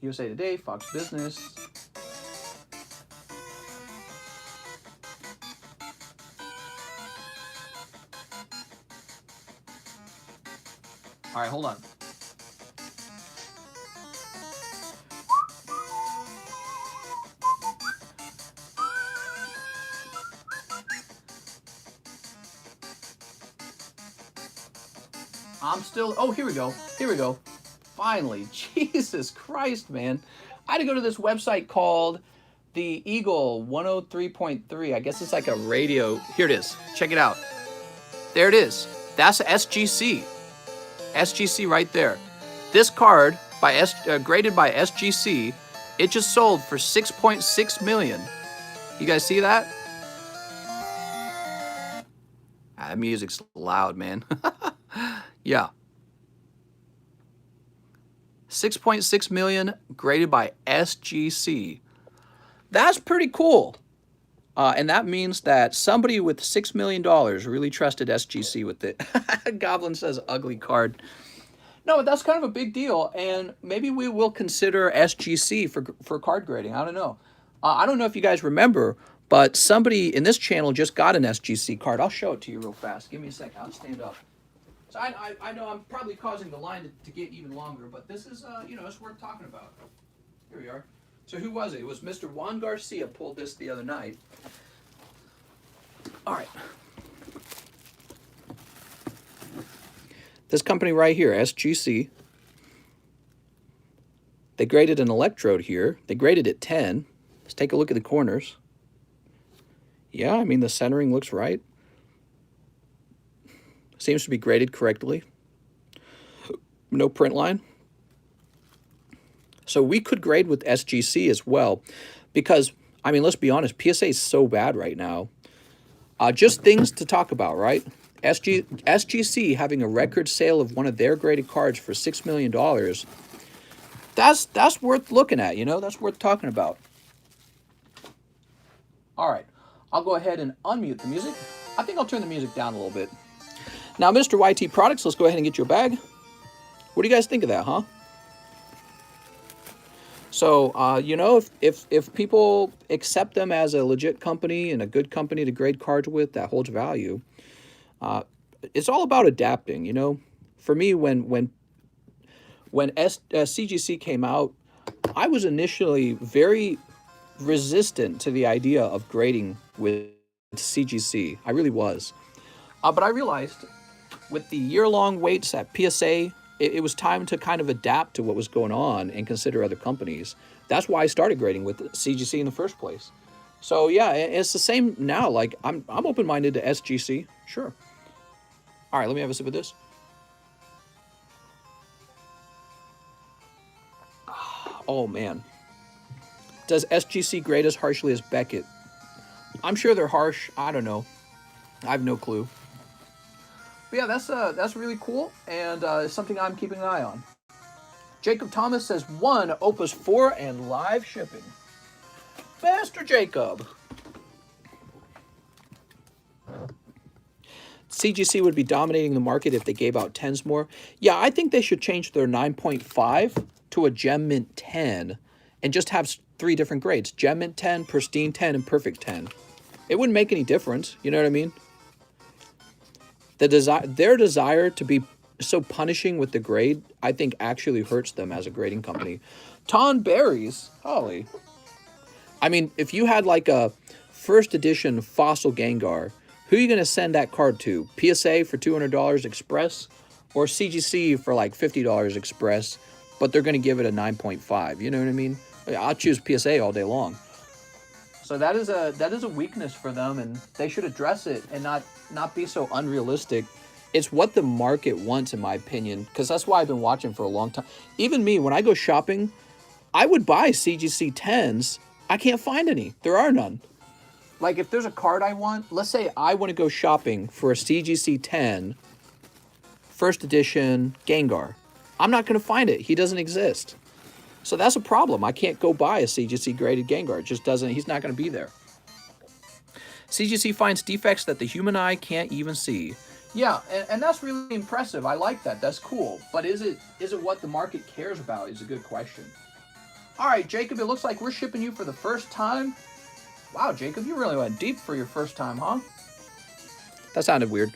USA Today, Fox Business. All right, hold on. I'm still, oh, here we go. Here we go. Finally, Jesus Christ, man. I had to go to this website called the Eagle 103.3. I guess it's like a radio. Here it is. Check it out. There it is. That's SGC. SGC right there. This card, graded by SGC, it just sold for $6.6 million. You guys see that? That music's loud, man. Yeah. 6.6 million graded by SGC. That's pretty cool. And that means that somebody with $6 million really trusted SGC with it. Goblin says ugly card. No, that's kind of a big deal, and maybe we will consider SGC for card grading. I don't know. I don't know if you guys remember, but somebody in this channel just got an SGC card. I'll show it to you real fast. Give me a second. I'll stand up. So I know I'm probably causing the line to get even longer, but this is, you know, it's worth talking about. Here we are. So who was it? It was Mr. Juan Garcia pulled this the other night. All right. This company right here, SGC, they graded an electrode here. They graded it 10. Let's take a look at the corners. Yeah, I mean, the centering looks right. Seems to be graded correctly. No print line. So we could grade with SGC as well because, I mean, let's be honest, PSA is so bad right now. Just things to talk about, right? SGC having a record sale of one of their graded cards for $6 million. That's worth looking at, you know? That's worth talking about. All right. I'll go ahead and unmute the music. I think I'll turn the music down a little bit. Now, Mr. YT Products, let's go ahead and get you a bag. What do you guys think of that, huh? So, you know, if people accept them as a legit company and a good company to grade cards with that holds value, it's all about adapting, you know. For me, when CGC came out, I was initially very resistant to the idea of grading with CGC. I really was. But I realized with the year-long waits at PSA, it was time to kind of adapt to what was going on and consider other companies. That's why I started grading with CGC in the first place. So yeah, it's the same now. Like I'm open-minded to SGC, sure. All right, let me have a sip of this. Oh man, does SGC grade as harshly as Beckett? I'm sure they're harsh. I don't know. I have no clue. But yeah, that's really cool, and it's something I'm keeping an eye on. Jacob Thomas says 1 Opus 4 and live shipping. Master Jacob. CGC would be dominating the market if they gave out 10s more. Yeah, I think they should change their 9.5 to a Gem Mint 10 and just have 3 different grades. Gem Mint 10, Pristine 10, and Perfect 10. It wouldn't make any difference, you know what I mean? Their desire to be so punishing with the grade, I think actually hurts them as a grading company. Ton Berries, holy. I mean, if you had like a first edition Fossil Gengar, who are you going to send that card to? PSA for $200 express or CGC for like $50 express, but they're going to give it a 9.5. You know what I mean? I'll choose PSA all day long. So that is a weakness for them, and they should address it and not be so unrealistic. It's what the market wants, in my opinion, because that's why I've been watching for a long time. Even me, when I go shopping, I would buy CGC 10s. I can't find any. There are none. Like, if there's a card I want, let's say I want to go shopping for a CGC 10 first edition Gengar. I'm not going to find it. He doesn't exist. So that's a problem. I can't go buy a CGC graded Gengar. It just doesn't, he's not going to be there. CGC finds defects that the human eye can't even see. Yeah, and that's really impressive. I like that. That's cool. But is it what the market cares about is a good question. All right, Jacob, it looks like we're shipping you for the first time. Wow, Jacob, you really went deep for your first time, huh? That sounded weird.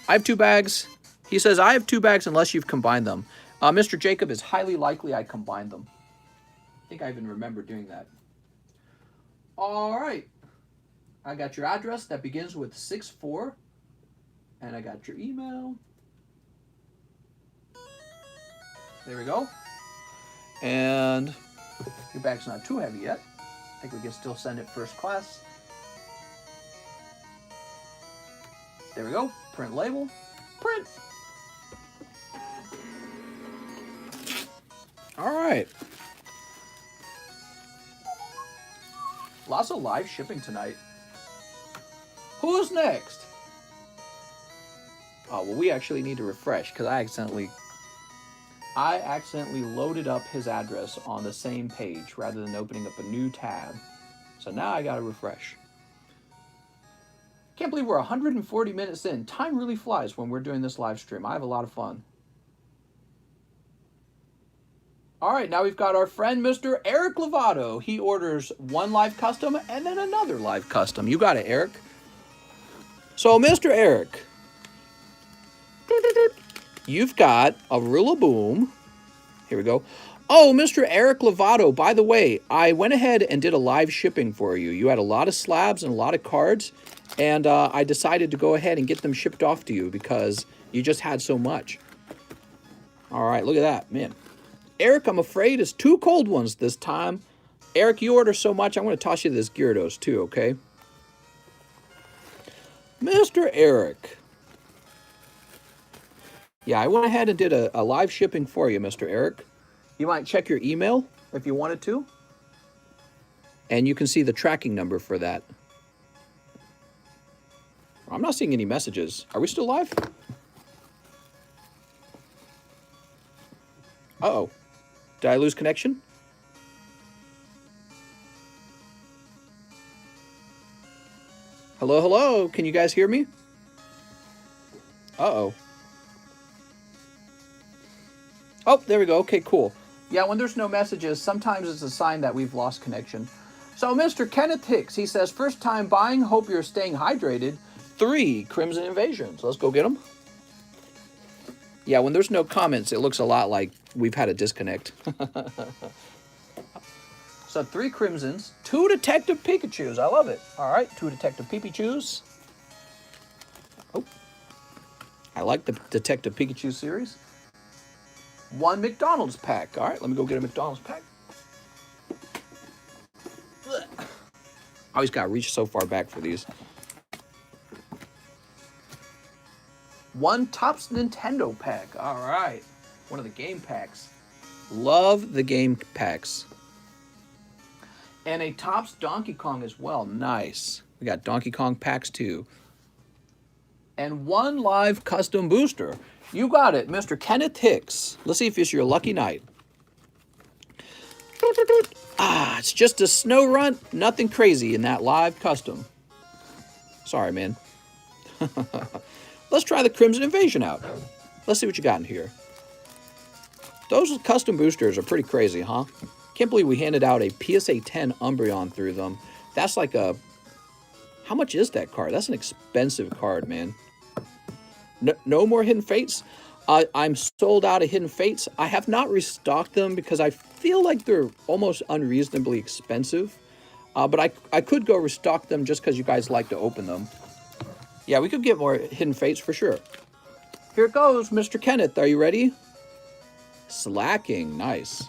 I have 2 bags. He says, I have 2 bags unless you've combined them. Mr. Jacob, is highly likely I combined them. I think I even remember doing that. All right. I got your address that begins with 64. And I got your email. There we go. And your bag's not too heavy yet. I think we can still send it first class. There we go. Print label. Print. All right. Lots of live shipping tonight. Who's next? Oh, well, we actually need to refresh because I accidentally loaded up his address on the same page rather than opening up a new tab. So now I got to refresh. Can't believe we're 140 minutes in. Time really flies when we're doing this live stream. I have a lot of fun. All right, now we've got our friend, Mr. Eric Lovato. He orders one live custom and then another live custom. You got it, Eric. So, Mr. Eric, you've got a Rillaboom. Here we go. Oh, Mr. Eric Lovato, by the way, I went ahead and did a live shipping for you. You had a lot of slabs and a lot of cards, and I decided to go ahead and get them shipped off to you because you just had so much. All right, look at that, man. Eric, I'm afraid it's 2 cold ones this time. Eric, you order so much, I'm going to toss you this Gyarados too, okay? Mr. Eric. Yeah, I went ahead and did a live shipping for you, Mr. Eric. You might check your email if you wanted to. And you can see the tracking number for that. I'm not seeing any messages. Are we still live? Uh-oh. Did I lose connection? Hello, hello. Can you guys hear me? Uh-oh. Oh, there we go. Okay, cool. Yeah, when there's no messages, sometimes it's a sign that we've lost connection. So, Mr. Kenneth Hicks, he says, first time buying, hope you're staying hydrated. 3 Crimson Invasions. Let's go get them. Yeah, when there's no comments, it looks a lot like we've had a disconnect. So 3 Crimsons, 2 Detective Pikachus. I love it. All right, 2 Detective Pikachus. Oh, I like the Detective Pikachu series. 1 McDonald's pack. All right, let me go get a McDonald's pack. I always got to reach so far back for these. 1 Topps Nintendo pack. All right, one of the game packs. Love the game packs. And a Topps Donkey Kong as well. Nice. We got Donkey Kong packs too. And 1 live custom booster. You got it, Mr. Kenneth Hicks. Let's see if it's your lucky night. Ah, it's just a snow runt. Nothing crazy in that live custom. Sorry, man. Let's try the Crimson Invasion out. Let's see what you got in here. Those custom boosters are pretty crazy, huh? Can't believe we handed out a PSA 10 Umbreon through them. That's like a... How much is that card? That's an expensive card, man. No more Hidden Fates. I'm sold out of Hidden Fates. I have not restocked them because I feel like they're almost unreasonably expensive. But I could go restock them just because you guys like to open them. Yeah, we could get more Hidden Fates for sure. Here it goes, Mr. Kenneth. Are you ready? Slacking. Nice.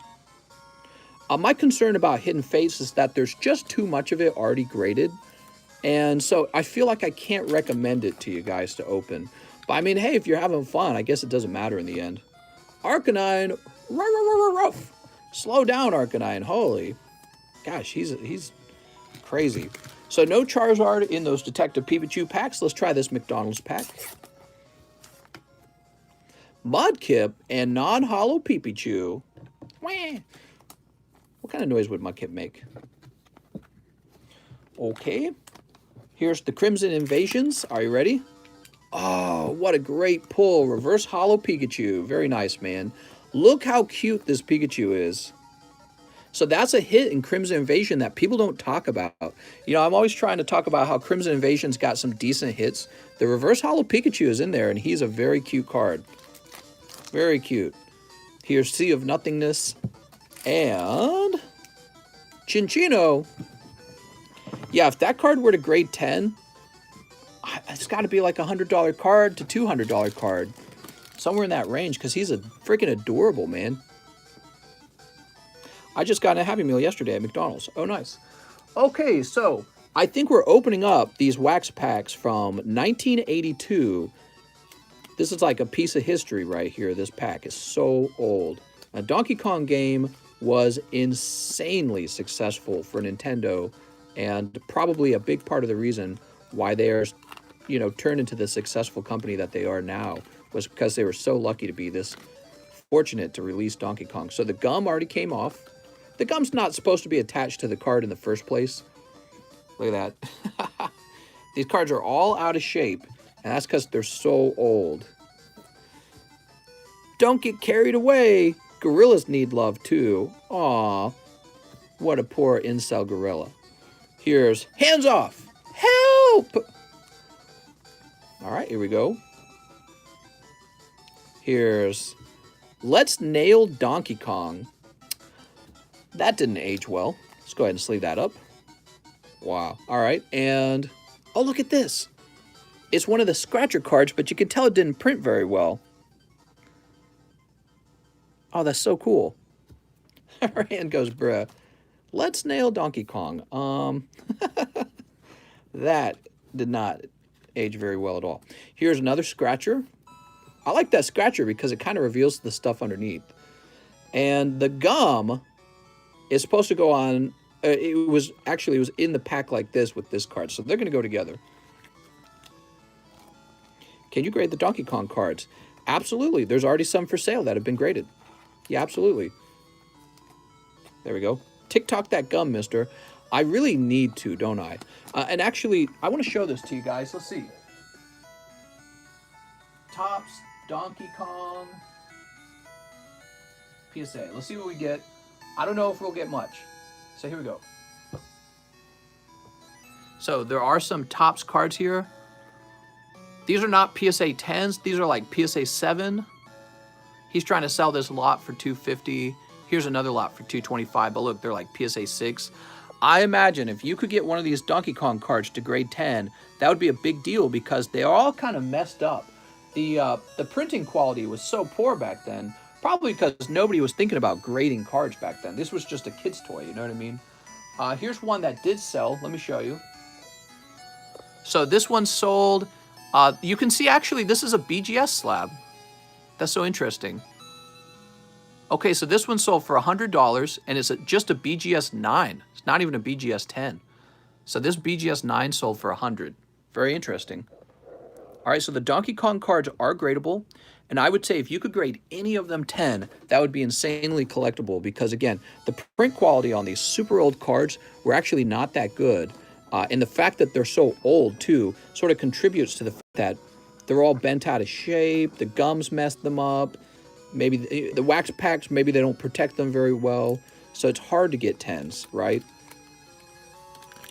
My concern about Hidden Fates is that there's just too much of it already graded. And so I feel like I can't recommend it to you guys to open. But I mean, hey, if you're having fun, I guess it doesn't matter in the end. Arcanine. Ruff. Slow down, Arcanine. Holy. Gosh, he's crazy. So no Charizard in those Detective Pikachu packs. Let's try this McDonald's pack. Mudkip and non-hollow Pikachu. Wah. What kind of noise would Mudkip make? Okay. Here's the Crimson Invasions. Are you ready? Oh, what a great pull. Reverse hollow Pikachu. Very nice, man. Look how cute this Pikachu is. So that's a hit in Crimson Invasion that people don't talk about. You know, I'm always trying to talk about how Crimson Invasion's got some decent hits. The Reverse Hollow Pikachu is in there, and he's a very cute card. Very cute. Here's Sea of Nothingness. And Chinchino. Yeah, if that card were to grade 10, it's got to be like a $100 card to $200 card. Somewhere in that range, because he's a freaking adorable, man. I just got a Happy Meal yesterday at McDonald's. Oh, nice. Okay, so I think we're opening up these wax packs from 1982. This is like a piece of history right here. This pack is so old. A Donkey Kong game was insanely successful for Nintendo, and probably a big part of the reason why they're you know, turned into the successful company that they are now was because they were so lucky to be this fortunate to release Donkey Kong. So the gum already came off. The gum's not supposed to be attached to the card in the first place. Look at that. These cards are all out of shape, and that's because they're so old. Don't get carried away. Gorillas need love too. Aw, what a poor incel gorilla. Here's hands off. Help! All right, here we go. Here's let's nail Donkey Kong. That didn't age well. Let's go ahead and sleeve that up. Wow. All right, and oh, look at this. It's one of the scratcher cards, but you can tell it didn't print very well. Oh, that's so cool. Rand goes, bruh. Let's nail Donkey Kong. That did not age very well at all. Here's another scratcher. I like that scratcher because it kind of reveals the stuff underneath. And the gum is supposed to go on. It was in the pack like this with this card. So they're going to go together. Can you grade the Donkey Kong cards? Absolutely. There's already some for sale that have been graded. Yeah, absolutely. There we go. TikTok that gum, mister. I really need to, don't I? And actually, I want to show this to you guys. Let's see. Topps, Donkey Kong, PSA. Let's see what we get. I don't know if we'll get much. So here we go. So there are some Topps cards here. These are not PSA 10s. These are like PSA 7. He's trying to sell this lot for $250. Here's another lot for $225. But look, they're like PSA 6. I imagine if you could get one of these Donkey Kong cards to grade 10, that would be a big deal because they are all kind of messed up. The printing quality was so poor back then, probably because nobody was thinking about grading cards back then. This was just a kid's toy, you know what I mean? Here's one that did sell. Let me show you. So this one sold. You can see actually this is a BGS slab. That's so interesting. Okay, so this one sold for $100 and it's just a BGS 9. It's not even a BGS 10. So this BGS 9 sold for $100. Very interesting. All right, so the Donkey Kong cards are gradable. And I would say if you could grade any of them 10, that would be insanely collectible because, again, the print quality on these super old cards were actually not that good. And the fact that they're so old, too, sort of contributes to the fact that they're all bent out of shape, the gums messed them up, maybe the wax packs, maybe they don't protect them very well. So it's hard to get 10s, right?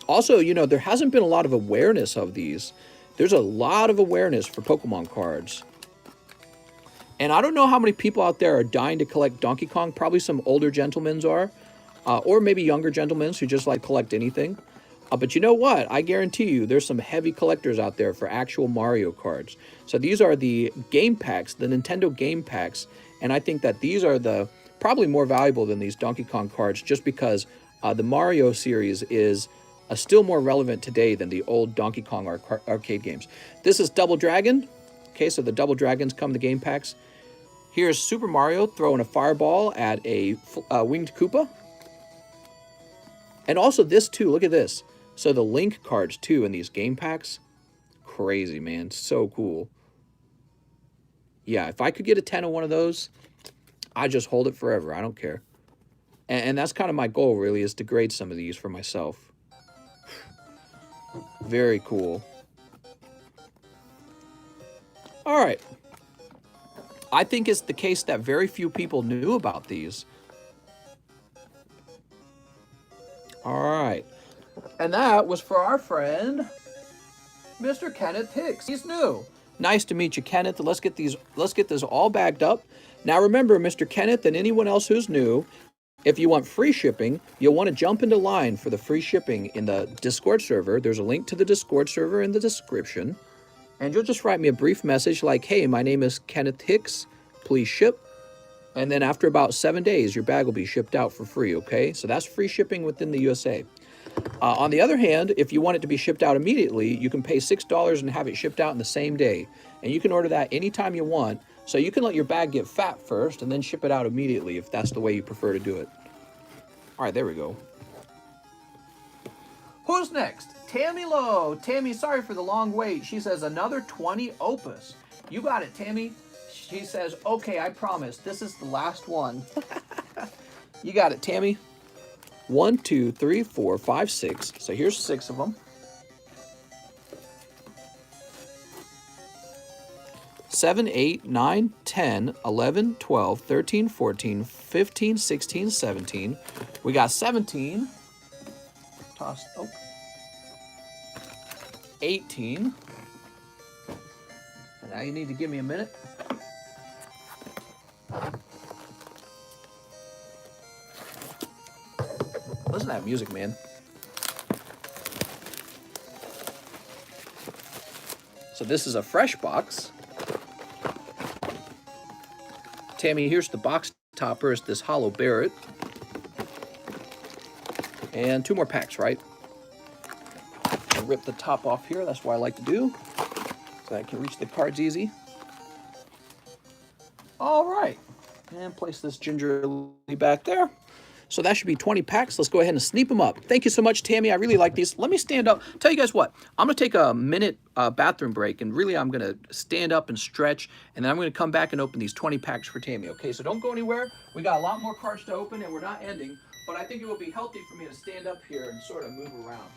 Also, you know, there hasn't been a lot of awareness of these. There's a lot of awareness for Pokemon cards. And I don't know how many people out there are dying to collect Donkey Kong. Probably some older gentlemen are. Or maybe younger gentlemen who just like collect anything. But you know what? I guarantee you there's some heavy collectors out there for actual Mario cards. So these are the game packs, the Nintendo game packs. And I think that these are the probably more valuable than these Donkey Kong cards just because the Mario series is still more relevant today than the old Donkey Kong arcade games. This is Double Dragon. Okay, so the Double Dragons come in the game packs. Here's Super Mario throwing a fireball at a winged Koopa. And also this too, look at this. So the Link cards too in these game packs. Crazy, man. So cool. Yeah, if I could get a 10 of one of those, I'd just hold it forever. I don't care. And that's kind of my goal, really, is to grade some of these for myself. Very cool. All right. I think it's the case that very few people knew about these. All right. And that was for our friend, Mr. Kenneth Hicks. He's new. Nice to meet you, Kenneth. Let's get this all bagged up. Now remember, Mr. Kenneth and anyone else who's new, if you want free shipping, you'll want to jump into line for the free shipping in the Discord server. There's a link to the Discord server in the description. And you'll just write me a brief message like, hey, my name is Kenneth Hicks. Please ship. And then after about 7 days, your bag will be shipped out for free, okay? So that's free shipping within the USA. On the other hand, if you want it to be shipped out immediately, you can pay $6 and have it shipped out in the same day. And you can order that anytime you want. So you can let your bag get fat first and then ship it out immediately if that's the way you prefer to do it. All right, there we go. Who's next? Tammy Lowe. Tammy, sorry for the long wait. She says another 20 Opus. You got it, Tammy. She says, okay, I promise. This is the last one. You got it, Tammy. 1, 2, 3, 4, 5, 6. So here's 6 of them. 7, 8, 9, 10, 11, 12, 13, 14, 15, 16, 17. We got 17. Toss. Oh. 18. And now you need to give me a minute. Listen to that music, man. So this is a fresh box. Tammy, here's the box topper. It's this hollow Barrett. And 2 more packs, right? I'll rip the top off here. That's what I like to do, so I can reach the cards easy. All right. And place this gingerly back there. So that should be 20 packs. Let's go ahead and sneak them up. Thank you so much, Tammy. I really like these. Let me stand up. Tell you guys what. I'm going to take a minute bathroom break, and really I'm going to stand up and stretch, and then I'm going to come back and open these 20 packs for Tammy, okay? So don't go anywhere. We got a lot more cards to open, and we're not ending, but I think it will be healthy for me to stand up here and sort of move around.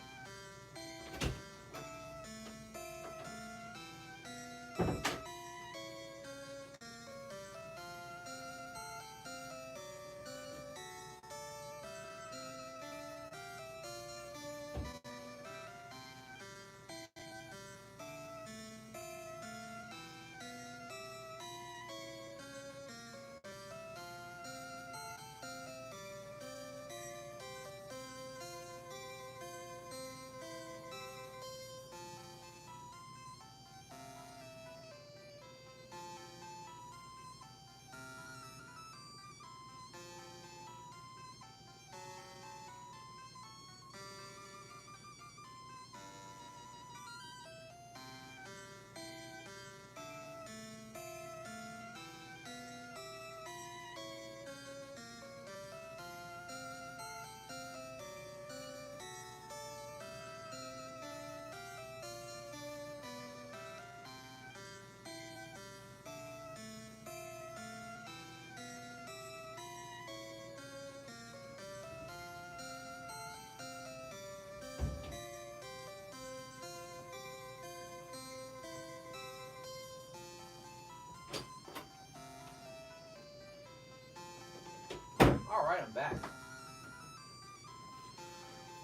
All right, I'm back.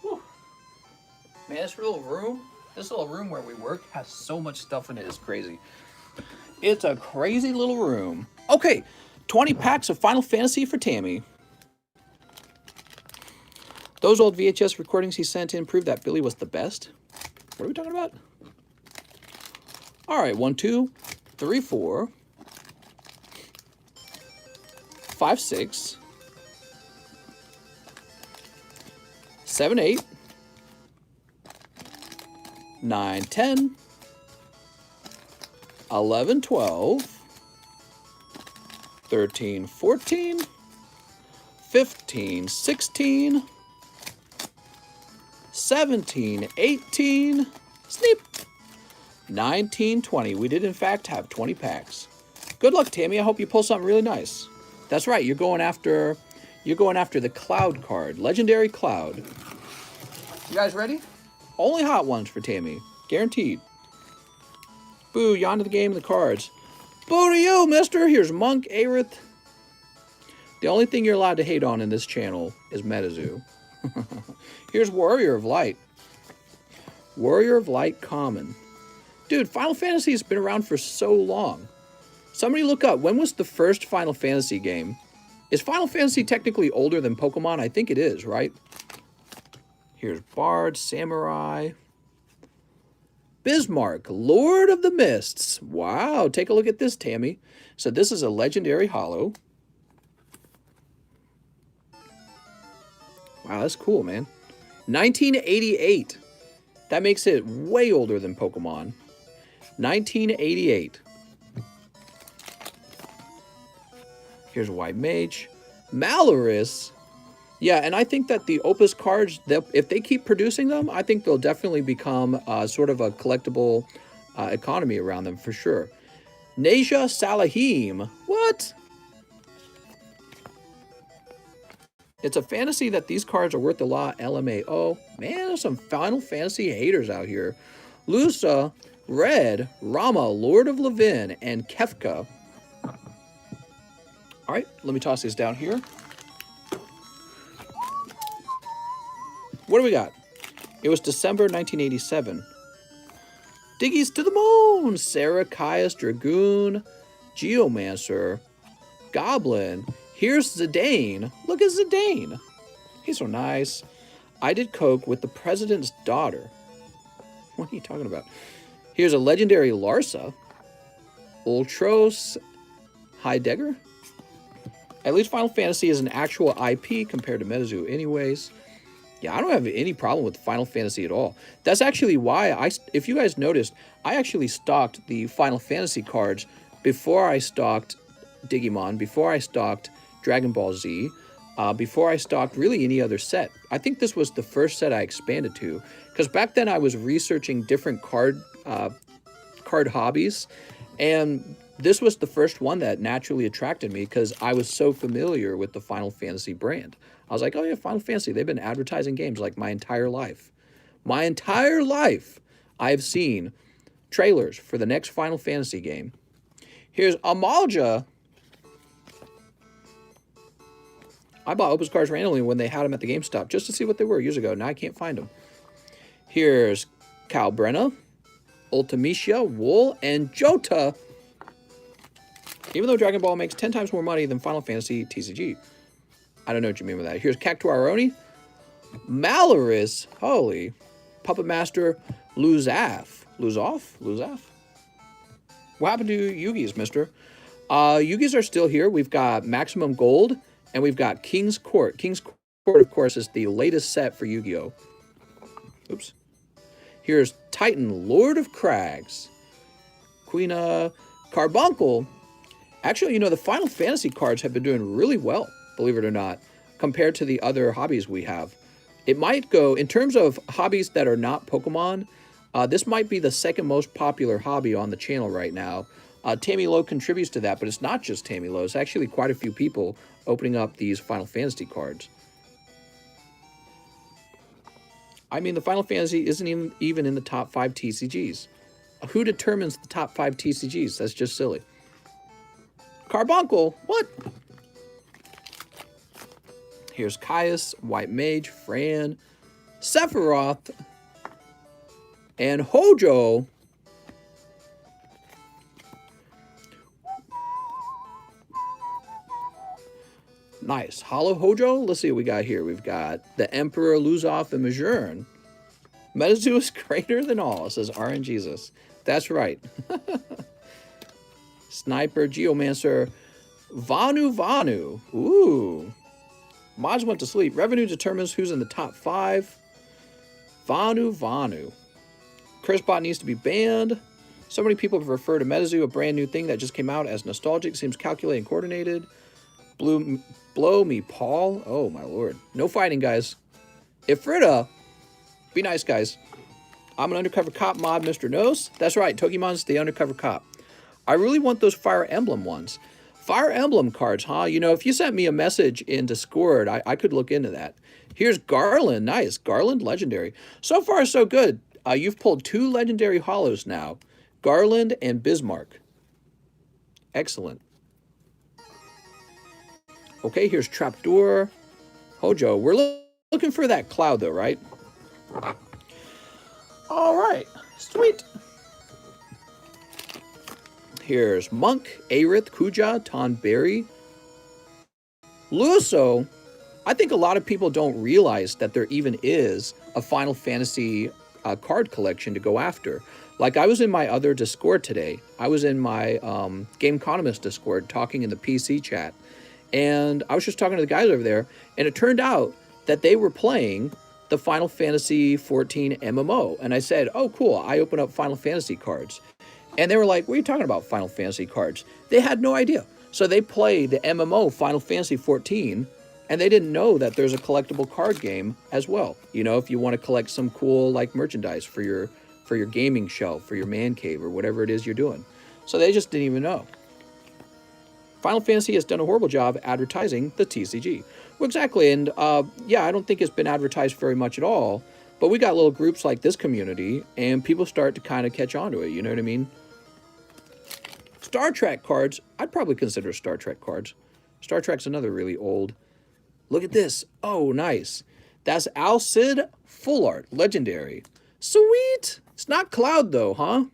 Whew. Man, this little room where we work has so much stuff in it. It's crazy. It's a crazy little room. Okay, 20 packs of Final Fantasy for Tammy. Those old VHS recordings he sent in prove that Billy was the best. What are we talking about? All right, 1, 2, 3, 4, 5, 6, 7, 8, 9, 10, 11, 12, 13, 14, 15, 16, 17, 18, sneep, 19, 20. We did, in fact, have 20 packs. Good luck, Tammy. I hope you pull something really nice. That's right. You're going after the Cloud card. Legendary Cloud. You guys ready? Only hot ones for Tammy. Guaranteed. Boo, you onto the game of the cards. Boo to you, mister. Here's Monk, Aerith. The only thing you're allowed to hate on in this channel is Metazoo. Here's Warrior of Light. Warrior of Light common. Dude, Final Fantasy has been around for so long. Somebody look up, when was the first Final Fantasy game? Is Final Fantasy technically older than Pokemon? I think it is, right? Here's Bard, Samurai. Bismarck, Lord of the Mists. Wow, take a look at this, Tammy. So this is a legendary holo. Wow, that's cool, man. 1988. That makes it way older than Pokemon. 1988. Here's White Mage. Malorus. Yeah, and I think that the Opus cards, if they keep producing them, I think they'll definitely become sort of a collectible economy around them for sure. Naja Salahim. What? It's a fantasy that these cards are worth a lot. LMAO. Man, there's some Final Fantasy haters out here. Lusa, Red, Rama, Lord of Levin, and Kefka. All right, let me toss these down here. What do we got? It was December 1987. Diggies to the moon! Sarah, Caius, Dragoon, Geomancer, Goblin. Here's Zidane. Look at Zidane. He's so nice. I did coke with the president's daughter. What are you talking about? Here's a legendary Larsa. Ultros Heidegger. At least Final Fantasy is an actual IP compared to MetaZoo anyways. Yeah, I don't have any problem with Final Fantasy at all. That's actually why if you guys noticed, I actually stocked the Final Fantasy cards before I stocked Digimon, before I stocked Dragon Ball Z, before I stocked really any other set. I think this was the first set I expanded to, because back then I was researching different card hobbies, and this was the first one that naturally attracted me because I was so familiar with the Final Fantasy brand. I was like, oh yeah, Final Fantasy, they've been advertising games like my entire life. My entire life, I've seen trailers for the next Final Fantasy game. Here's Amalja. I bought Opus cards randomly when they had them at the GameStop just to see what they were years ago. Now I can't find them. Here's Calbrenna, Ultimecia, Wool, and Jota. Even though Dragon Ball makes 10 times more money than Final Fantasy TCG. I don't know what you mean by that. Here's Cactuaroni, Malorus, holy, Puppet Master, Luzaf. Luzaf? What happened to Yugi's, mister? Yugi's are still here. We've got Maximum Gold, and we've got King's Court. King's Court, of course, is the latest set for Yu-Gi-Oh! Oops. Here's Titan, Lord of Crags. Queen Carbuncle. Actually, you know, the Final Fantasy cards have been doing really well, believe it or not, compared to the other hobbies we have. It might go, in terms of hobbies that are not Pokemon, this might be the second most popular hobby on the channel right now. Tammy Lowe contributes to that, but it's not just Tammy Lowe. It's actually quite a few people opening up these Final Fantasy cards. I mean, the Final Fantasy isn't even in the top 5 TCGs. Who determines the top 5 TCGs? That's just silly. Carbuncle, what? Here's Caius, White Mage, Fran, Sephiroth, and Hojo. Nice. Hollow Hojo? Let's see what we got here. We've got the Emperor, Luzoff, and Majourn. MetaZoo is greater than all, says RN Jesus. That's right. Sniper, Geomancer, Vanu. Ooh. Mods went to sleep. Revenue determines who's in the top 5. Vanu. Cursebot needs to be banned. So many people have referred to MetaZoo, a brand new thing that just came out, as nostalgic. Seems calculated and coordinated. Blow me, Paul. Oh, my lord. No fighting, guys. Ifrita. Be nice, guys. I'm an undercover cop mod, Mr. Nose. That's right, Togemon's the undercover cop. I really want those Fire Emblem ones. Fire Emblem cards, huh? You know, if you sent me a message in Discord, I could look into that. Here's Garland. Nice. Garland, legendary. So far, so good. You've pulled 2 legendary hollows now. Garland and Bismarck. Excellent. Okay, here's Trapdoor. Hojo. We're looking for that cloud, though, right? All right. Sweet. Here's Monk, Aerith, Kuja, Tonberry, Luso. I think a lot of people don't realize that there even is a Final Fantasy card collection to go after. Like, I was in my other Discord today. I was in my TheCardconomist Discord talking in the PC chat. And I was just talking to the guys over there. And it turned out that they were playing the Final Fantasy 14 MMO. And I said, oh, cool. I open up Final Fantasy cards. And they were like, what are you talking about, Final Fantasy cards? They had no idea. So they played the MMO Final Fantasy 14 And they didn't know that there's a collectible card game as well. You know, if you want to collect some cool like merchandise for your gaming shelf, for your man cave, or whatever it is you're doing. So they just didn't even know. Final Fantasy has done a horrible job advertising the TCG. Well, exactly, and yeah, I don't think it's been advertised very much at all. But we got little groups like this community, and people start to kind of catch on to it. You know what I mean? Star Trek cards, I'd probably consider Star Trek cards. Star Trek's another really old. Look at this. Oh, nice. That's Al Cid Full Art, legendary. Sweet. It's not Cloud though, huh?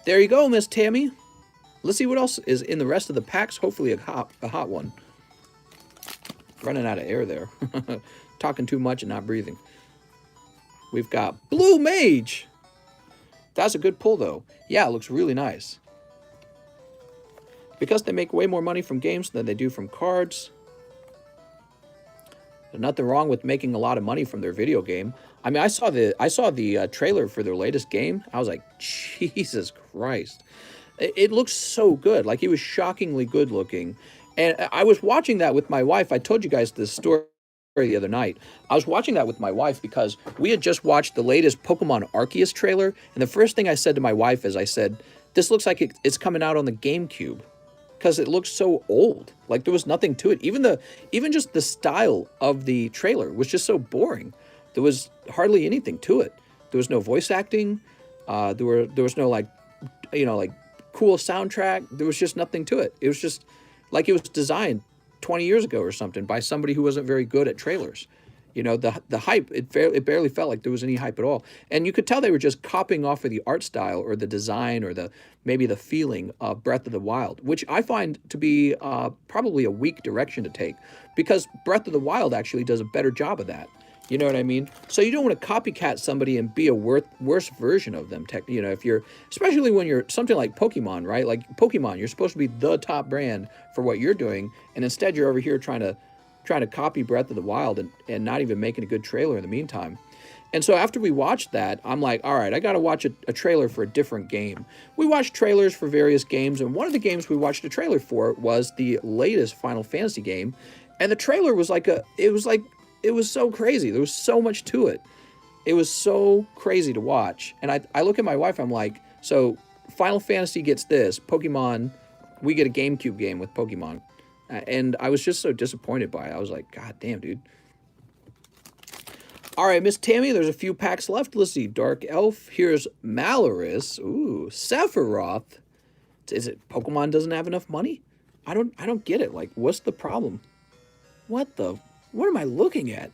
There you go, Miss Tammy. Let's see what else is in the rest of the packs. Hopefully a hot one. Running out of air there. Talking too much and not breathing. We've got Blue Mage. That's a good pull though. Yeah, it looks really nice. Because they make way more money from games than they do from cards. There's nothing wrong with making a lot of money from their video game. I mean, I saw the trailer for their latest game. I was like, Jesus Christ. It looks so good. Like, it was shockingly good looking. And I was watching that with my wife. I told you guys this story the other night. I was watching that with my wife because we had just watched the latest Pokemon Arceus trailer. And the first thing I said to my wife is I said, this looks like it's coming out on the GameCube. Because it looks so old. Like, there was nothing to it. Even just the style of the trailer was just so boring. There was hardly anything to it. There was no voice acting. There was no, like, you know, like, cool soundtrack. There was just nothing to it. It was just like it was designed 20 years ago or something by somebody who wasn't very good at trailers. You know, the hype, it barely felt like there was any hype at all. And you could tell they were just copying off of the art style or the design or maybe the feeling of Breath of the Wild, which I find to be probably a weak direction to take because Breath of the Wild actually does a better job of that. You know what I mean? So you don't want to copycat somebody and be a worse version of them. You know, if you're, especially when you're something like Pokemon, right? Like Pokemon, you're supposed to be the top brand for what you're doing. And instead you're over here trying to copy Breath of the Wild and not even making a good trailer in the meantime. And so after we watched that, I'm like, all right, I got to watch a trailer for a different game. We watched trailers for various games, and one of the games we watched a trailer for was the latest Final Fantasy game. And the trailer was it was so crazy. There was so much to it. It was so crazy to watch. And I look at my wife, I'm like, so Final Fantasy gets this, Pokemon, we get a GameCube game with Pokemon. And I was just so disappointed by it. I was like, God damn, dude. All right, Miss Tammy, there's a few packs left. Let's see. Dark Elf. Here's Malorus. Ooh, Sephiroth. Is it Pokemon doesn't have enough money? I don't get it. Like, what's the problem? What am I looking at?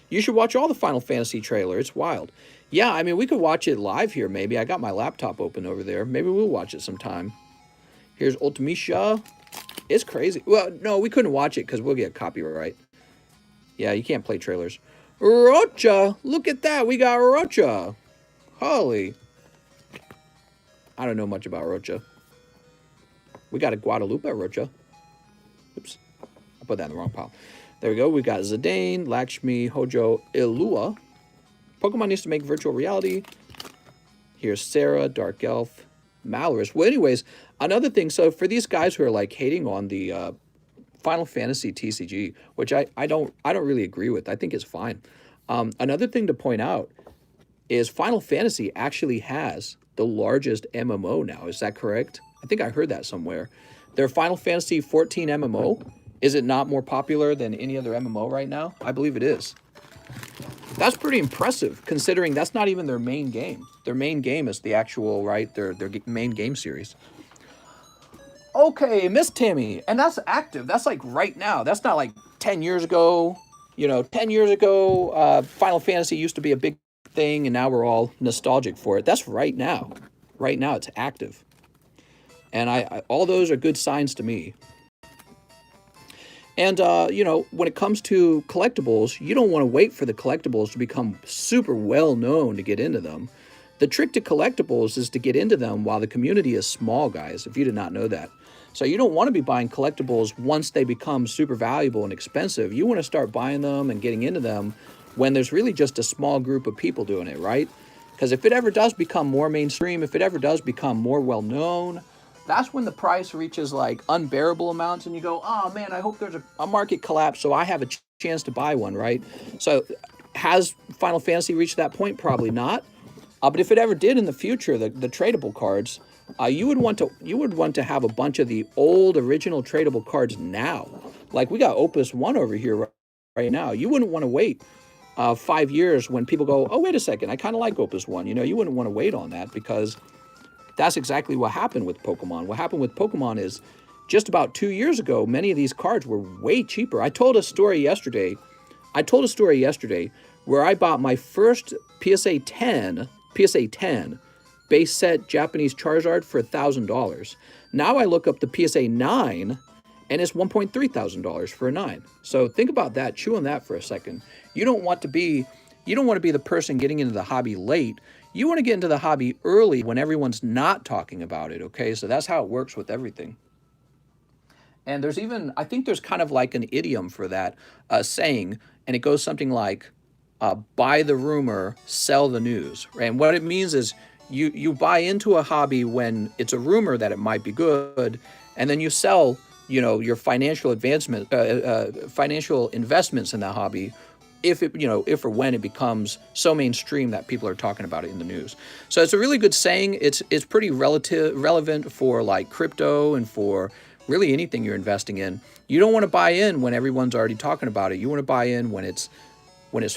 You should watch all the Final Fantasy trailer. It's wild. Yeah, I mean, we could watch it live here, maybe. I got my laptop open over there. Maybe we'll watch it sometime. Here's Ultimecia. It's crazy. Well, no, we couldn't watch it because we'll get copyright. Yeah, you can't play trailers. Rocha! Look at that. We got Rocha. Holy. I don't know much about Rocha. We got a Guadalupe Rocha. Oops. I put that in the wrong pile. There we go. We got Zidane, Lakshmi, Hojo, Ilua. Pokemon needs to make virtual reality. Here's Sarah, Dark Elf, Malorus. Well, anyways, another thing. So for these guys who are like hating on the Final Fantasy TCG, which I don't really agree with. I think it's fine. Another thing to point out is Final Fantasy actually has the largest MMO now. Is that correct? I think I heard that somewhere. Their Final Fantasy 14 MMO, is it not more popular than any other MMO right now? I believe it is. That's pretty impressive, considering that's not even their main game. Their main game is the actual, right, their main game series. Okay, Miss Tammy, and that's active. That's like right now. That's not like 10 years ago. You know, 10 years ago, Final Fantasy used to be a big thing, and now we're all nostalgic for it. That's right now. Right now, it's active. And I all those are good signs to me. And, you know, when it comes to collectibles, you don't want to wait for the collectibles to become super well known to get into them. The trick to collectibles is to get into them while the community is small, guys, if you did not know that. So you don't want to be buying collectibles once they become super valuable and expensive. You want to start buying them and getting into them when there's really just a small group of people doing it, right? Because if it ever does become more mainstream, if it ever does become more well-known, that's when the price reaches like unbearable amounts and you go, oh man, I hope there's a market collapse so I have a chance to buy one, right? So has Final Fantasy reached that point? Probably not. But if it ever did in the future, the tradable cards, you would want to have a bunch of the old original tradable cards now. Like we got Opus 1 over here right now. You wouldn't want to wait 5 years when people go, oh, wait a second, I kind of like Opus 1. You know, you wouldn't want to wait on that because that's exactly what happened with Pokemon. What happened with Pokemon is just about 2 years ago, many of these cards were way cheaper. I told a story yesterday where I bought my first PSA 10 base set Japanese Charizard for $1,000. Now I look up the PSA 9 and it's $1,300 for a 9. So think about that, chew on that for a second. You don't want to be the person getting into the hobby late. You want to get into the hobby early when everyone's not talking about it, okay? So that's how it works with everything. And there's even, I think there's kind of like an idiom for that saying, and it goes something like, buy the rumor, sell the news. And what it means is you buy into a hobby when it's a rumor that it might be good, and then you sell, you know, your financial financial investments in that hobby if or when it becomes so mainstream that people are talking about it in the news. So it's a really good saying. It's pretty relevant for like crypto and for really anything you're investing in. You don't want to buy in when everyone's already talking about it. You want to buy in when it's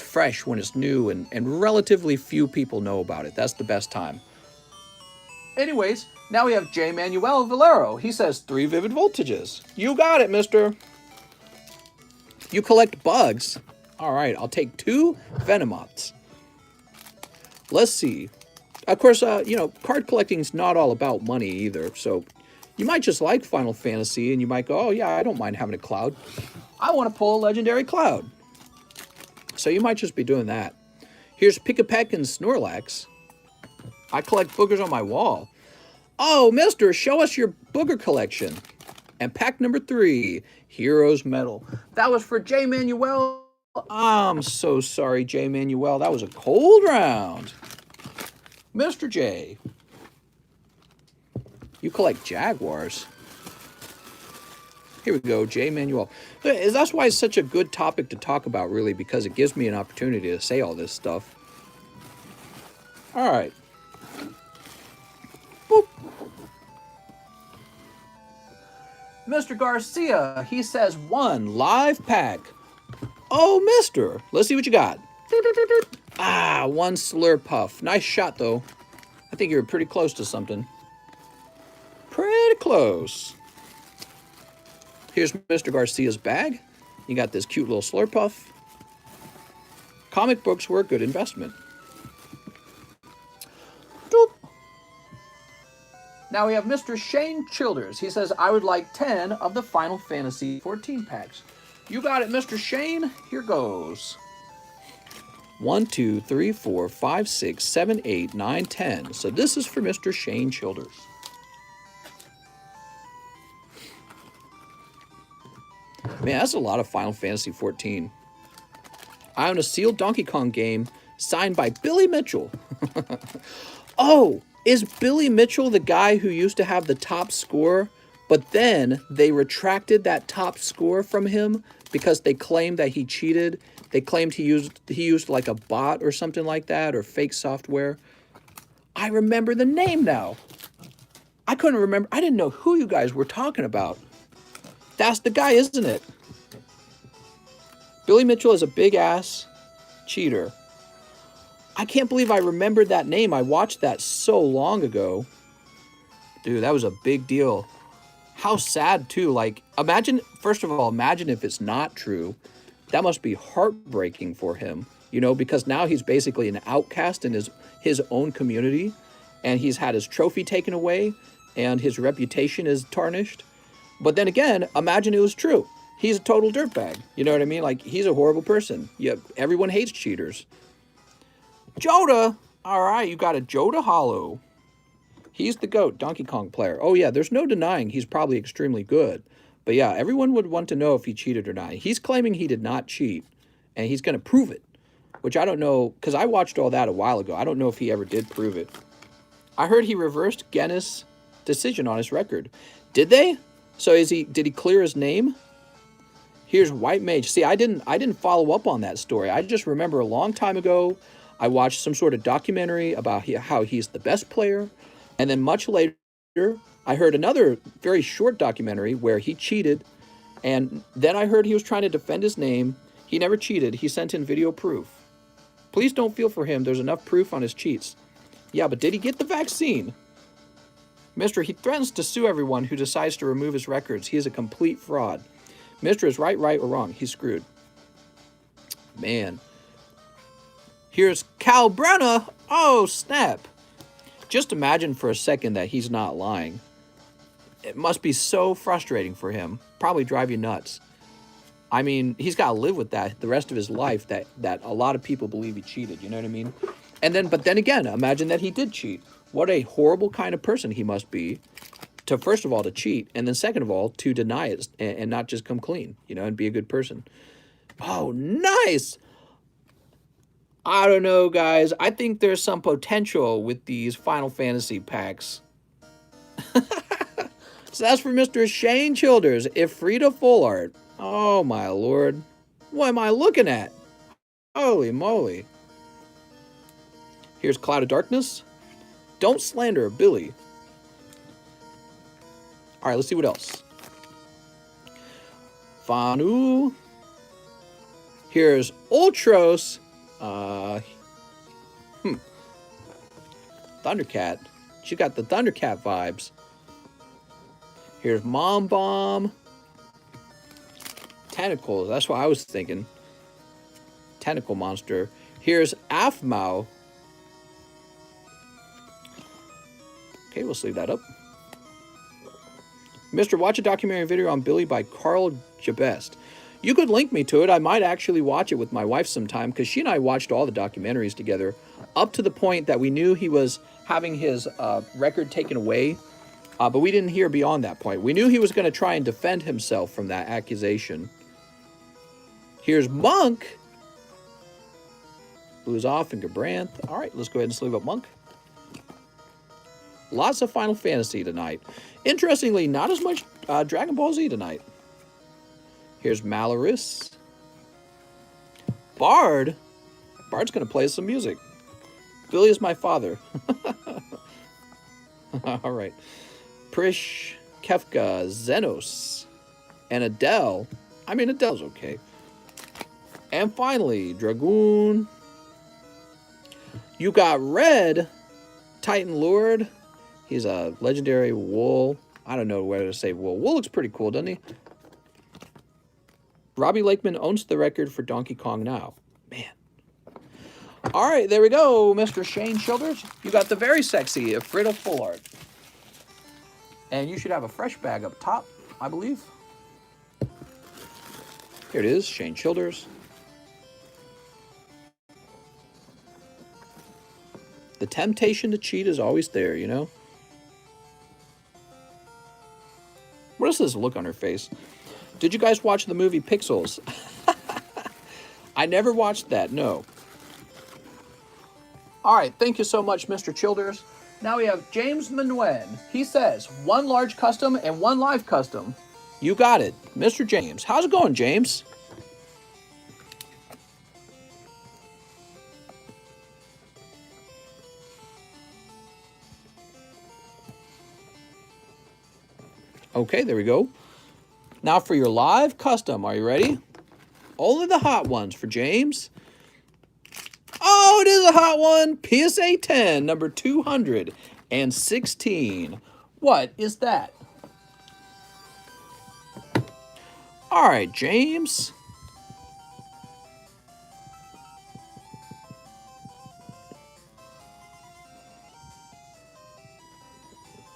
fresh, when it's new, and relatively few people know about it. That's the best time. Anyways, now we have J. Manuel Valero. He says 3 vivid voltages. You got it, mister. You collect bugs. All right, I'll take 2 Venomoths. Let's see. Of course, card collecting is not all about money either. So you might just like Final Fantasy and you might go, oh yeah, I don't mind having a cloud. I want to pull a legendary cloud. So you might just be doing that. Here's Pick-a-Peck and Snorlax. I collect boogers on my wall. Oh, mister, show us your booger collection. And pack number 3, Heroes Medal. That was for J. Manuel. I'm so sorry, J. Manuel. That was a cold round. Mr. J. You collect Jaguars. Here we go, J. Manuel. That's why it's such a good topic to talk about, really, because it gives me an opportunity to say all this stuff. All right. Boop. Mr. Garcia, he says 1 live pack. Oh, mister. Let's see what you got. 1 Slurpuff. Nice shot, though. I think you're pretty close to something. Pretty close. Here's Mr. Garcia's bag. You got this cute little Slurpuff. Comic books were a good investment. Doop. Now we have Mr. Shane Childers. He says, I would like 10 of the Final Fantasy 14 packs. You got it, Mr. Shane. Here goes. 1, 2, 3, 4, 5, 6, 7, 8, 9, 10. So this is for Mr. Shane Childers. Man, that's a lot of Final Fantasy 14. I own a sealed Donkey Kong game signed by Billy Mitchell. Oh, is Billy Mitchell the guy who used to have the top score, but then they retracted that top score from him because they claimed that he cheated? They claimed he used like a bot or something like that, or fake software. I remember the name now. I couldn't remember. I didn't know who you guys were talking about. That's the guy, isn't it? Billy Mitchell is a big-ass cheater. I can't believe I remembered that name. I watched that so long ago. Dude, that was a big deal. How sad, too. Like, imagine, first of all, imagine if it's not true. That must be heartbreaking for him, you know, because now he's basically an outcast in his own community, and he's had his trophy taken away, and his reputation is tarnished. But then again, imagine it was true. He's a total dirtbag. You know what I mean? Like, he's a horrible person. Yeah, everyone hates cheaters. Joda! All right, you got a Joda Hollow. He's the GOAT, Donkey Kong player. Oh, yeah, there's no denying he's probably extremely good. But yeah, everyone would want to know if he cheated or not. He's claiming he did not cheat, and he's going to prove it, which I don't know, because I watched all that a while ago. I don't know if he ever did prove it. I heard he reversed Genis decision on his record. Did they? So did he clear his name? Here's White Mage. See, I didn't follow up on that story. I just remember a long time ago, I watched some sort of documentary about how he's the best player, and then much later, I heard another very short documentary where he cheated, and then I heard he was trying to defend his name. He never cheated. He sent in video proof. Please don't feel for him. There's enough proof on his cheats. Yeah, but did he get the vaccine? Mister, he threatens to sue everyone who decides to remove his records. He is a complete fraud. Mister is right, or wrong. He's screwed. Man. Here's Cal Brenna. Oh, snap. Just imagine for a second that he's not lying. It must be so frustrating for him. Probably drive you nuts. I mean, he's got to live with that the rest of his life, that a lot of people believe he cheated. You know what I mean? But then again, imagine that he did cheat. What a horrible kind of person he must be to, first of all, to cheat, and then second of all, to deny it and not just come clean, you know, and be a good person. Oh, nice! I don't know, guys. I think there's some potential with these Final Fantasy packs. So that's for Mr. Shane Childers, Ifrita Full Art. Oh, my lord. What am I looking at? Holy moly. Here's Cloud of Darkness. Don't slander Billy. All right, let's see what else. Vanu. Here's Ultros. Thundercat. She got the Thundercat vibes. Here's Mom Bomb. Tentacles. That's what I was thinking. Tentacle monster. Here's Aphmau. Okay, we'll sleeve that up. Mr. Watch a documentary video on Billy by Carl Jabest. You could link me to it. I might actually watch it with my wife sometime, because she and I watched all the documentaries together up to the point that we knew he was having his record taken away, but we didn't hear beyond that point. We knew he was going to try and defend himself from that accusation. Here's Monk. Uzoff and Gabranth. All right, let's go ahead and sleeve up Monk. Lots of Final Fantasy tonight. Interestingly, not as much Dragon Ball Z tonight. Here's Malorus. Bard. Bard's going to play some music. Billy is my father. All right. Prish, Kefka, Xenos, and Adele. I mean, Adele's okay. And finally, Dragoon. You got Red, Titan Lord. He's a legendary wool. I don't know whether to say wool. Wool looks pretty cool, doesn't he? Robbie Lakeman owns the record for Donkey Kong now. Man. All right, there we go, Mr. Shane Childers. You got the very sexy Ifrita Full Art. And you should have a fresh bag up top, I believe. Here it is, Shane Childers. The temptation to cheat is always there, you know? What is this look on her face? Did you guys watch the movie Pixels? I never watched that, no. All right, thank you so much, Mr. Childers. Now we have James Manuen. He says, 1 large custom and 1 live custom. You got it, Mr. James. How's it going, James? Okay, there we go. Now for your live custom. Are you ready? Only the hot ones for James. Oh, it is a hot one. PSA 10, number 216. What is that? All right, James.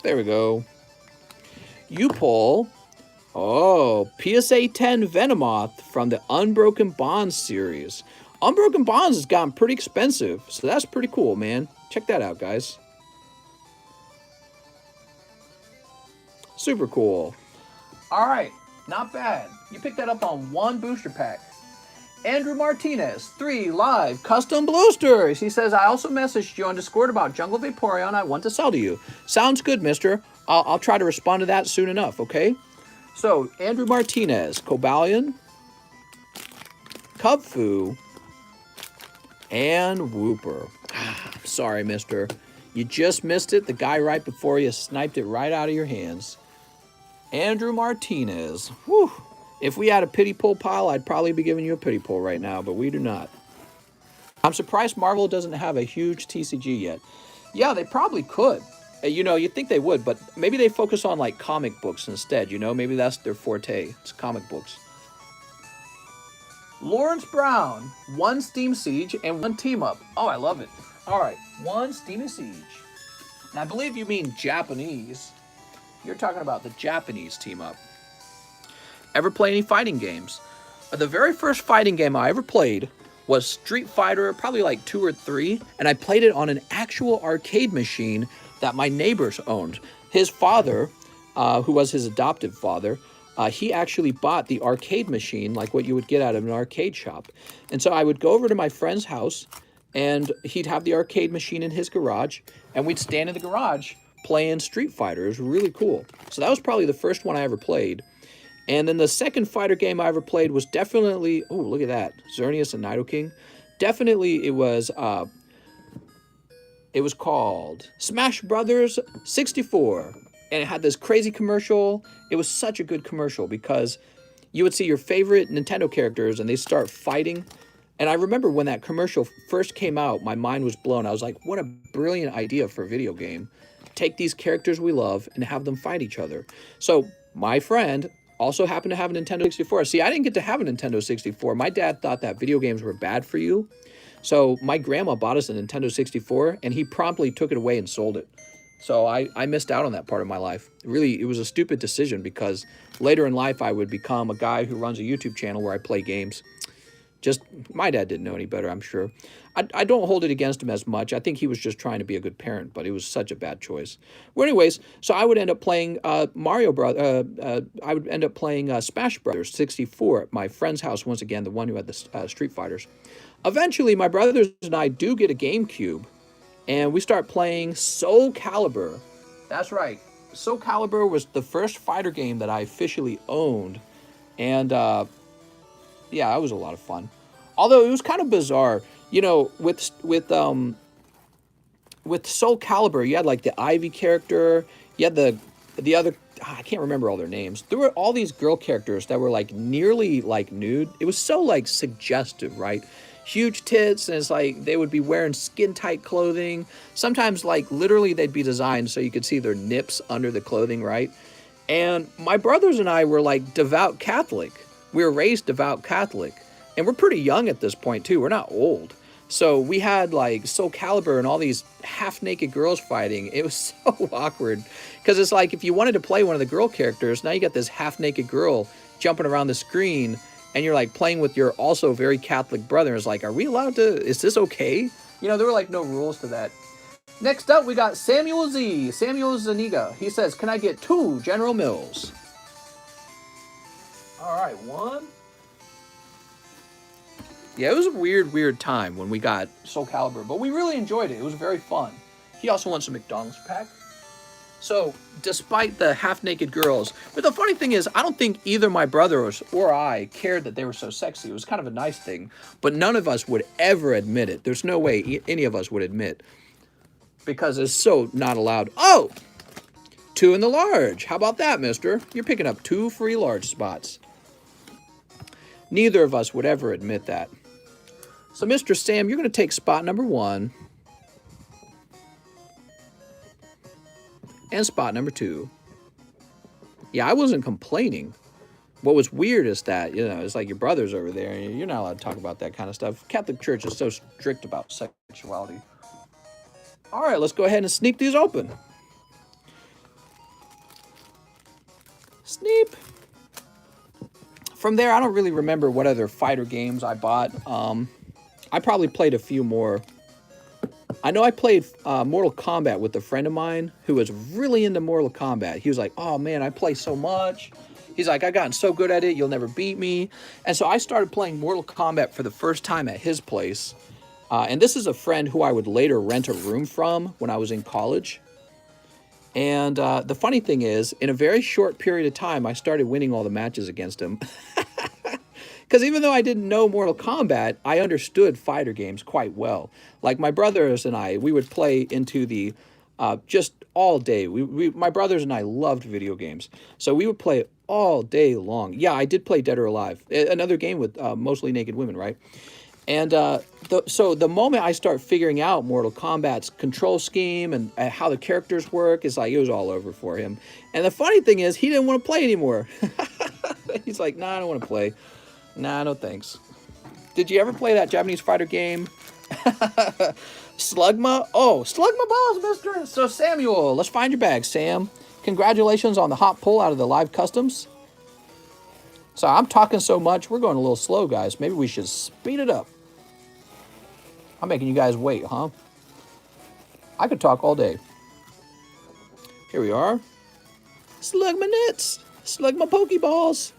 There we go. You pull, oh, PSA 10 Venomoth from the Unbroken Bonds series. Unbroken Bonds has gotten pretty expensive, so that's pretty cool, man. Check that out, guys. Super cool. All right, not bad. You picked that up on 1 booster pack. Andrew Martinez, 3 live custom boosters. He says, I also messaged you on Discord about Jungle Vaporeon I want to sell to you. Sounds good, mister. I'll try to respond to that soon enough, okay? So, Andrew Martinez, Cobalion, Cubfu, and Wooper. Sorry, mister. You just missed it. The guy right before you sniped it right out of your hands. Andrew Martinez. Whew. If we had a pity pull pile, I'd probably be giving you a pity pull right now, but we do not. I'm surprised Marvel doesn't have a huge TCG yet. Yeah, they probably could. You know, you'd think they would, but maybe they focus on, like, comic books instead, you know? Maybe that's their forte. It's comic books. Lawrence Brown, 1 Steam Siege and 1 Team Up. Oh, I love it. All right, 1 Steam Siege. And I believe you mean Japanese. You're talking about the Japanese Team Up. Ever play any fighting games? The very first fighting game I ever played was Street Fighter, probably like 2 or 3, and I played it on an actual arcade machine that my neighbors owned. His father, who was his adoptive father, he actually bought the arcade machine, like what you would get out of an arcade shop. And so I would go over to my friend's house, and he'd have the arcade machine in his garage, and we'd stand in the garage playing Street Fighter. It was really cool. So that was probably the first one I ever played. And then the second fighter game I ever played was definitely, oh, look at that, Xerneas and Nidoking. Definitely it was called Smash Brothers 64. And it had this crazy commercial. It was such a good commercial because you would see your favorite Nintendo characters and they start fighting. And I remember when that commercial first came out, my mind was blown. I was like, what a brilliant idea for a video game. Take these characters we love and have them fight each other. So my friend also happened to have a Nintendo 64. See, I didn't get to have a Nintendo 64. My dad thought that video games were bad for you. So my grandma bought us a Nintendo 64, and he promptly took it away and sold it. So I missed out on that part of my life. Really, it was a stupid decision because later in life, I would become a guy who runs a YouTube channel where I play games. Just, my dad didn't know any better, I'm sure. I don't hold it against him as much. I think he was just trying to be a good parent, but it was such a bad choice. Well, anyways, so I would end up playing I would end up playing Smash Brothers 64 at my friend's house, once again, the one who had the Street Fighters. Eventually, my brothers and I do get a GameCube, and we start playing Soul Calibur. That's right. Soul Calibur was the first fighter game that I officially owned, and yeah, that was a lot of fun. Although it was kind of bizarre, you know, with Soul Calibur, you had like the Ivy character, you had the other, I can't remember all their names. There were all these girl characters that were like nearly like nude. It was so like suggestive, right? Huge tits, and it's like they would be wearing skin tight clothing. Sometimes like literally they'd be designed so you could see their nips under the clothing, right? And my brothers and I were like devout Catholic. We were raised devout Catholic. And we're pretty young at this point, too. We're not old. So we had, like, Soul Calibur and all these half-naked girls fighting. It was so awkward. Because it's like, if you wanted to play one of the girl characters, now you got this half-naked girl jumping around the screen, and you're, like, playing with your also very Catholic brother. It's like, are we allowed to... Is this okay? You know, there were, like, no rules to that. Next up, we got Samuel Z. Samuel Zaniga. He says, can I get 2 General Mills? All right, 1... Yeah, it was a weird time when we got Soul Calibur, but we really enjoyed it. It was very fun. He also wants a McDonald's pack. So, despite the half-naked girls, but the funny thing is, I don't think either my brothers or I cared that they were so sexy. It was kind of a nice thing, but none of us would ever admit it. There's no way any of us would admit, because it's so not allowed. Oh! 2 in the large. How about that, mister? You're picking up 2 free large spots. Neither of us would ever admit that. So, Mr. Sam, you're going to take spot number 1. And spot number 2. Yeah, I wasn't complaining. What was weird is that, you know, it's like your brother's over there, and you're not allowed to talk about that kind of stuff. Catholic Church is so strict about sexuality. All right, let's go ahead and sneak these open. Sneep. From there, I don't really remember what other fighter games I bought. I probably played a few more. I know I played Mortal Kombat with a friend of mine who was really into Mortal Kombat. He was like, oh man, I play so much. He's like, I've gotten so good at it, you'll never beat me. And so I started playing Mortal Kombat for the first time at his place. And this is a friend who I would later rent a room from when I was in college. And the funny thing is, in a very short period of time, I started winning all the matches against him. Because even though I didn't know Mortal Kombat, I understood fighter games quite well. Like my brothers and I, we would play into the just all day. My brothers and I loved video games. So we would play all day long. Yeah, I did play Dead or Alive, another game with mostly naked women, right? And so the moment I start figuring out Mortal Kombat's control scheme and how the characters work, it's like it was all over for him. And the funny thing is, he didn't want to play anymore. He's like, nah, I don't want to play. Nah, no thanks. Did you ever play that Japanese fighter game? Slugma? Oh, Slugma balls, mister. So Samuel, let's find your bag, Sam. Congratulations on the hot pull out of the live customs. So I'm talking so much, we're going a little slow, guys. Maybe we should speed it up. I'm making you guys wait, huh? I could talk all day. Here we are. Slugma nuts. Slugma Pokeballs.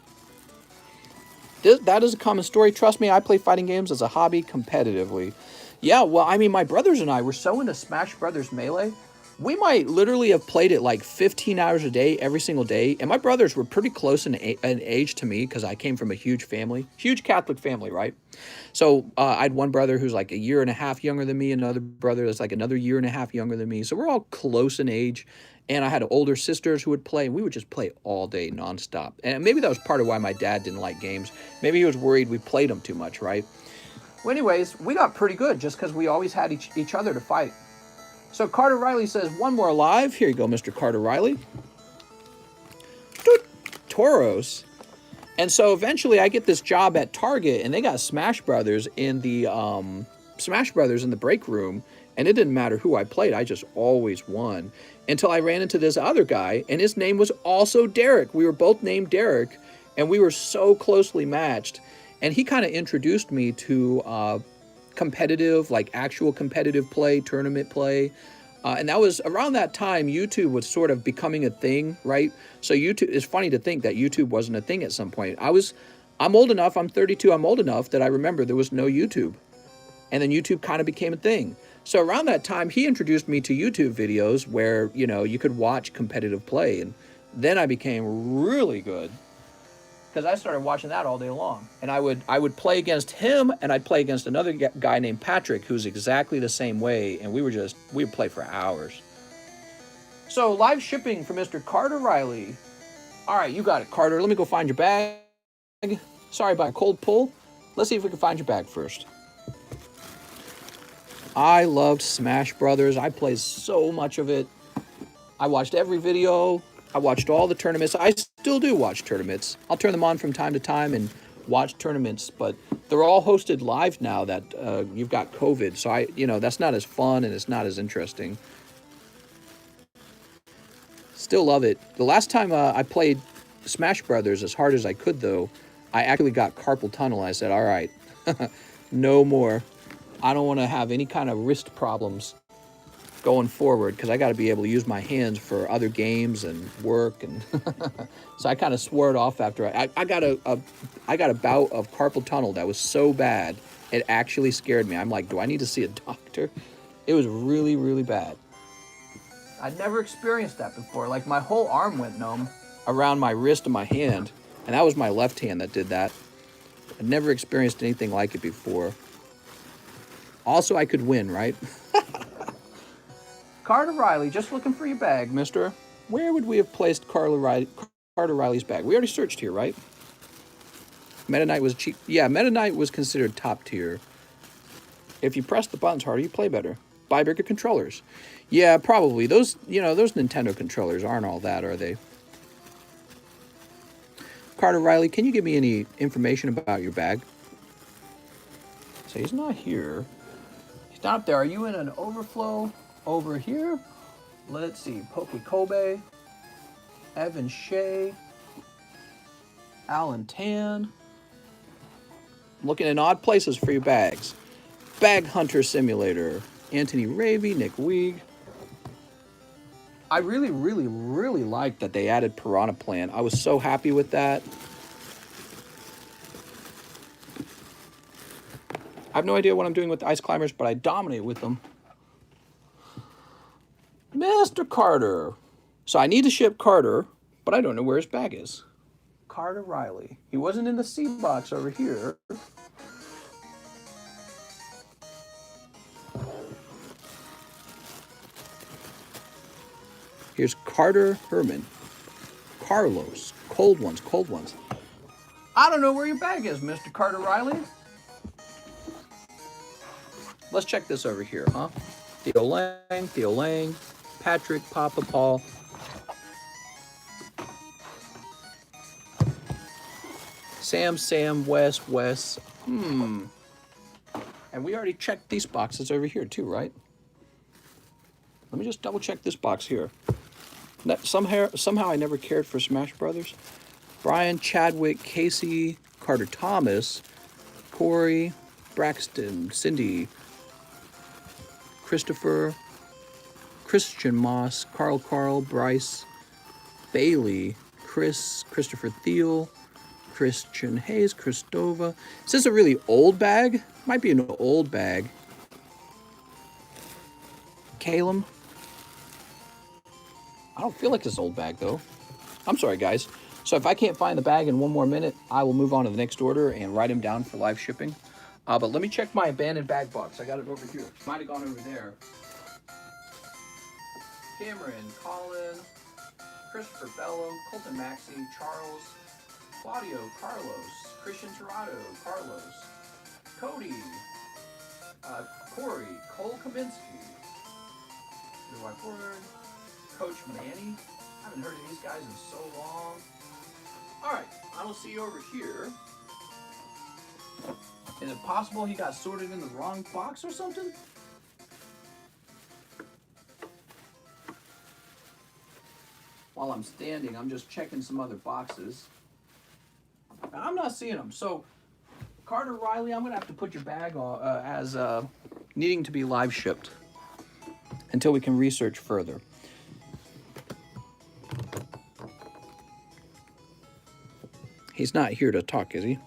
That is a common story. Trust me, I play fighting games as a hobby competitively. Yeah, well, I mean, my brothers and I were so into Smash Brothers Melee. We might literally have played it like 15 hours a day, every single day. And my brothers were pretty close in age to me because I came from a huge family, huge Catholic family, right? So I had one brother who's like a year and a half younger than me, another brother that's like another year and a half younger than me. So we're all close in age. And I had older sisters who would play, and we would just play all day nonstop. And maybe that was part of why my dad didn't like games. Maybe he was worried we played them too much, right? Well, anyways, we got pretty good just because we always had each other to fight. So Carter Riley says, one more live. Here you go, Mr. Carter Riley. Tauros. And so eventually I get this job at Target, and they got Smash Brothers in the break room, and it didn't matter who I played. I just always won until I ran into this other guy, and his name was also Derek. We were both named Derek, and we were so closely matched. And he kind of introduced me to competitive, like actual competitive play, tournament play. And that was around that time YouTube was sort of becoming a thing, right? So YouTube, it's funny to think that YouTube wasn't a thing at some point. I'm old enough, I'm 32, I'm old enough that I remember there was no YouTube. And then YouTube kind of became a thing. So around that time, he introduced me to YouTube videos where, you know, you could watch competitive play. And then I became really good because I started watching that all day long. And I would play against him, and I'd play against another guy named Patrick, who's exactly the same way. And we would play for hours. So live shipping for Mr. Carter Riley. All right, you got it, Carter. Let me go find your bag. Sorry about a cold pull. Let's see if we can find your bag first. I loved Smash Brothers. I played so much of it. I watched every video. I watched all the tournaments. I still do watch tournaments. I'll turn them on from time to time and watch tournaments, but they're all hosted live now that you've got COVID. So that's not as fun and it's not as interesting. Still love it. The last time I played Smash Brothers as hard as I could, though, I actually got carpal tunnel. I said, all right, no more. I don't want to have any kind of wrist problems going forward because I got to be able to use my hands for other games and work. And so I kind of swore it off after I got a bout of carpal tunnel that was so bad it actually scared me. I'm like, do I need to see a doctor? It was really, really bad. I'd never experienced that before. Like my whole arm went numb around my wrist and my hand, and that was my left hand that did that. I'd never experienced anything like it before. Also, I could win, right? Carter Riley, just looking for your bag, mister. Where would we have placed Carter Riley's bag? We already searched here, right? Meta Knight was cheap. Yeah, Meta Knight was considered top tier. If you press the buttons harder, you play better. Buy bigger controllers. Yeah, probably. Those Nintendo controllers aren't all that, are they? Carter Riley, can you give me any information about your bag? So he's not here. He's not up there. Are you in an overflow over here? Let's see. Poke Kobe, Evan Shea, Alan Tan. Looking in odd places for your bags. Bag Hunter Simulator. Anthony Ravey, Nick Weeg. I really, really, really liked that they added Piranha Plant. I was so happy with that. I have no idea what I'm doing with the Ice Climbers, but I dominate with them. Mr. Carter. So I need to ship Carter, but I don't know where his bag is. Carter Riley. He wasn't in the C box over here. Here's Carter Herman. Carlos. Cold ones, cold ones. I don't know where your bag is, Mr. Carter Riley. Let's check this over here, huh? Theo Lang, Patrick, Papa Paul. Sam, Wes. And we already checked these boxes over here too, right? Let me just double check this box here. Somehow I never cared for Smash Brothers. Brian, Chadwick, Casey, Carter Thomas, Corey, Braxton, Cindy, Christopher, Christian Moss, Carl, Bryce, Bailey, Christopher Thiel, Christian Hayes, Christova. Is this a really old bag? Might be an old bag. Calum. I don't feel like this old bag though. I'm sorry guys. So if I can't find the bag in 1 more minute, I will move on to the next order and write them down for live shipping. But let me check my abandoned bag box. I got it over here. Might have gone over there. Cameron, Colin, Christopher Bello, Colton Maxey, Charles, Claudio, Carlos, Christian Torado, Carlos, Cody, Corey, Cole Kaminsky, Coach Manny. I haven't heard of these guys in so long. All right, I will see you over here. Is it possible he got sorted in the wrong box or something? While I'm standing, I'm just checking some other boxes. I'm not seeing them. So, Carter Riley, I'm going to have to put your bag on, as needing to be live shipped until we can research further. He's not here to talk, is he?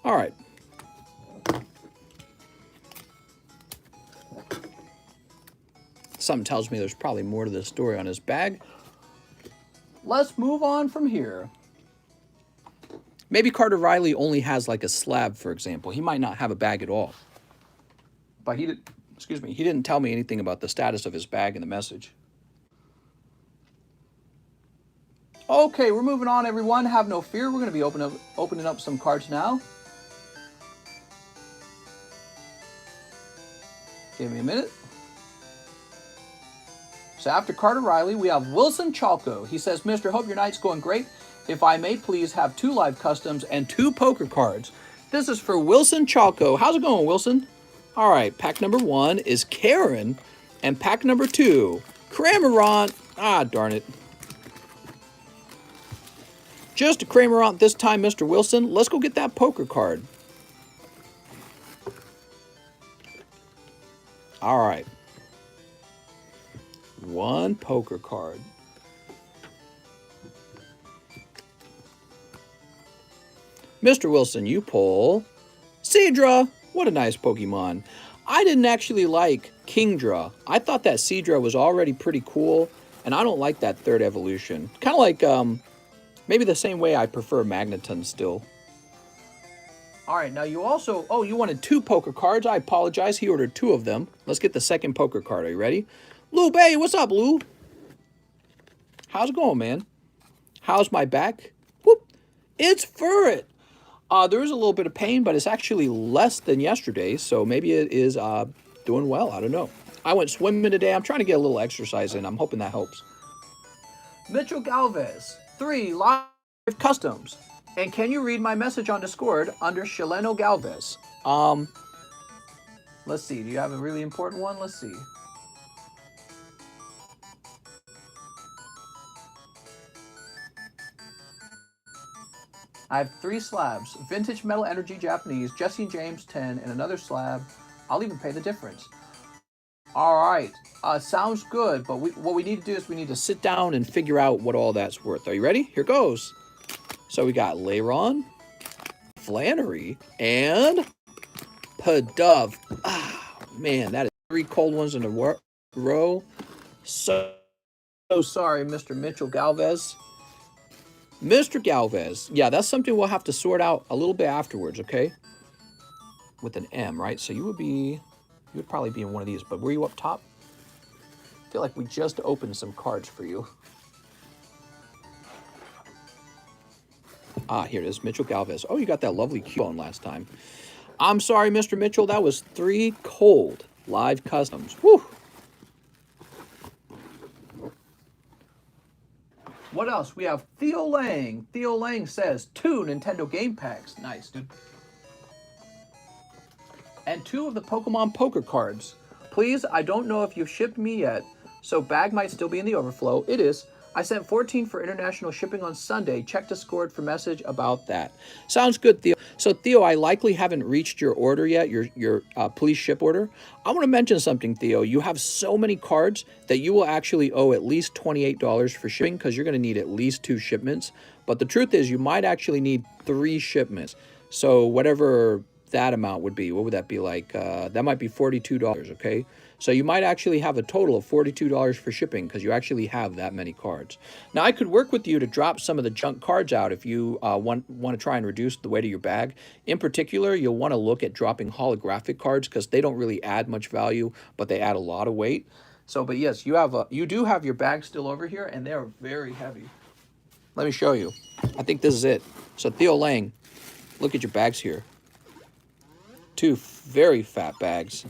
All right. Something tells me there's probably more to this story on his bag. Let's move on from here. Maybe Carter Riley only has like a slab, for example. He might not have a bag at all. But he didn't tell me anything about the status of his bag in the message. Okay, we're moving on, everyone. Have no fear. We're going to be opening up some cards now. Give me a minute. So after Carter Riley, we have Wilson Chalco. He says, Mr. Hope your night's going great. If I may please have 2 live customs and 2 poker cards. This is for Wilson Chalco. How's it going, Wilson? All right, pack number 1 is Karen, and pack number 2, Cramorant. Ah, darn it. Just a Cramorant this time, Mr. Wilson. Let's go get that poker card. All right. 1 poker card. Mr. Wilson, you pull Seadra. What a nice Pokemon. I didn't actually like Kingdra. I thought that Seadra was already pretty cool, and I don't like that 3rd evolution. Kind of like, maybe the same way I prefer Magneton still. All right, now you also, you wanted 2 poker cards. I apologize. He ordered 2 of them. Let's get the 2nd poker card. Are you ready? Lou Bay, what's up, Lou? How's it going, man? How's my back? Whoop. It's Furret. There is a little bit of pain, but it's actually less than yesterday, so maybe it is doing well. I don't know. I went swimming today. I'm trying to get a little exercise in. I'm hoping that helps. Mitchell Galvez, 3 live customs. And can you read my message on Discord under Shaleno Galvez? Let's see. Do you have a really important one? Let's see. I have 3 slabs. Vintage Metal Energy Japanese, Jesse and James 10, and another slab. I'll even pay the difference. All right. Sounds good, but what we need to do is we need to sit down and figure out what all that's worth. Are you ready? Here goes. So we got Leiron, Flannery, and Pidove. Ah, man, that is 3 cold ones in a row. So sorry, Mr. Mitchell Galvez. Mr. Galvez. Yeah, that's something we'll have to sort out a little bit afterwards, okay? With an M, right? So you would probably be in one of these, but were you up top? I feel like we just opened some cards for you. Ah, here it is, Mitchell Galvez. Oh, you got that lovely coupon last time. I'm sorry, Mr. Mitchell, that was 3 cold live customs. Whew. What else? We have Theo Lang. Theo Lang says 2 Nintendo game packs. Nice, dude. And 2 of the Pokemon Poker cards. Please, I don't know if you've shipped me yet, so bag might still be in the overflow. It is. I sent 14 for international shipping on Sunday. Check Discord for message about that. Sounds good, Theo. So, Theo, I likely haven't reached your order yet, your please ship order. I want to mention something, Theo. You have so many cards that you will actually owe at least $28 for shipping because you're going to need at least 2 shipments. But the truth is you might actually need 3 shipments. So whatever that amount would be, what would that be like? That might be $42, okay? So you might actually have a total of $42 for shipping because you actually have that many cards. Now, I could work with you to drop some of the junk cards out if you want to try and reduce the weight of your bag. In particular, you'll want to look at dropping holographic cards because they don't really add much value, but they add a lot of weight. So, but yes, you do have your bag still over here, and they're very heavy. Let me show you. I think this is it. So, Theo Lang, look at your bags here. 2 very fat bags.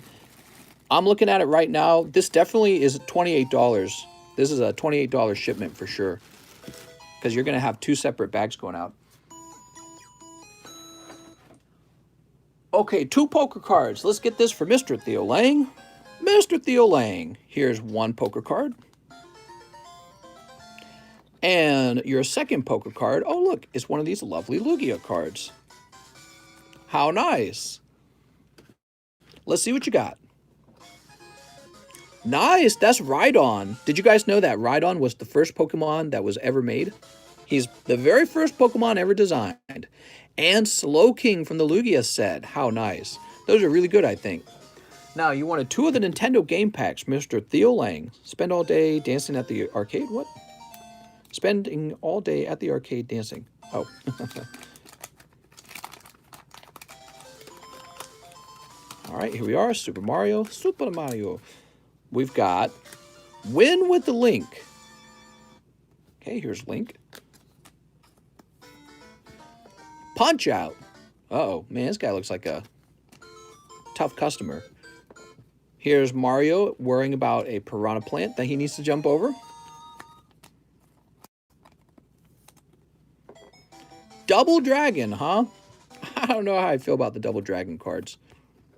I'm looking at it right now. This definitely is $28. This is a $28 shipment for sure. Because you're going to have 2 separate bags going out. Okay, 2 poker cards. Let's get this for Mr. Theo Lang. Mr. Theo Lang. Here's 1 poker card. And your second poker card, oh look, it's one of these lovely Lugia cards. How nice. Let's see what you got. Nice, that's Rhydon. Did you guys know that Rhydon was the first Pokemon that was ever made? He's the very first Pokemon ever designed. And Slowking from the Lugia set. How nice. Those are really good, I think. Now, you wanted 2 of the Nintendo game packs, Mr. Theo Lang. Spend all day dancing at the arcade? What? Spending all day at the arcade dancing. Oh. All right, here we are. Super Mario. Super Mario. We've got Win with the Link. Okay, here's Link. Punch Out. Uh-oh, man, this guy looks like a tough customer. Here's Mario worrying about a piranha plant that he needs to jump over. Double Dragon, huh? I don't know how I feel about the Double Dragon cards.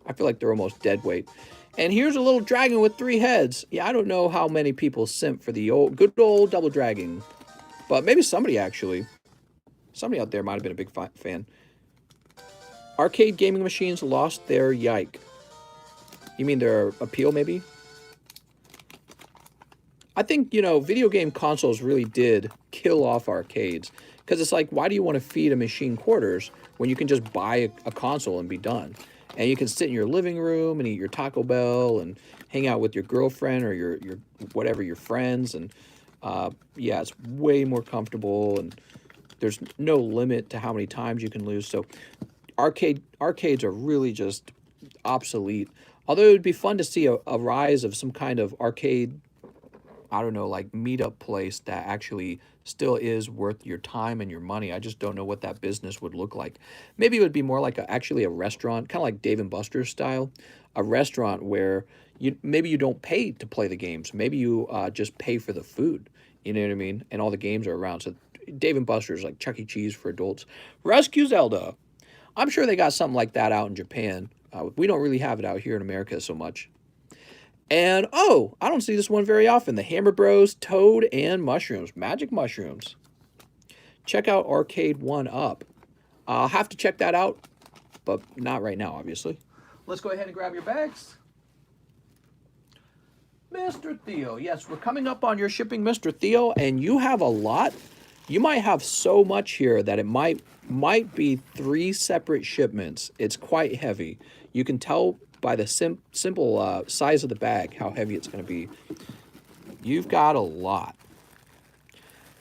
I feel like they're almost dead weight. And here's a little dragon with 3 heads. Yeah, I don't know how many people simp for the good old Double Dragon. But maybe somebody actually. Somebody out there might have been a big fan. Arcade gaming machines lost their yike. You mean their appeal, maybe? I think, you know, video game consoles really did kill off arcades. Because it's like, why do you want to feed a machine quarters when you can just buy a console and be done? And you can sit in your living room and eat your Taco Bell and hang out with your girlfriend or your whatever, your friends. And yeah, it's way more comfortable and there's no limit to how many times you can lose. So arcades are really just obsolete. Although it would be fun to see a rise of some kind of arcade, I don't know, like meetup place that actually still is worth your time and your money. I just don't know what that business would look like. Maybe it would be more like actually a restaurant, kind of like Dave & Buster's style, a restaurant where maybe you don't pay to play the games. Maybe you just pay for the food. You know what I mean? And all the games are around. So Dave & Buster's like Chuck E. Cheese for adults. Rescue Zelda. I'm sure they got something like that out in Japan. We don't really have it out here in America so much. And, oh, I don't see this one very often. The Hammer Bros, Toad, and Mushrooms. Magic Mushrooms. Check out Arcade 1 Up. I'll have to check that out, but not right now, obviously. Let's go ahead and grab your bags. Mr. Theo, yes, we're coming up on your shipping, Mr. Theo, and you have a lot. You might have so much here that it might be 3 separate shipments. It's quite heavy. You can tell by the simple size of the bag how heavy it's going to be. You've got a lot.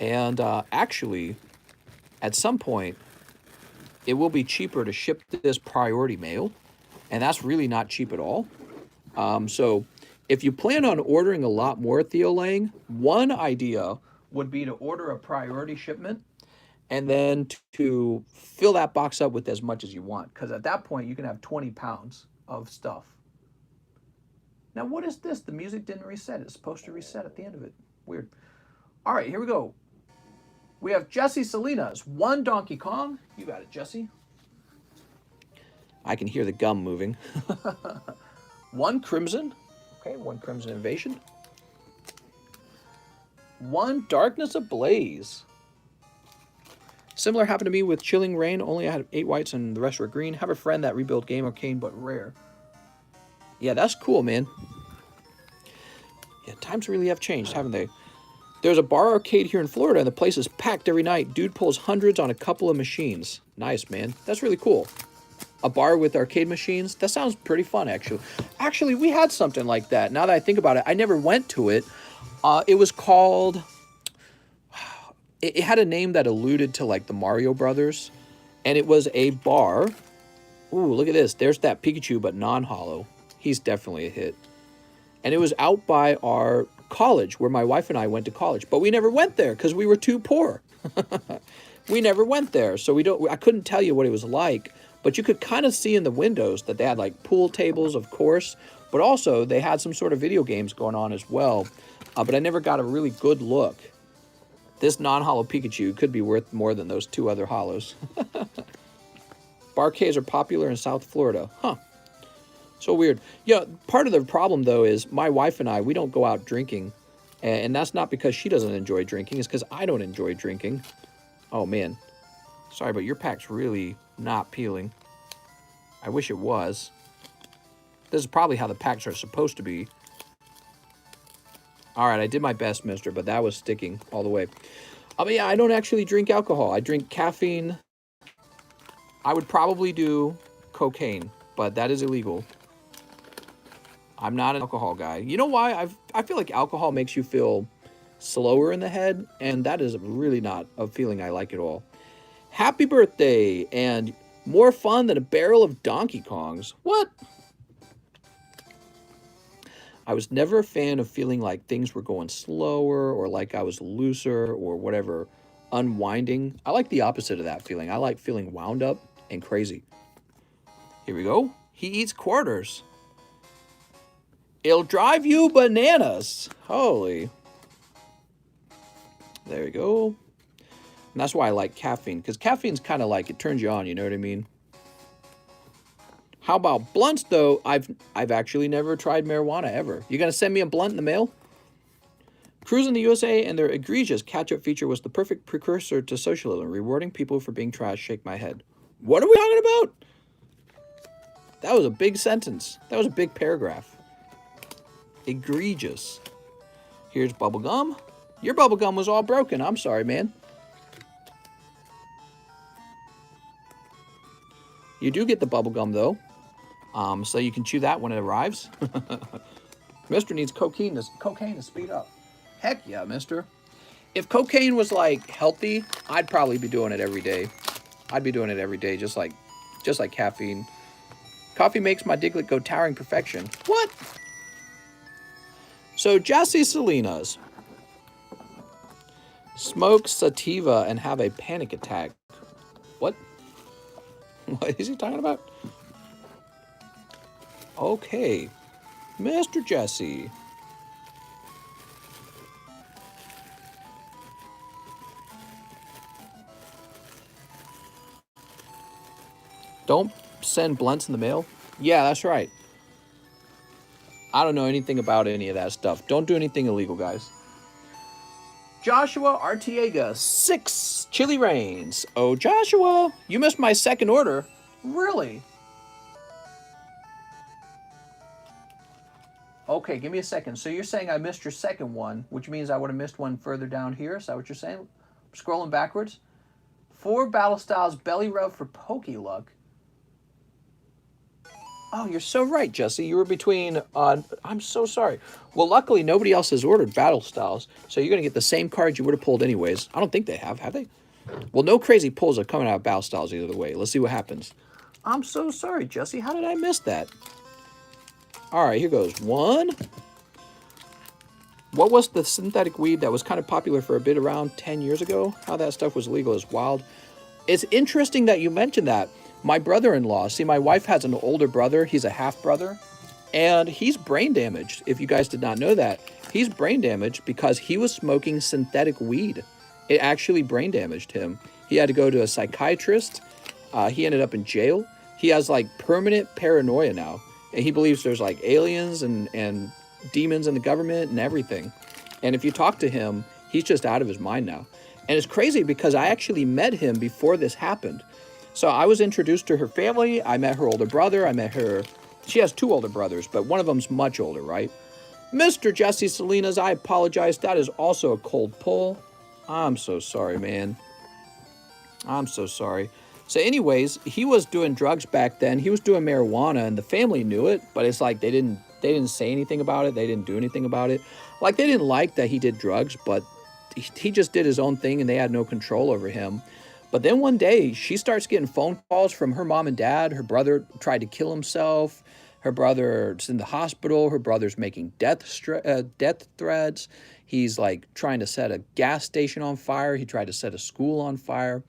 And actually, at some point, it will be cheaper to ship this priority mail, and that's really not cheap at all. So if you plan on ordering a lot more, Theo Lang, one idea would be to order a priority shipment and then to fill that box up with as much as you want, because at that point you can have 20 pounds of stuff. Now, what is this? The music didn't reset. It's supposed to reset at the end of it. Weird. All right, here we go. We have Jesse Salinas, 1 Donkey Kong. You got it, Jesse. I can hear the gum moving. 1 Crimson. Okay, 1 Crimson Invasion. 1 Darkness Ablaze. Similar happened to me with Chilling Rain. Only I had 8 whites and the rest were green. Have a friend that rebuilt Game Arcane, but rare. Yeah, that's cool, man. Yeah, times really have changed, haven't they? There's a bar arcade here in Florida, and the place is packed every night. Dude pulls hundreds on a couple of machines. Nice, man. That's really cool. A bar with arcade machines? That sounds pretty fun, actually. Actually, we had something like that. Now that I think about it, I never went to it. It was called... It had a name that alluded to, like, the Mario Brothers. And it was a bar. Ooh, look at this. There's that Pikachu, but non-hollow. He's definitely a hit. And it was out by our college, where my wife and I went to college. But we never went there, because we were too poor. We never went there. So I couldn't tell you what it was like. But you could kind of see in the windows that they had like pool tables, of course, but also they had some sort of video games going on as well. But I never got a really good look. This non-hollow Pikachu could be worth more than those 2 other hollows. Barcades are popular in South Florida. Huh. So weird. Yeah, part of the problem, though, is my wife and I, we don't go out drinking. And that's not because she doesn't enjoy drinking. It's because I don't enjoy drinking. Oh, man. Sorry, but your pack's really not peeling. I wish it was. This is probably how the packs are supposed to be. All right, I did my best, mister, but that was sticking all the way. Yeah, I don't actually drink alcohol. I drink caffeine. I would probably do cocaine, but that is illegal. I'm not an alcohol guy. You know why? I feel like alcohol makes you feel slower in the head, and that is really not a feeling I like at all. Happy birthday, and more fun than a barrel of Donkey Kongs. What? I was never a fan of feeling like things were going slower or like I was looser or whatever, unwinding. I like the opposite of that feeling. I like feeling wound up and crazy. Here we go. He eats quarters. It'll drive you bananas. Holy. There we go. And that's why I like caffeine, because caffeine's kind of like, it turns you on, you know what I mean? How about blunts, though? I've actually never tried marijuana, ever. You gonna send me a blunt in the mail? Cruising the USA and their egregious catch-up feature was the perfect precursor to socialism, rewarding people for being trash. Shake my head. What are we talking about? That was a big sentence. That was a big paragraph. Egregious. Here's bubblegum. Your bubblegum was all broken. I'm sorry, man. You do get the bubblegum, though. So you can chew that when it arrives. Mister needs cocaine to speed up. Heck yeah, mister. If cocaine was, like, healthy, I'd probably be doing it every day. I'd be doing it every day, just like caffeine. Coffee makes my Diglett go towering perfection. What? So, Jesse Salinas. Smoke sativa and have a panic attack. What? What is he talking about? Okay. Mr. Jesse. Don't send blunts in the mail? Yeah, that's right. I don't know anything about any of that stuff. Don't do anything illegal, guys. Joshua Artiega, 6 Chili Rains. Oh, Joshua, you missed my second order. Really? Okay, give me a second. So you're saying I missed your second one, which means I would have missed one further down here. Is that what you're saying? Scrolling backwards. 4 Battle Styles Belly Rub for Pokeluck. Oh, you're so right, Jesse. You were between... I'm so sorry. Well, luckily, nobody else has ordered Battle Styles, so you're going to get the same cards you would have pulled anyways. I don't think they have they? Well, no crazy pulls are coming out of Battle Styles either way. Let's see what happens. I'm so sorry, Jesse. How did I miss that? All right, here goes. 1. What was the synthetic weed that was kind of popular for a bit around 10 years ago? How that stuff was legal is wild. It's interesting that you mentioned that. My brother-in-law, see, my wife has an older brother. He's a half-brother, and he's brain damaged. If you guys did not know that, he's brain damaged because he was smoking synthetic weed. It actually brain damaged him. He had to go to a psychiatrist. He ended up in jail. He has, like, permanent paranoia now. And he believes there's, like, aliens and demons in the government and everything. And if you talk to him, he's just out of his mind now. And it's crazy because I actually met him before this happened. So I was introduced to her family. I met her older brother. I met her... She has 2 older brothers, but one of them's much older, right? Mr. Jesse Salinas, I apologize. That is also a cold pull. I'm so sorry, man. I'm so sorry. So anyways, he was doing drugs back then. He was doing marijuana, and the family knew it, but it's like they didn't say anything about it. They didn't do anything about it. Like, they didn't like that he did drugs, but he just did his own thing, and they had no control over him. But then one day, she starts getting phone calls from her mom and dad. Her brother tried to kill himself. Her brother's in the hospital. Her brother's making death threats. He's, like, trying to set a gas station on fire. He tried to set a school on fire.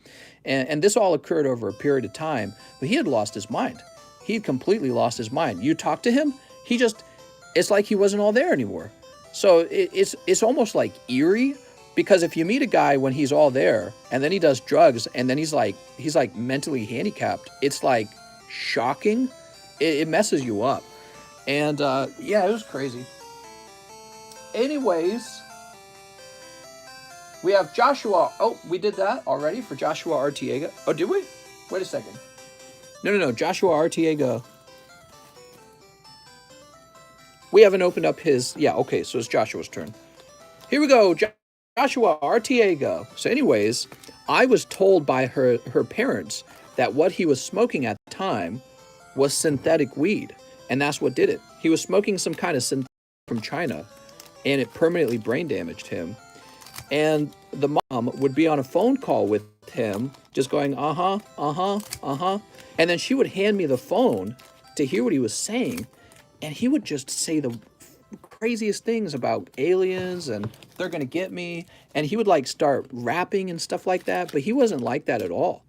And this all occurred over a period of time. But he had lost his mind. He had completely lost his mind. You talk to him, it's like he wasn't all there anymore. So it's almost like eerie. Because if you meet a guy when he's all there, and then he does drugs, and then he's like mentally handicapped, it's like shocking. It messes you up. And yeah, it was crazy. Anyways, we have Joshua. Oh, we did that already for Joshua Artiega. Oh, did we? Wait a second. No. Joshua Artiega. We haven't opened up his... Yeah, okay, so it's Joshua's turn. Here we go. Joshua Artiega. So anyways, I was told by her parents that what he was smoking at the time was synthetic weed. And that's what did it. He was smoking some kind of synthetic from China, and it permanently brain damaged him. And the mom would be on a phone call with him, just going, uh-huh. And then she would hand me the phone to hear what he was saying, and he would just say the craziest things about aliens and they're gonna get me, and he would like start rapping and stuff like that, but he wasn't like that at all.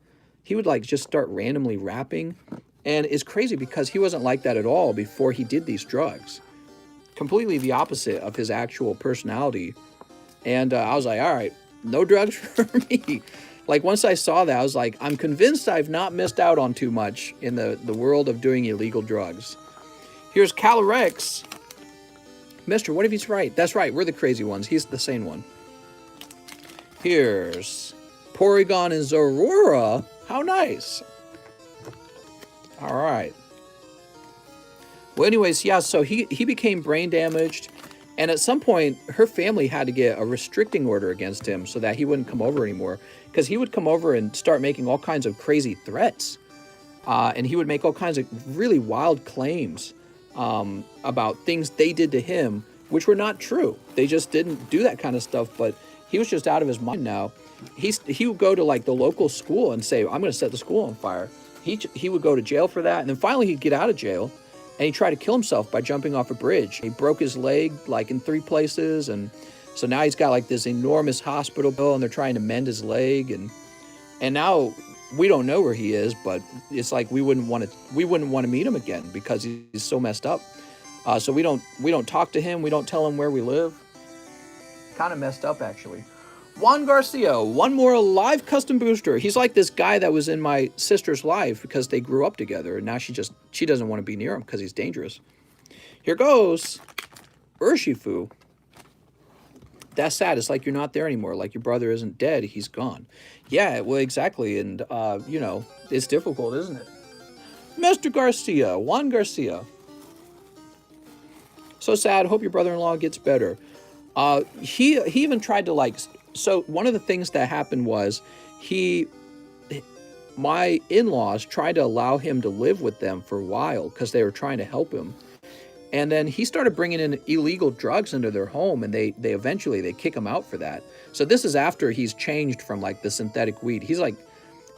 He would like just start randomly rapping, and it's crazy because he wasn't like that at all before he did these drugs. Completely the opposite of his actual personality. And I was like, all right, no drugs for me. Like, once I saw that, I was like, I'm convinced I've not missed out on too much in the world of doing illegal drugs. Here's Calyrex. Mister, what if he's right? That's right, we're the crazy ones. He's the sane one. Here's Porygon and Zorora. How nice. All right. Well, anyways, yeah, so he became brain damaged. And at some point, her family had to get a restricting order against him so that he wouldn't come over anymore. Because he would come over and start making all kinds of crazy threats. And he would make all kinds of really wild claims about things they did to him, which were not true. They just didn't do that kind of stuff, but he was just out of his mind now. He would go to like the local school and say, I'm going to set the school on fire. He would go to jail for that, and then finally he'd get out of jail, and he tried to kill himself by jumping off a bridge. He broke his leg like in 3 places, and so now he's got like this enormous hospital bill, and they're trying to mend his leg, and now we don't know where he is, but it's like we wouldn't want to meet him again because he's so messed up. So we don't talk to him. We don't tell him where we live. Kind of messed up, actually. Juan Garcia, one more live custom booster. He's like this guy that was in my sister's life because they grew up together, and now she doesn't want to be near him because he's dangerous. Here goes Urshifu. that's sad. It's like you're not there anymore. Like your brother isn't dead. He's gone. Yeah, well, exactly. And, you know, it's difficult, isn't it? Mr. Garcia, Juan Garcia. So sad. Hope your brother-in-law gets better. He even tried to like, so one of the things that happened was my in-laws tried to allow him to live with them for a while because they were trying to help him. And then he started bringing in illegal drugs into their home, and they eventually kick him out for that. So this is after he's changed from like the synthetic weed. He's like,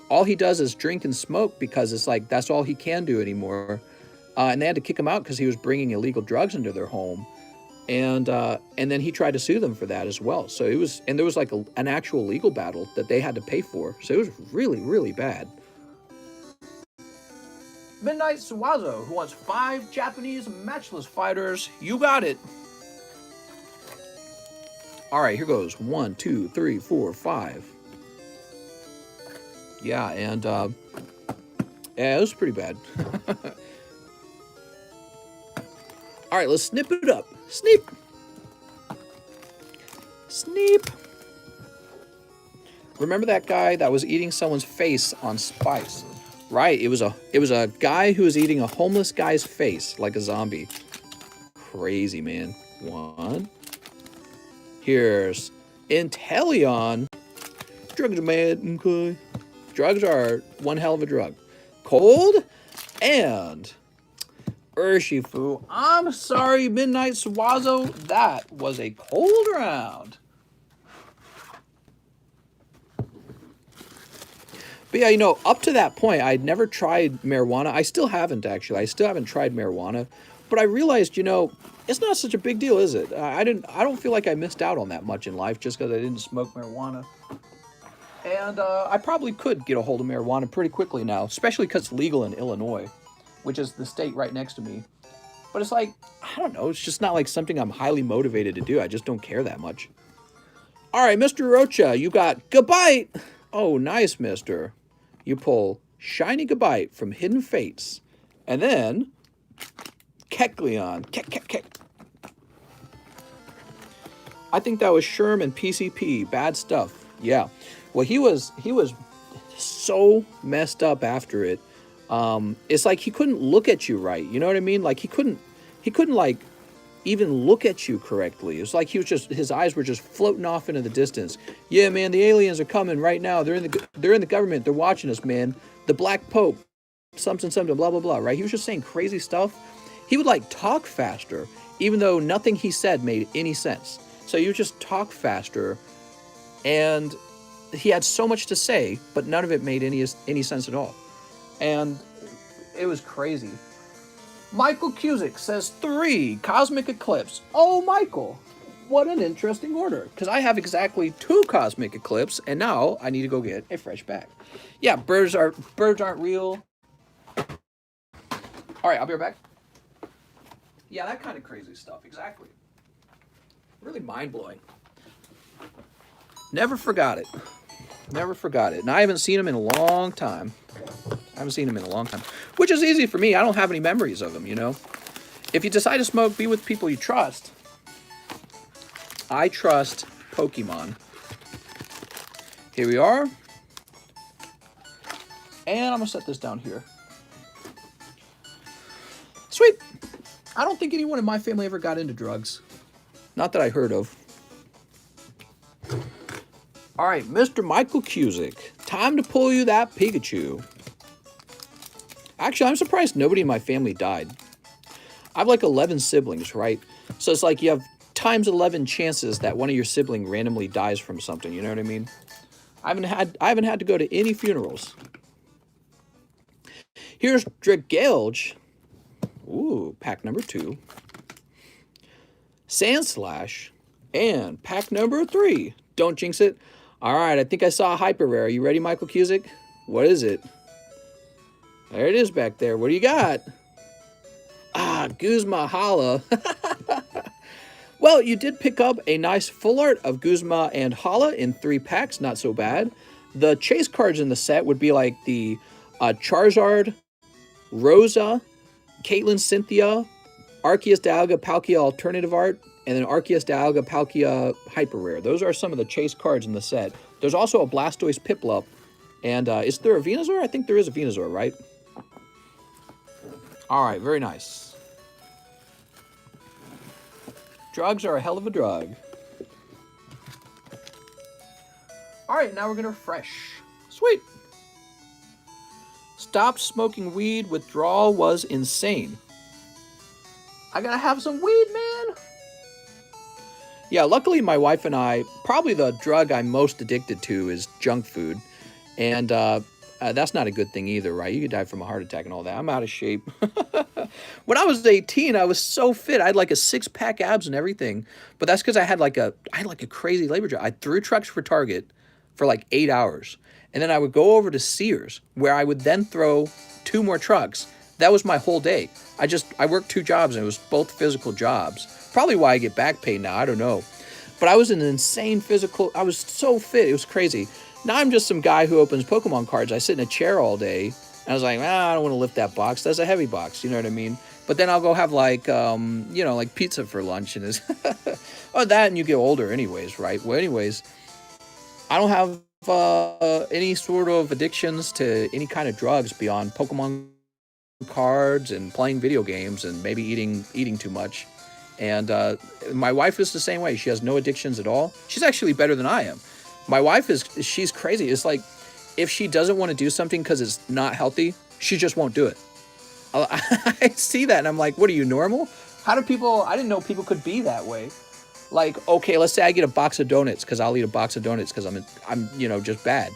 all he does is drink and smoke because it's like that's all he can do anymore. And they had to kick him out because he was bringing illegal drugs into their home. And then he tried to sue them for that as well. So it was, and there was like an actual legal battle that they had to pay for. So it was really, really bad. Midnight Suwazo, who wants 5 Japanese matchless fighters. You got it. All right, here goes. 1, 2, 3, 4, 5. Yeah, and yeah, it was pretty bad. All right, let's snip it up. Sneep. Sneep. Remember that guy that was eating someone's face on Spice? Right, it was a guy who was eating a homeless guy's face like a zombie. Crazy, man. 1. Here's Inteleon. Drugs are mad, okay. Drugs are one hell of a drug. Cold and Urshifu. I'm sorry, Midnight Swazo. That was a cold round. But yeah, you know, up to that point, I'd never tried marijuana. I still haven't, actually. I still haven't tried marijuana. But I realized, you know, it's not such a big deal, is it? I don't feel like I missed out on that much in life just because I didn't smoke marijuana. And I probably could get a hold of marijuana pretty quickly now, especially because it's legal in Illinois, which is the state right next to me. But it's like, I don't know, it's just not like something I'm highly motivated to do. I just don't care that much. All right, Mr. Rocha, you got Gabite. Oh, nice, mister. You pull Shiny Gabite from Hidden Fates. And then Kecleon. Kek. I think that was Sherm and PCP. Bad stuff. Yeah. Well, he was so messed up after it. It's like he couldn't look at you right. You know what I mean? Like he couldn't like even look at you correctly. It was like his eyes were just floating off into the distance. Yeah, man, the aliens are coming right now. They're in the government. They're watching us, man. The Black Pope, something, blah, blah, blah, right? He was just saying crazy stuff. He would like talk faster, even though nothing he said made any sense. So you just talk faster, and he had so much to say, but none of it made any sense at all. And it was crazy. Michael Cusick says 3 Cosmic Eclipse. Oh, Michael, what an interesting order. Because I have exactly 2 Cosmic Eclipse, and now I need to go get a fresh bag. Yeah, birds aren't real. All right, I'll be right back. Yeah, that kind of crazy stuff, exactly. Really mind-blowing. Never forgot it. Never forgot it. And I haven't seen him in a long time. Which is easy for me. I don't have any memories of him, you know. If you decide to smoke, be with people you trust. I trust Pokemon. Here we are. And I'm going to set this down here. Sweet. I don't think anyone in my family ever got into drugs. Not that I heard of. All right, Mr. Michael Cusick. Time to pull you that Pikachu. Actually, I'm surprised nobody in my family died. I have like 11 siblings, right? So it's like you have times 11 chances that one of your siblings randomly dies from something, you know what I mean? I haven't had to go to any funerals. Here's Dragalge. Ooh, pack number 2. Sandslash. And pack number 3. Don't jinx it. All right, I think I saw a hyper rare. Are you ready, Michael Cusick? What is it? There it is back there. What do you got? Ah, Guzma Hala. Well, you did pick up a nice full art of Guzma and Hala in 3 packs. Not so bad. The chase cards in the set would be like the Charizard, Rosa, Caitlyn Cynthia, Arceus Dialga Palkia alternative art, and then Arceus, Dialga, Palkia, Hyper Rare. Those are some of the chase cards in the set. There's also a Blastoise Piplup, and is there a Venusaur? I think there is a Venusaur, right? All right, very nice. Drugs are a hell of a drug. All right, now we're gonna refresh. Sweet. Stopped smoking weed. Withdrawal was insane. I gotta have some weed, man. Yeah, luckily my wife and I, probably the drug I'm most addicted to is junk food. And that's not a good thing either, right? You could die from a heart attack and all that. I'm out of shape. When I was 18, I was so fit. I had like a 6-pack abs and everything. But that's because I had like a crazy labor job. I threw trucks for Target for like 8 hours. And then I would go over to Sears, where I would then throw 2 more trucks. That was my whole day. I worked 2 jobs, and it was both physical jobs. Probably why I get back pay now, I don't know. But I was an insane physical, I was so fit, it was crazy. Now I'm just some guy who opens Pokemon cards. I sit in a chair all day, and I was like, I don't want to lift that box. That's a heavy box, you know what I mean? But then I'll go have like, you know, like pizza for lunch, and it's, oh, that, and you get older anyways, right? Well, anyways, I don't have any sort of addictions to any kind of drugs beyond Pokemon cards and playing video games and maybe eating too much. And my wife is the same way. She has no addictions at all. She's actually better than I am. My wife she's crazy. It's like if she doesn't want to do something because it's not healthy, she just won't do it. I see that and I'm like, what are you, normal? How do people, I didn't know people could be that way. Like, okay, let's say I get a box of donuts because I'll eat a box of donuts because I'm you know, just bad.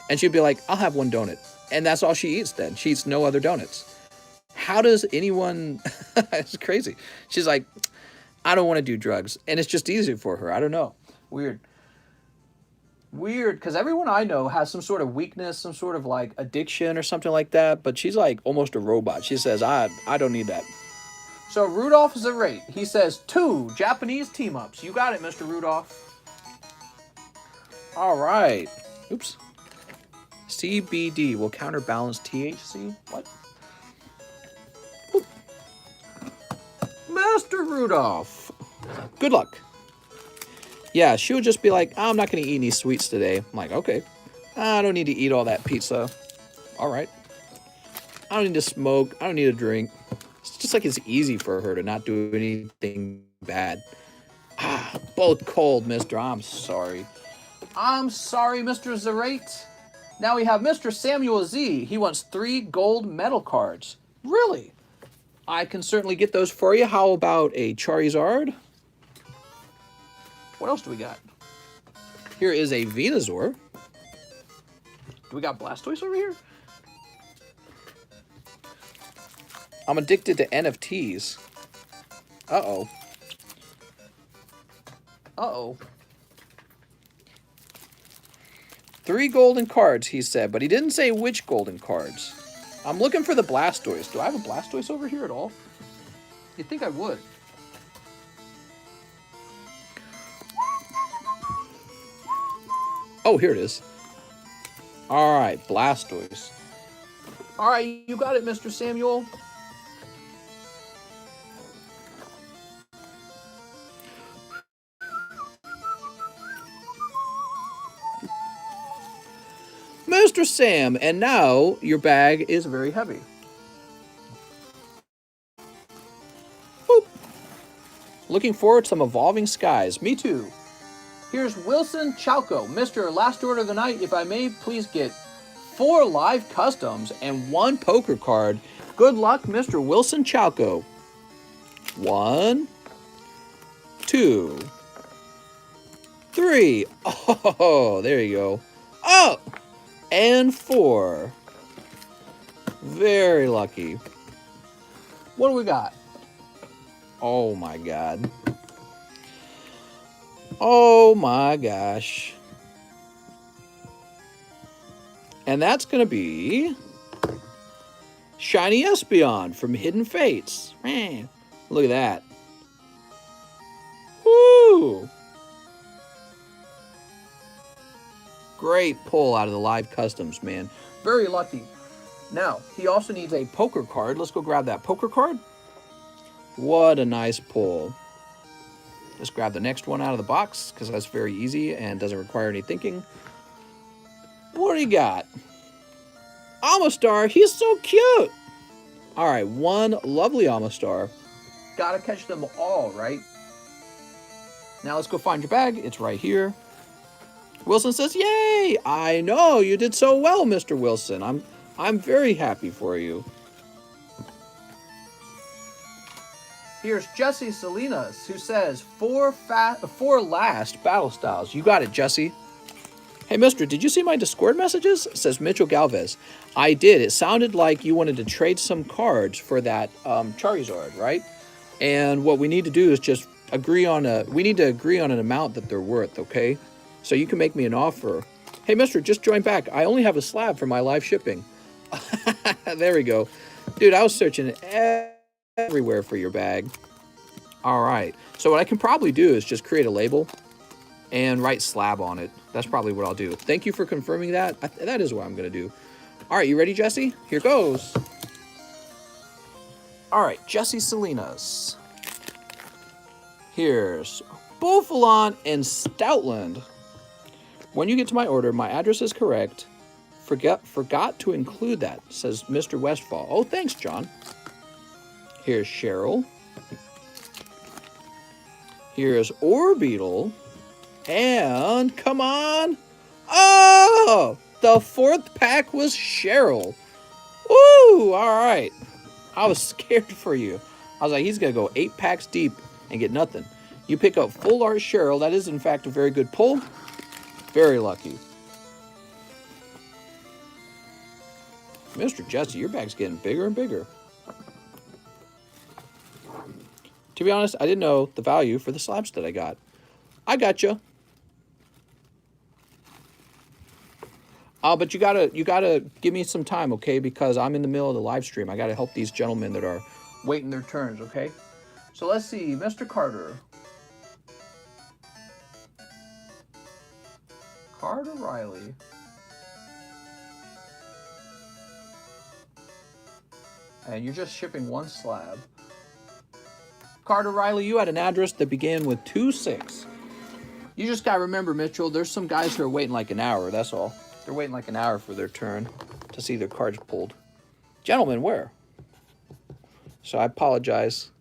And she'd be like, I'll have 1 donut. And that's all she eats then. She eats no other donuts. How does anyone, it's crazy. She's like, I don't want to do drugs. And it's just easy for her. I don't know. Weird. Weird, because everyone I know has some sort of weakness, some sort of like addiction or something like that. But she's like almost a robot. She says, I don't need that. So Rudolph is a rate. He says 2 Japanese team-ups. You got it, Mr. Rudolph. All right. Oops. CBD will counterbalance THC. What? Oop. Mr. Rudolph. Good luck. Yeah, she would just be like, I'm not going to eat any sweets today. I'm like, okay. I don't need to eat all that pizza. All right. I don't need to smoke. I don't need to drink. It's just like it's easy for her to not do anything bad. Both cold, mister. I'm sorry. I'm sorry, Mr. Zarate. Now we have Mr. Samuel Z. He wants 3 gold medal cards. Really? I can certainly get those for you. How about a Charizard? What else do we got? Here is a Venusaur. Do we got Blastoise over here? I'm addicted to NFTs. Uh-oh. Uh-oh. 3 golden cards, he said, but he didn't say which golden cards. I'm looking for the Blastoise. Do I have a Blastoise over here at all? You'd think I would. Oh, here it is. All right, Blastoise. All right, you got it, Mr. Samuel. Mr. Sam, and now your bag is very heavy. Boop. Looking forward to some evolving skies. Me too. Here's Wilson Chalco. Mr. Last order of the night, if I may, please get 4 live customs and 1 poker card. Good luck, Mr. Wilson Chalco. 1, 2, 3. Oh, there you go. Oh! And 4. Very lucky. What do we got? Oh my God. Oh my gosh. And that's going to be Shiny Espeon from Hidden Fates. Man, look at that. Woo! Great pull out of the live customs, man. Very lucky. Now, he also needs a poker card. Let's go grab that poker card. What a nice pull. Just grab the next one out of the box because that's very easy and doesn't require any thinking. What do you got? Amistar, he's so cute. All right, one lovely Amistar. Gotta catch them all, right? Now let's go find your bag. It's right here. Wilson says, yay! I know, you did so well, Mr. Wilson. I'm very happy for you. Here's Jesse Salinas, who says, four last battle styles. You got it, Jesse. Hey, mister, did you see my Discord messages? Says Mitchell Galvez. I did. It sounded like you wanted to trade some cards for that Charizard, right? And what we need to do is just agree on an amount that they're worth, okay? So you can make me an offer. Hey, mister, just join back. I only have a slab for my live shipping. There we go. Dude, I was searching everywhere for your bag. All right. So what I can probably do is just create a label and write slab on it. That's probably what I'll do. Thank you for confirming that. That is what I'm going to do. All right, you ready, Jesse? Here goes. All right, Jesse Salinas. Here's Buffalon and Stoutland. When you get to my order, my address is correct. Forgot to include that, says Mr. Westfall. Oh, thanks, John. Here's Cheryl. Here's Orbeetle. And, come on. Oh, the fourth pack was Cheryl. Woo, all right. I was scared for you. I was like, he's going to go 8 packs deep and get nothing. You pick up full art Cheryl. That is, in fact, a very good pull. Very lucky. Mr. Jesse, your bag's getting bigger and bigger. To be honest, I didn't know the value for the slabs that I got. I got you. But you gotta give me some time, okay? Because I'm in the middle of the live stream. I gotta help these gentlemen that are waiting their turns, okay? So let's see, Mr. Carter. Carter Riley. And you're just shipping one slab. Carter Riley, you had an address that began with 26. You just gotta remember, Mitchell, there's some guys who are waiting like an hour, that's all. They're waiting like an hour for their turn to see their cards pulled. Gentlemen, where? So I apologize.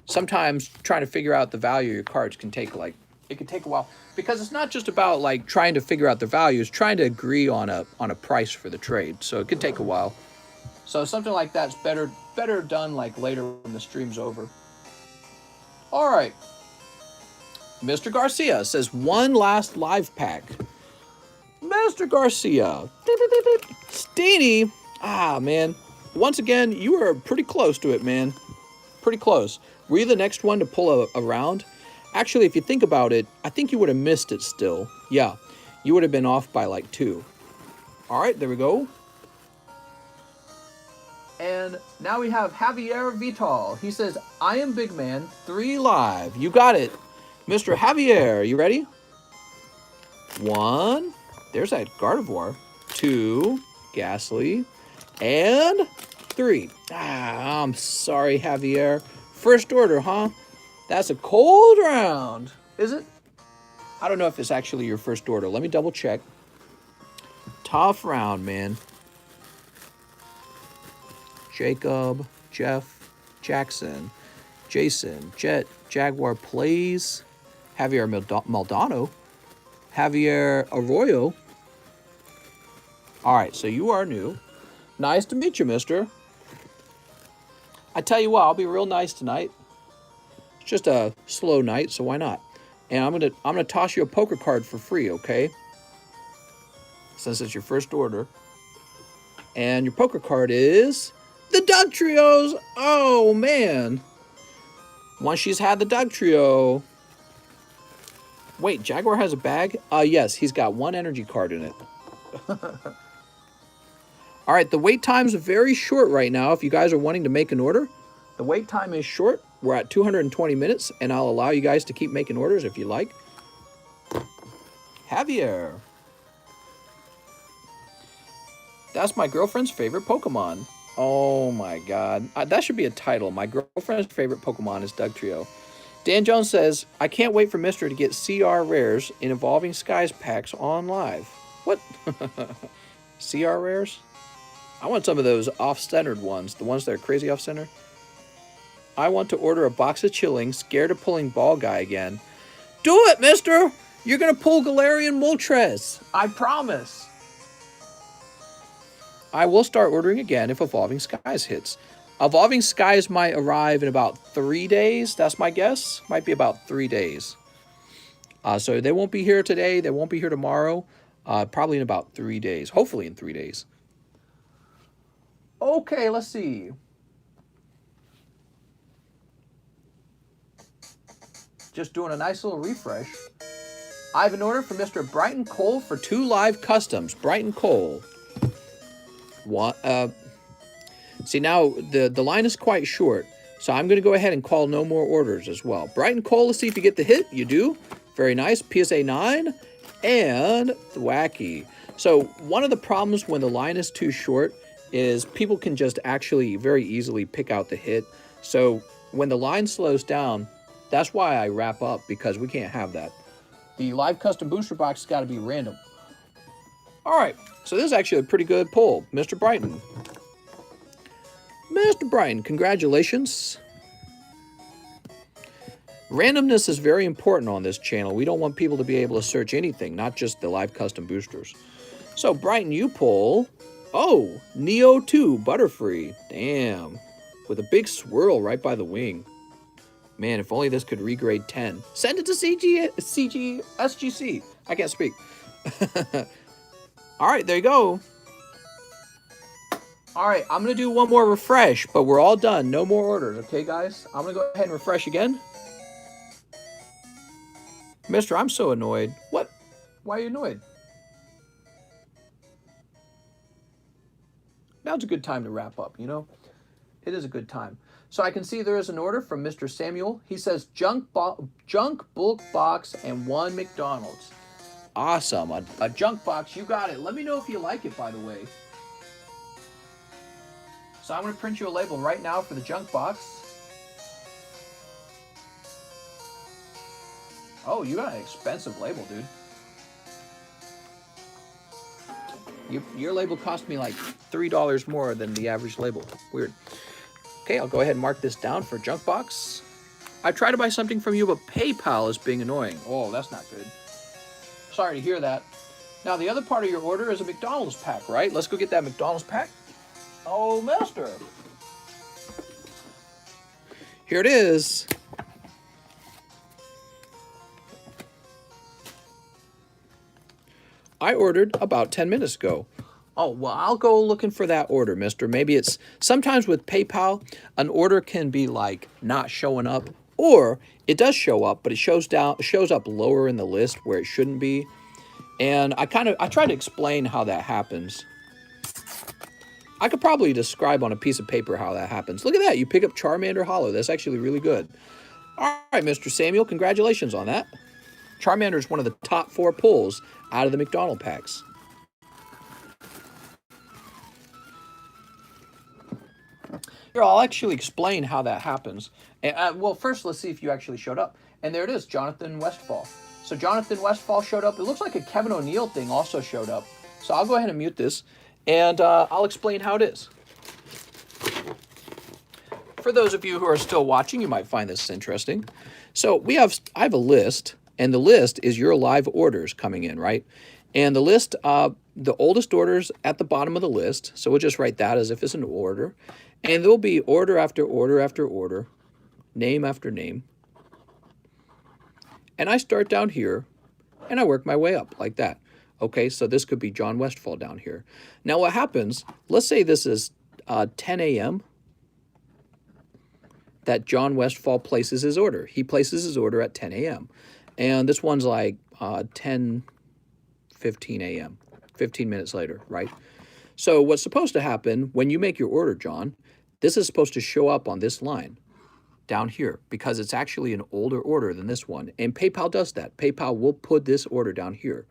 Sometimes trying to figure out the value of your cards can take it can take a while. Because it's not just about like trying to figure out the value, it's trying to agree on a price for the trade. So it could take a while. So something like that's better done like later when the stream's over. All right. Mr. Garcia says one last live pack. Mr. Garcia. Steenie. Ah, man. Once again, you were pretty close to it, man. Pretty close. Were you the next one to pull a round? Actually, if you think about it, I think you would have missed it still. Yeah, you would have been off by like 2. All right, there we go. And now we have Javier Vital. He says, I am Big Man, 3 live. You got it. Mr. Javier, you ready? 1. There's that Gardevoir. 2. Ghastly. And 3. Ah, I'm sorry, Javier. First order, huh? That's a cold round. Is it? I don't know if it's actually your first order. Let me double check. Tough round, man. Jacob, Jeff, Jackson, Jason, Jet, Jaguar Plays, Javier Maldonado, Javier Arroyo. All right, so you are new. Nice to meet you, mister. I tell you what, I'll be real nice tonight. It's just a slow night, so why not? And I'm gonna toss you a poker card for free, okay? Since it's your first order. And your poker card is the Doug Trios. Oh man. Once she's had the Doug Trio. Wait, Jaguar has a bag? Yes, he's got 1 energy card in it. All right, the wait time's very short right now. If you guys are wanting to make an order, the wait time is short. We're at 220 minutes, and I'll allow you guys to keep making orders if you like. Javier. That's my girlfriend's favorite Pokemon. Oh my God. That should be a title. My girlfriend's favorite Pokemon is Doug Trio. Dan Jones says, I can't wait for Mister to get CR rares in Evolving Skies packs on live. What? CR rares? I want some of those off-centered ones, the ones that are crazy off-center. I want to order a box of chilling, scared of pulling ball guy again. Do it, mister! You're going to pull Galarian Moltres. I promise. I will start ordering again if Evolving Skies hits. Evolving Skies might arrive in about 3 days. That's my guess. Might be about 3 days. So they won't be here today. They won't be here tomorrow. Probably in about 3 days. Hopefully in 3 days. Okay, let's see. Just doing a nice little refresh. I have an order for Mr. Brighton Cole for 2 live customs. Brighton Cole. What? See, now the line is quite short, so I'm going to go ahead and call no more orders as well. Brighton Cole, let's see if you get the hit. You do. Very nice. PSA 9 and Thwacky. So one of the problems when the line is too short is people can just actually very easily pick out the hit. So when the line slows down, that's why I wrap up, because we can't have that. The live custom booster box has got to be random. All right, so this is actually a pretty good pull. Mr. Brighton. Mr. Brighton, congratulations. Randomness is very important on this channel. We don't want people to be able to search anything, not just the live custom boosters. So, Brighton, you pull... Oh, Neo 2, Butterfree. Damn. With a big swirl right by the wing. Man, if only this could regrade 10. Send it to SGC. I can't speak. All right, there you go. All right, I'm going to do one more refresh, but we're all done. No more orders, okay, guys? I'm going to go ahead and refresh again. Mister, I'm so annoyed. What? Why are you annoyed? Now's a good time to wrap up, you know? It is a good time. So I can see there is an order from Mr. Samuel. He says junk bulk box and 1 McDonald's. Awesome. A junk box. You got it. Let me know if you like it, by the way. So I'm going to print you a label right now for the junk box. Oh, you got an expensive label, dude. Your label cost me like $3 more than the average label. Weird. Okay, I'll go ahead and mark this down for junk box. I tried to buy something from you, but PayPal is being annoying. Oh, that's not good. Sorry to hear that. Now, the other part of your order is a McDonald's pack, right? Let's go get that McDonald's pack. Oh, mister. Here it is. I ordered about 10 minutes ago. Oh, well, I'll go looking for that order, mister. Maybe it's... Sometimes with PayPal, an order can be, like, not showing up. Or it does show up, but it shows up lower in the list where it shouldn't be. And I try to explain how that happens. I could probably describe on a piece of paper how that happens. Look at that. You pick up Charmander Hollow. That's actually really good. All right, Mr. Samuel, congratulations on that. Charmander is one of the top 4 pulls out of the McDonald packs. Here, I'll actually explain how that happens. Well, first, let's see if you actually showed up. And there it is, Jonathan Westfall. So Jonathan Westfall showed up. It looks like a Kevin O'Neill thing also showed up. So I'll go ahead and mute this, and I'll explain how it is. For those of you who are still watching, you might find this interesting. So I have a list, and the list is your live orders coming in, right? And the list, the oldest orders at the bottom of the list. So we'll just write that as if it's an order. And there'll be order after order after order, name after name. And I start down here, and I work my way up like that. Okay, so this could be John Westfall down here. Now what happens, let's say this is 10 a.m. that John Westfall places his order. He places his order at 10 a.m. And this one's like 10:15 a.m., 15 minutes later, right? So what's supposed to happen when you make your order, John, this is supposed to show up on this line down here because it's actually an older order than this one. And PayPal does that. PayPal will put this order down here.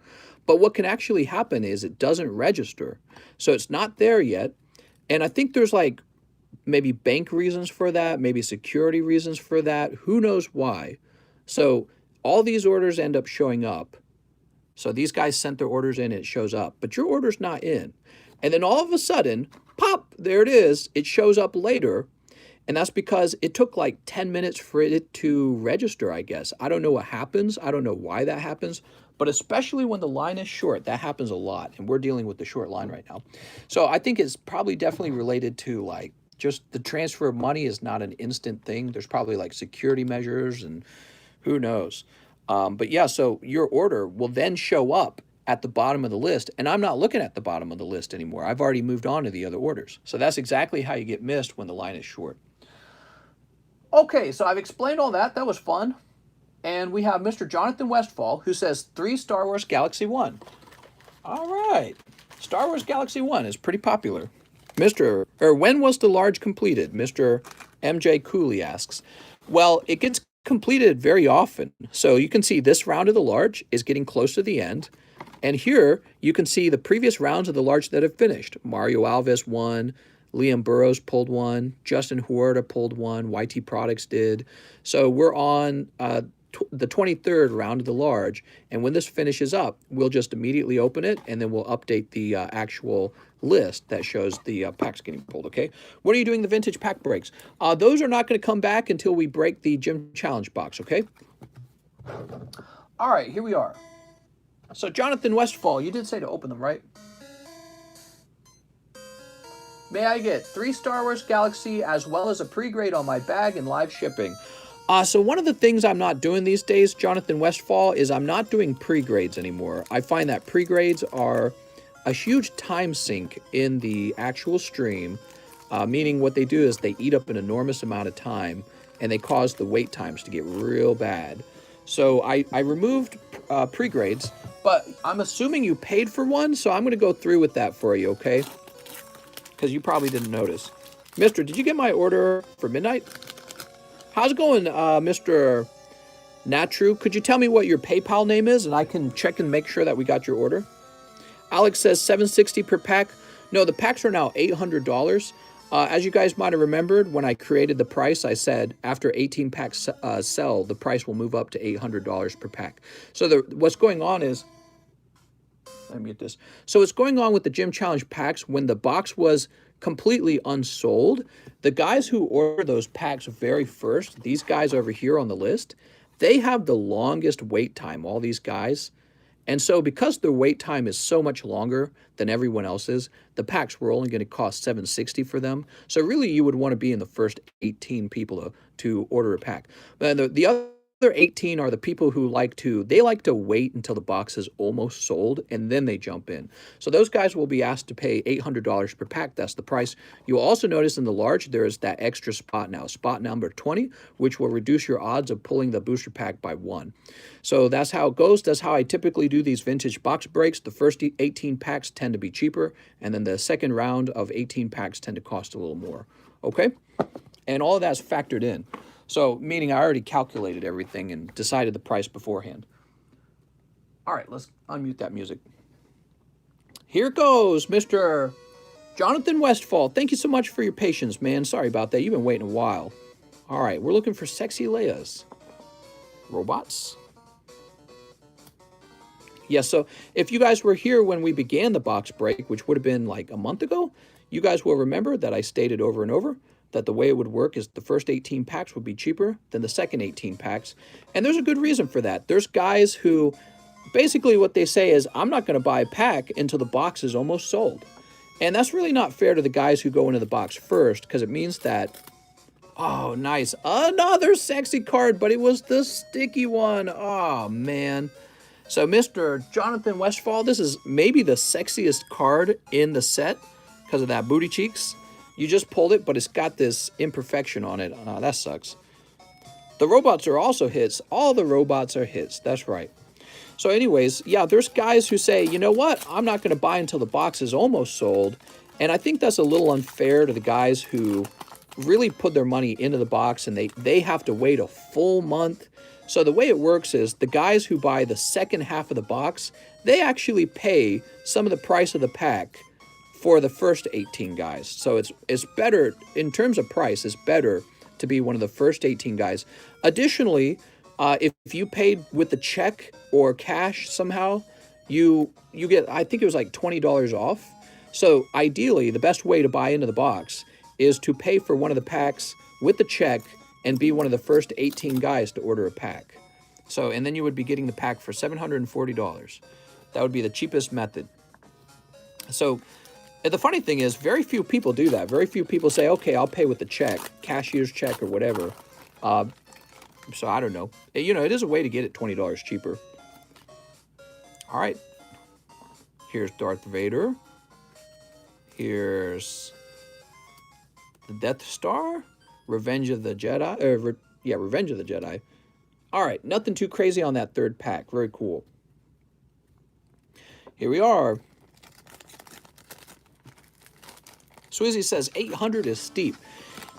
But what can actually happen is it doesn't register. So it's not there yet. And I think there's like maybe bank reasons for that, maybe security reasons for that. Who knows why? So all these orders end up showing up. So these guys sent their orders in, it shows up, but your order's not in. And then all of a sudden, pop, there it is. It shows up later. And that's because it took like 10 minutes for it to register, I guess. I don't know what happens. I don't know why that happens. But especially when the line is short, that happens a lot. And we're dealing with the short line right now. So I think it's probably definitely related to like just the transfer of money is not an instant thing. There's probably like security measures and who knows. But yeah, so your order will then show up at the bottom of the list, and I'm not looking at the bottom of the list anymore. I've already moved on to the other orders. So that's exactly how you get missed when the line is short. Okay, so I've explained all that. That was fun. And we have Mr. Jonathan Westfall, who says 3 Star Wars Galaxy 1. All right. Star Wars Galaxy 1 is pretty popular. When was the large completed? Mr. MJ Cooley asks. Well, it gets completed very often. So you can see this round of the large is getting close to the end. And here you can see the previous rounds of the large that have finished. Mario Alves won. Liam Burrows pulled one. Justin Huerta pulled one. YT Products did. So we're on the 23rd round of the large. And when this finishes up, we'll just immediately open it, and then we'll update the actual list that shows the packs getting pulled, okay? When are you doing the vintage pack breaks? Those are not going to come back until we break the Gym Challenge box, okay? All right, here we are. So Jonathan Westfall, you did say to open them, right? May I get 3 Star Wars Galaxy as well as a pre-grade on my bag and live shipping? So one of the things I'm not doing these days, Jonathan Westfall, is I'm not doing pre-grades anymore. I find that pre-grades are a huge time sink in the actual stream, meaning what they do is they eat up an enormous amount of time and they cause the wait times to get real bad. So I removed pre-grades, but I'm assuming you paid for one, so I'm going to go through with that for you, okay? Because you probably didn't notice. Mister, did you get my order for midnight? How's it going, Mr. Natru? Could you tell me what your PayPal name is, and I can check and make sure that we got your order? Alex says $760 per pack. No, the packs are now $800. As you guys might have remembered, when I created the price, I said after 18 packs sell, the price will move up to $800 per pack. So what's going on is... Let me mute this. So what's going on with the Gym Challenge packs, when the box was completely unsold, the guys who order those packs very first, these guys over here on the list, they have the longest wait time, all these guys. And so because their wait time is so much longer than everyone else's, the packs were only going to cost $760 for them. So really you would want to be in the first 18 people to order a pack. And the other 18 are the people who like to wait until the box is almost sold and then they jump in. So those guys will be asked to pay $800 per pack. That's the price. You'll also notice in the large there is that extra spot now, spot number 20, which will reduce your odds of pulling the booster pack by 1. So that's how it goes. That's how I typically do these vintage box breaks. The first 18 packs tend to be cheaper, and then the second round of 18 packs tend to cost a little more. Okay? And all of that's factored in. So, meaning I already calculated everything and decided the price beforehand. All right, let's unmute that music. Here goes, Mr. Jonathan Westfall. Thank you so much for your patience, man. Sorry about that. You've been waiting a while. All right, we're looking for sexy Leias. Robots. Yes, so if you guys were here when we began the box break, which would have been like a month ago, you guys will remember that I stated over and over that the way it would work is the first 18 packs would be cheaper than the second 18 packs. And there's a good reason for that. There's guys who, basically what they say is, I'm not going to buy a pack until the box is almost sold. And that's really not fair to the guys who go into the box first, because it means that, oh, nice, another sexy card, but it was the sticky one. Oh, man. So Mr. Jonathan Westfall, this is maybe the sexiest card in the set because of that booty cheeks. You just pulled it, but it's got this imperfection on it. That sucks. The robots are also hits. All the robots are hits. That's right. So anyways, yeah, there's guys who say, you know what? I'm not going to buy until the box is almost sold. And I think that's a little unfair to the guys who really put their money into the box and they have to wait a full month. So the way it works is the guys who buy the second half of the box, they actually pay some of the price of the pack for the first 18 guys. So it's better, in terms of price, it's better to be one of the first 18 guys. Additionally, if you paid with the check or cash somehow, you get, I think it was like $20 off. So ideally, the best way to buy into the box is to pay for one of the packs with the check and be one of the first 18 guys to order a pack. So, and then you would be getting the pack for $740. That would be the cheapest method. So the funny thing is, very few people do that. Very few people say, okay, I'll pay with the check, cashier's check or whatever. So I don't know. You know, it is a way to get it $20 cheaper. All right. Here's Darth Vader. Here's the Death Star. Revenge of the Jedi. Yeah, Revenge of the Jedi. All right, nothing too crazy on that third pack. Very cool. Here we are. Sweezy says 800 is steep.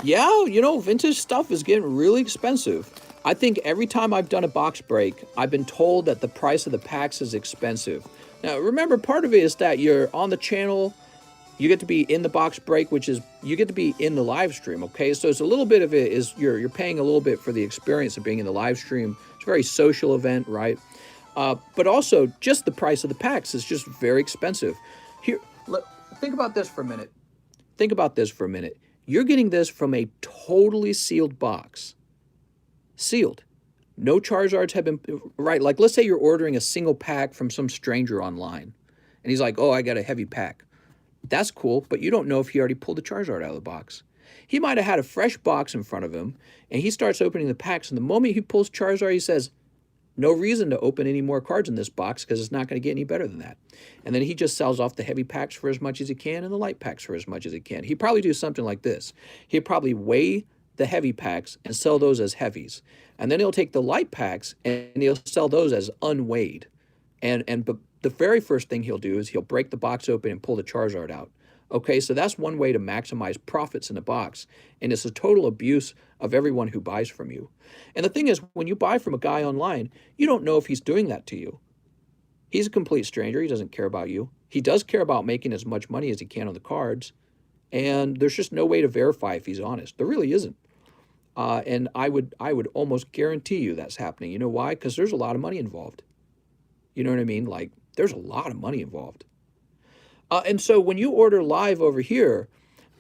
Yeah, you know, vintage stuff is getting really expensive. I think every time I've done a box break, I've been told that the price of the packs is expensive. Now, remember, part of it is that you're on the channel. You get to be in the box break, which is you get to be in the live stream, okay? So it's a little bit of it is you're paying a little bit for the experience of being in the live stream. It's a very social event, right? But also just the price of the packs is just very expensive. Here, think about this for a minute. Think about this for a minute. You're getting this from a totally sealed box. Sealed. No Charizards have been, right? Like, let's say you're ordering a single pack from some stranger online. And he's like, oh, I got a heavy pack. That's cool, but you don't know if he already pulled the Charizard out of the box. He might have had a fresh box in front of him, and he starts opening the packs, and the moment he pulls Charizard, he says, no reason to open any more cards in this box because it's not going to get any better than that. And then he just sells off the heavy packs for as much as he can and the light packs for as much as he can. He'd probably do something like this. He'd probably weigh the heavy packs and sell those as heavies. And then he'll take the light packs and he'll sell those as unweighed. But the very first thing he'll do is he'll break the box open and pull the Charizard out. Okay, so that's one way to maximize profits in the box. And it's a total abuse of everyone who buys from you. And the thing is, when you buy from a guy online, you don't know if he's doing that to you. He's a complete stranger. He doesn't care about you. He does care about making as much money as he can on the cards. And there's just no way to verify if he's honest. There really isn't. And I would almost guarantee you that's happening. You know why? Because there's a lot of money involved. You know what I mean? Like, there's a lot of money involved. And so when you order live over here,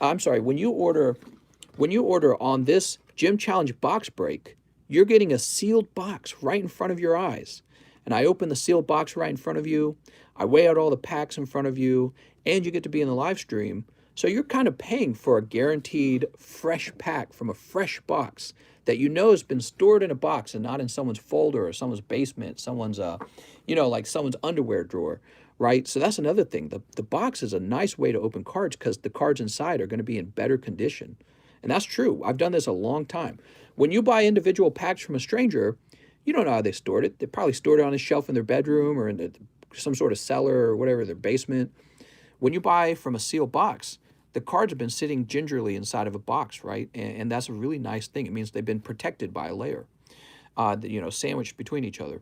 I'm sorry, when you order on this Gym Challenge box break, you're getting a sealed box right in front of your eyes. And I open the sealed box right in front of you. I weigh out all the packs in front of you, and you get to be in the live stream. So you're kind of paying for a guaranteed fresh pack from a fresh box that you know has been stored in a box and not in someone's folder or someone's basement, someone's, like someone's underwear drawer, right? So that's another thing. The box is a nice way to open cards because the cards inside are going to be in better condition. And that's true. I've done this a long time. When you buy individual packs from a stranger, you don't know how they stored it. They probably stored it on a shelf in their bedroom or in some sort of cellar or whatever, their basement. When you buy from a sealed box, the cards have been sitting gingerly inside of a box, right? And that's a really nice thing. It means they've been protected by a layer, sandwiched between each other.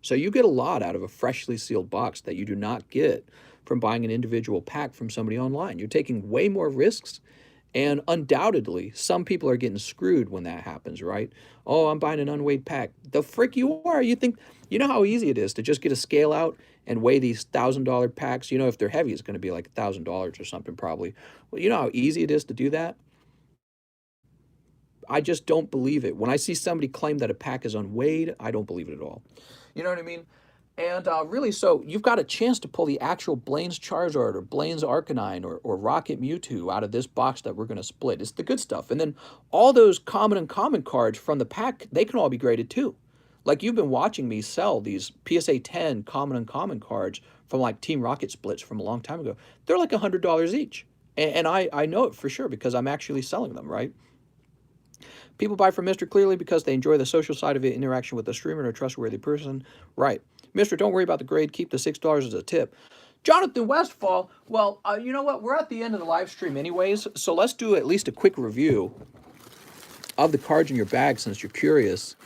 So you get a lot out of a freshly sealed box that you do not get from buying an individual pack from somebody online. You're taking way more risks, and undoubtedly, some people are getting screwed when that happens, right? Oh, I'm buying an unweighed pack. The frick you are. You know how easy it is to just get a scale out and weigh these $1,000 packs? You know, if they're heavy, it's going to be like $1,000 or something probably. Well, you know how easy it is to do that? I just don't believe it. When I see somebody claim that a pack is unweighed, I don't believe it at all. You know what I mean? And really, so you've got a chance to pull the actual Blaine's Charizard or Blaine's Arcanine or Rocket Mewtwo out of this box that we're going to split. It's the good stuff. And then all those common and common cards from the pack, they can all be graded too. Like you've been watching me sell these PSA 10 common and common cards from like Team Rocket splits from a long time ago. They're like $100 each. And I know it for sure because I'm actually selling them, right? People buy from Mr. clearly because they enjoy the social side of it, interaction with the streamer and a trustworthy person. Right. Mr., don't worry about the grade. Keep the $6 as a tip. Jonathan Westfall, well, you know what? We're at the end of the live stream anyways, so let's do at least a quick review of the cards in your bag since you're curious.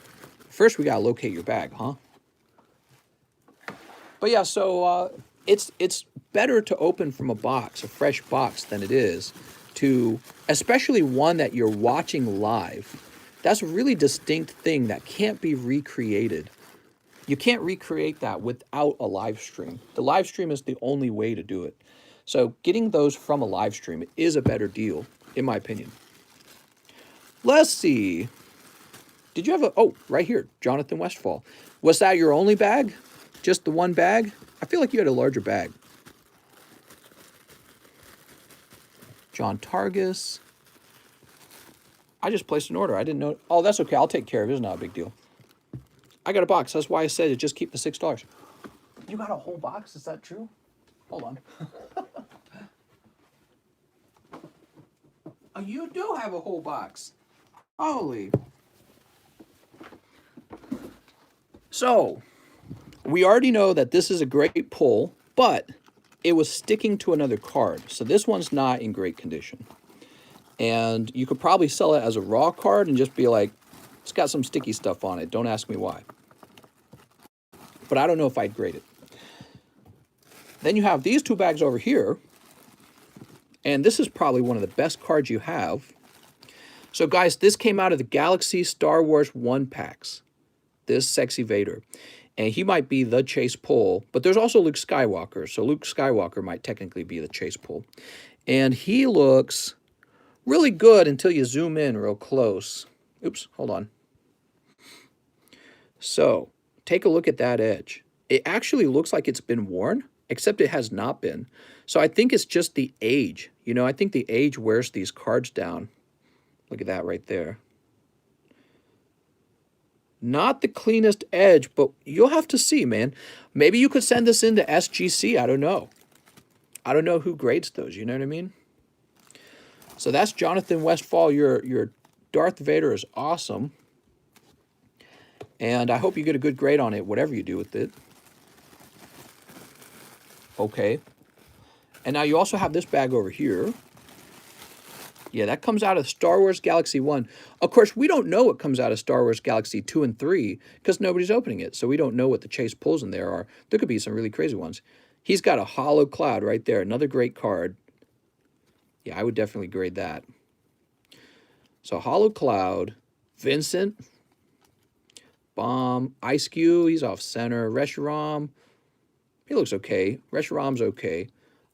First, we got to locate your bag, huh? But yeah, so it's better to open from a box, a fresh box, than it is to, especially one that you're watching live. That's a really distinct thing that can't be recreated. You can't recreate that without a live stream. The live stream is the only way to do it. So getting those from a live stream is a better deal, in my opinion. Let's see. Did you have a, oh, right here, Jonathan Westfall. Was that your only bag? Just the one bag? I feel like you had a larger bag. John Targus. I just placed an order. I didn't know. Oh, that's okay. I'll take care of it. It's not a big deal. I got a box. That's why I said it. Just keep the $6. You got a whole box? Is that true? Hold on. Oh, you do have a whole box. Holy. So, we already know that this is a great pull, but it was sticking to another card. So this one's not in great condition. And you could probably sell it as a raw card and just be like, it's got some sticky stuff on it. Don't ask me why. But I don't know if I'd grade it. Then you have these two bags over here. And this is probably one of the best cards you have. So guys, this came out of the Galaxy Star Wars 1 packs. This Sexy Vader. And he might be the chase pull, but there's also Luke Skywalker. So Luke Skywalker might technically be the chase pull. And he looks really good until you zoom in real close. Oops, hold on. So take a look at that edge. It actually looks like it's been worn, except it has not been. So I think it's just the age. You know, I think the age wears these cards down. Look at that right there. Not the cleanest edge, but you'll have to see, man. Maybe you could send this into SGC. I don't know. I don't know who grades those. You know what I mean? So that's Jonathan Westfall. Your Darth Vader is awesome. And I hope you get a good grade on it, whatever you do with it. Okay. And now you also have this bag over here. Yeah, that comes out of Star Wars Galaxy 1. Of course, we don't know what comes out of Star Wars Galaxy 2 and 3 because nobody's opening it. So we don't know what the chase pulls in there are. There could be some really crazy ones. He's got a Hollow Cloud right there. Another great card. Yeah, I would definitely grade that. So Hollow Cloud, Vincent, Bomb, Ice Cube, he's off center. Reshiram, he looks okay. Reshiram's okay.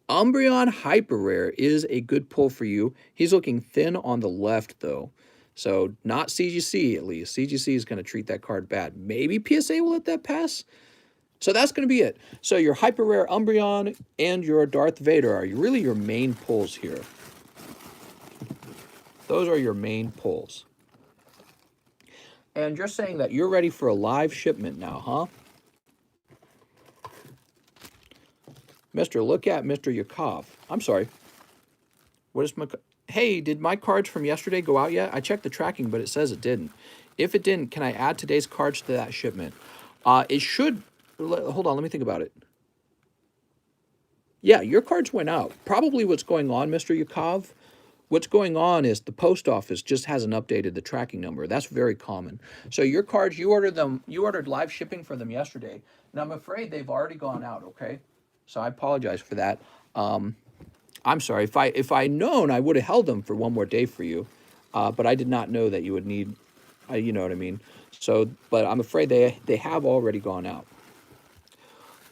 Umbreon Hyper Rare is a good pull for you. He's looking thin on the left, though. So not CGC, at least. CGC is going to treat that card bad. Maybe PSA will let that pass. So that's going to be it. So your Hyper Rare Umbreon and your Darth Vader are really your main pulls here. Those are your main pulls. And you're saying that you're ready for a live shipment now, huh? Look at Mr. Yakov. I'm sorry. What is my... Hey, did my cards from yesterday go out yet? I checked the tracking, but it says it didn't. If it didn't, can I add today's cards to that shipment? It should... Hold on, let me think about it. Yeah, your cards went out. Probably what's going on, Mr. Yakov, what's going on is the post office just hasn't updated the tracking number. That's very common. So your cards, you ordered live shipping for them yesterday, and I'm afraid they've already gone out, okay? So I apologize for that. I'm sorry. If I known, I would have held them for one more day for you, but I did not know that you would need, you know what I mean? So, but I'm afraid they have already gone out.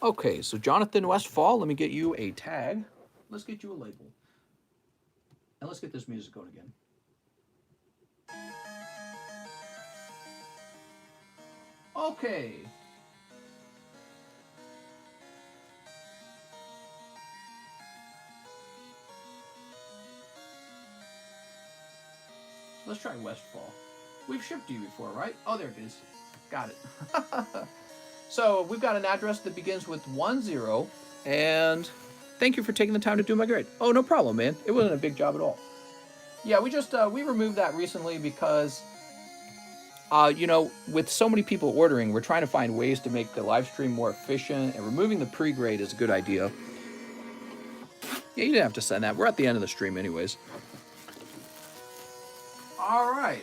Okay, so Jonathan Westfall, let me get you a tag. Let's get you a label. And let's get this music going again. Okay. Let's try Westfall. We've shipped you before, right? Oh, there it is. Got it. So we've got an address that begins with 10, and thank you for taking the time to do my grade. Oh, no problem, man. It wasn't a big job at all. Yeah, we removed that recently because, you know, with so many people ordering, we're trying to find ways to make the live stream more efficient, and removing the pre-grade is a good idea. Yeah, you didn't have to send that. We're at the end of the stream anyways. All right.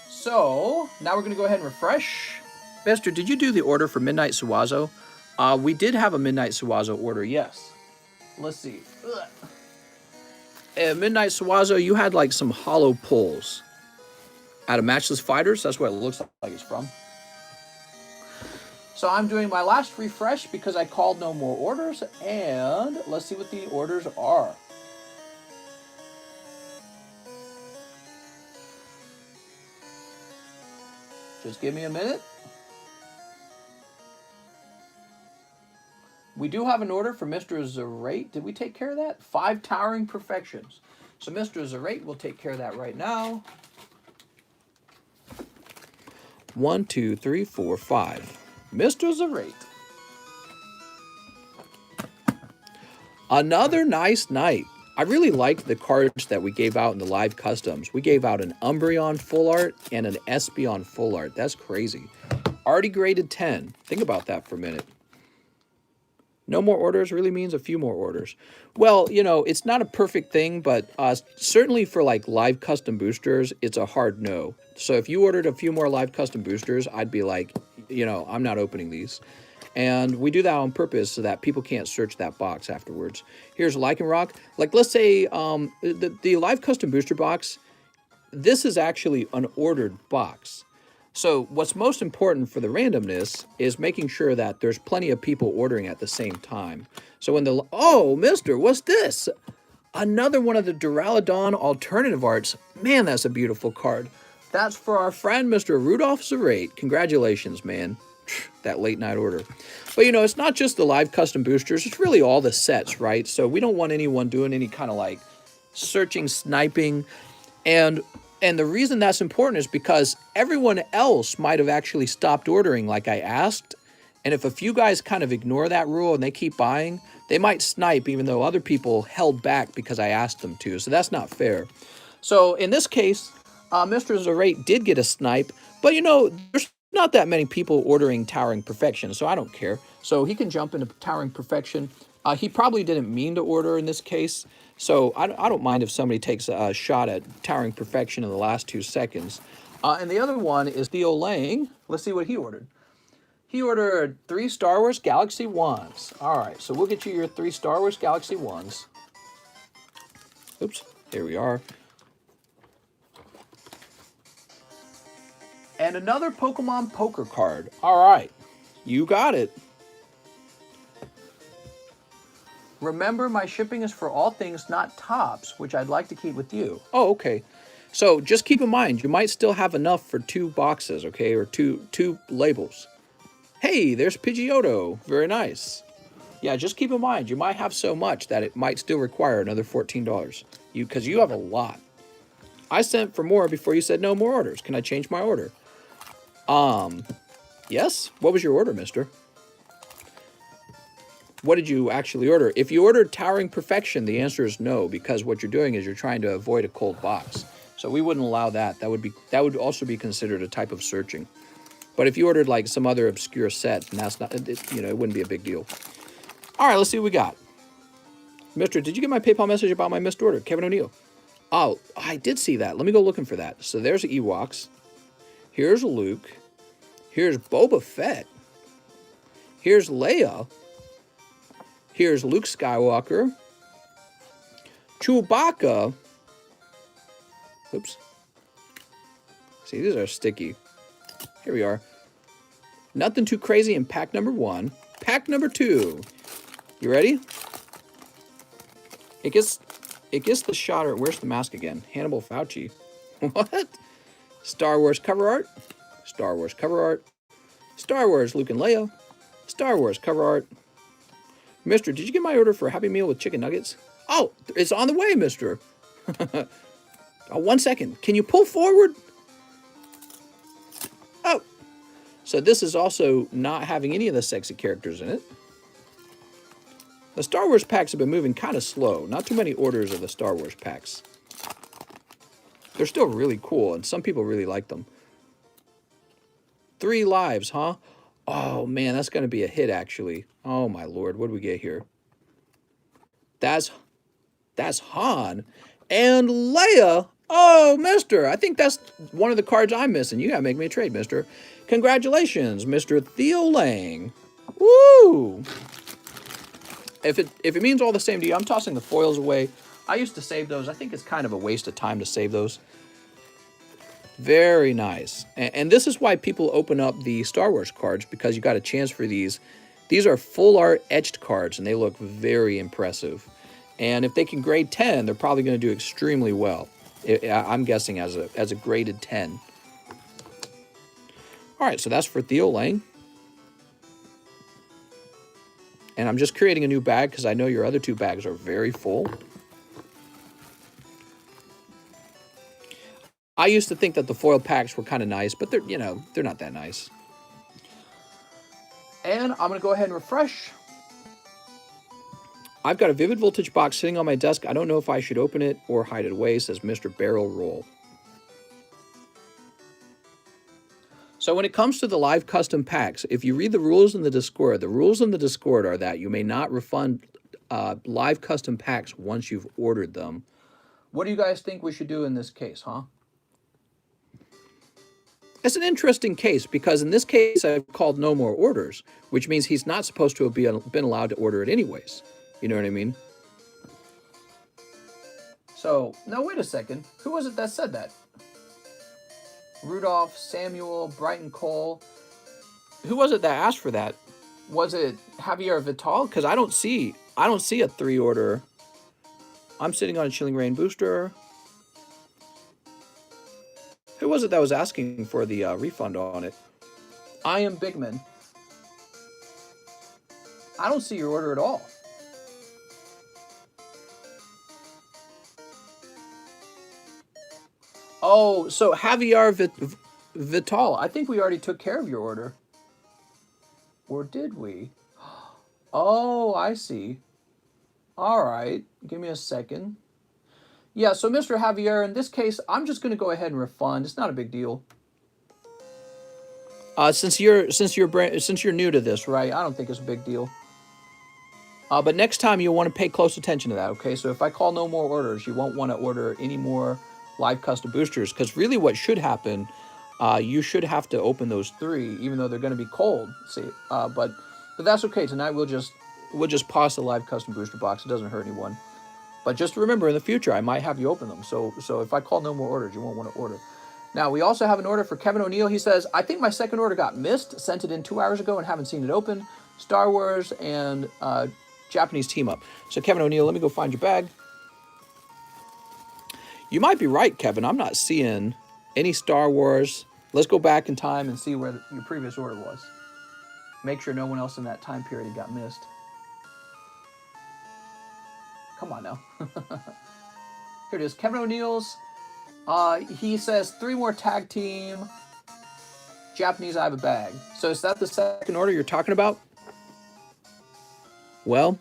So now we're going to go ahead and refresh. Mister, did you do the order for Midnight Suazo? We did have a Midnight Suazo order, yes. Let's see. Midnight Suazo, you had like some hollow pulls out of Matchless Fighters. That's what it looks like it's from. So I'm doing my last refresh because I called no more orders, and let's see what the orders are. Just give me a minute. We do have an order for Mr. Zerate. Did we take care of that? 5 Towering Perfections. So Mr. Zerate will take care of that right now. 1, 2, 3, 4, 5. Mr. Zerate. Another nice night. I really liked the cards that we gave out in the live customs. We gave out an Umbreon full art and an Espeon full art. That's crazy. Already graded 10. Think about that for a minute. No more orders really means a few more orders. Well, you know, it's not a perfect thing, but certainly for like live custom boosters, it's a hard no. So if you ordered a few more live custom boosters, I'd be like, you know, I'm not opening these. And we do that on purpose so that people can't search that box afterwards. Here's Lycanroc. Like, let's say the live custom booster box, this is actually an ordered box. So what's most important for the randomness is making sure that there's plenty of people ordering at the same time. So when the, oh, mister, what's this? Another one of the Duraludon alternative arts. Man, that's a beautiful card. That's for our friend, Mr. Rudolph Zerate. Congratulations, man. That late night order. But, you know, it's not just the live custom boosters. It's really all the sets, right? So we don't want anyone doing any kind of like searching, sniping. And the reason that's important is because everyone else might have actually stopped ordering like I asked. And if a few guys kind of ignore that rule and they keep buying, they might snipe even though other people held back because I asked them to. So that's not fair. So in this case, Mr. Zerate did get a snipe. But, you know, there's not that many people ordering Towering Perfection, so I don't care. So he can jump into Towering Perfection. He probably didn't mean to order in this case. So I don't mind if somebody takes a shot at Towering Perfection in the last 2 seconds. And the other one is Theo Lang. Let's see what he ordered. He ordered 3 Star Wars Galaxy 1s. All right, so we'll get you your 3 Star Wars Galaxy 1s. Oops, here we are. And another Pokemon Poker card. All right, you got it. Remember, my shipping is for all things, not tops, which I'd like to keep with you. Oh, okay. So just keep in mind, you might still have enough for 2 boxes, okay, or two labels. Hey, there's Pidgeotto. Very nice. Yeah, just keep in mind, you might have so much that it might still require another $14. Because you have a lot. I sent for more before you said no more orders. Can I change my order? Yes? What was your order, mister? What did you actually order? If you ordered Towering Perfection, the answer is no, because what you're doing is you're trying to avoid a cold box. So we wouldn't allow that. That would also be considered a type of searching. But if you ordered like some other obscure set, and that's not, you know, it wouldn't be a big deal. All right, let's see what we got. Mister, did you get my PayPal message about my missed order? Kevin O'Neill. Oh, I did see that. Let me go looking for that. So there's Ewoks. Here's Luke. Here's Boba Fett. Here's Leia. Here's Luke Skywalker. Chewbacca. Oops. See, these are sticky. Here we are. Nothing too crazy in pack number 1. Pack number 2. You ready? It gets the shot, or where's the mask again? Hannibal Fauci. What? Star Wars cover art. Star Wars cover art. Star Wars Luke and Leia. Star Wars cover art. Mister, did you get my order for a Happy Meal with chicken nuggets? Oh, it's on the way, mister. Oh, 1 second. Can you pull forward? Oh. So this is also not having any of the sexy characters in it. The Star Wars packs have been moving kind of slow. Not too many orders of the Star Wars packs. They're still really cool, and some people really like them. 3 lives, huh? Oh, man, that's going to be a hit, actually. Oh, my Lord. What do we get here? That's Han and Leia. Oh, mister, I think that's one of the cards I'm missing. You gotta make me a trade, mister. Congratulations, Mr. Theo Lang. Woo! If it means all the same to you, I'm tossing the foils away. I used to save those. I think it's kind of a waste of time to save those. Very nice. And this is why people open up the Star Wars cards, because you got a chance for these. These are full art etched cards, and they look very impressive. And if they can grade 10, they're probably going to do extremely well. I'm guessing as a graded 10. All right, so that's for Theo Lang. And I'm just creating a new bag because I know your other two bags are very full. I used to think that the foil packs were kind of nice, but they're not that nice. And I'm going to go ahead and refresh. I've got a Vivid Voltage box sitting on my desk. I don't know if I should open it or hide it away, says Mr. Barrel Roll. So when it comes to the live custom packs, if you read the rules in the Discord are that you may not refund live custom packs once you've ordered them. What do you guys think we should do in this case, huh? It's an interesting case because in this case I've called no more orders, which means he's not supposed to have been allowed to order it anyways. You know what I mean? So, now wait a second. Who was it that said that? Rudolph, Samuel, Brighton Cole. Who was it that asked for that? Was it Javier Vital? Because I don't see a 3 order. I'm sitting on a Chilling Rain booster. Who was it that was asking for the refund on it? I am Bigman. I don't see your order at all. Oh, so Javier Vital. I think we already took care of your order. Or did we? Oh, I see. All right. Give me a second. Yeah, so Mr. Javier, in this case, I'm just going to go ahead and refund. It's not a big deal. Since you're new to this, right? I don't think it's a big deal. But next time you'll want to pay close attention to that, okay? So if I call no more orders, you won't want to order any more live custom boosters, because really what should happen, you should have to open those 3, even though they're going to be cold. See, but that's okay. Tonight we'll just pause the live custom booster box. It doesn't hurt anyone. But just remember, in the future, I might have you open them. So if I call no more orders, you won't want to order. Now, we also have an order for Kevin O'Neill. He says, I think my second order got missed. Sent it in 2 hours ago and haven't seen it open. Star Wars and Japanese team up. So Kevin O'Neill, let me go find your bag. You might be right, Kevin. I'm not seeing any Star Wars. Let's go back in time and see where your previous order was. Make sure no one else in that time period got missed. Come on now. Here it is. Kevin O'Neill's. He says 3 more tag team. Japanese, I have a bag. So is that the second order you're talking about? Well,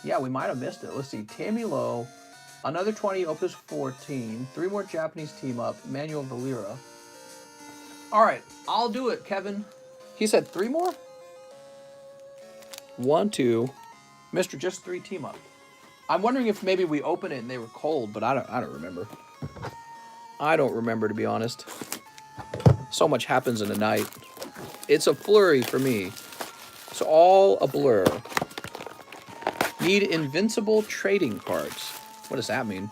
yeah, we might have missed it. Let's see. Tammy Lowe. Another 20, Opus 14. 3 more Japanese team up. Manuel Valera. All right. I'll do it, Kevin. He said 3 more? 1, 2. Mr. Just 3 team up. I'm wondering if maybe we opened it and they were cold, but I don't remember. I don't remember, to be honest. So much happens in a night. It's a flurry for me. It's all a blur. Need invincible trading cards. What does that mean?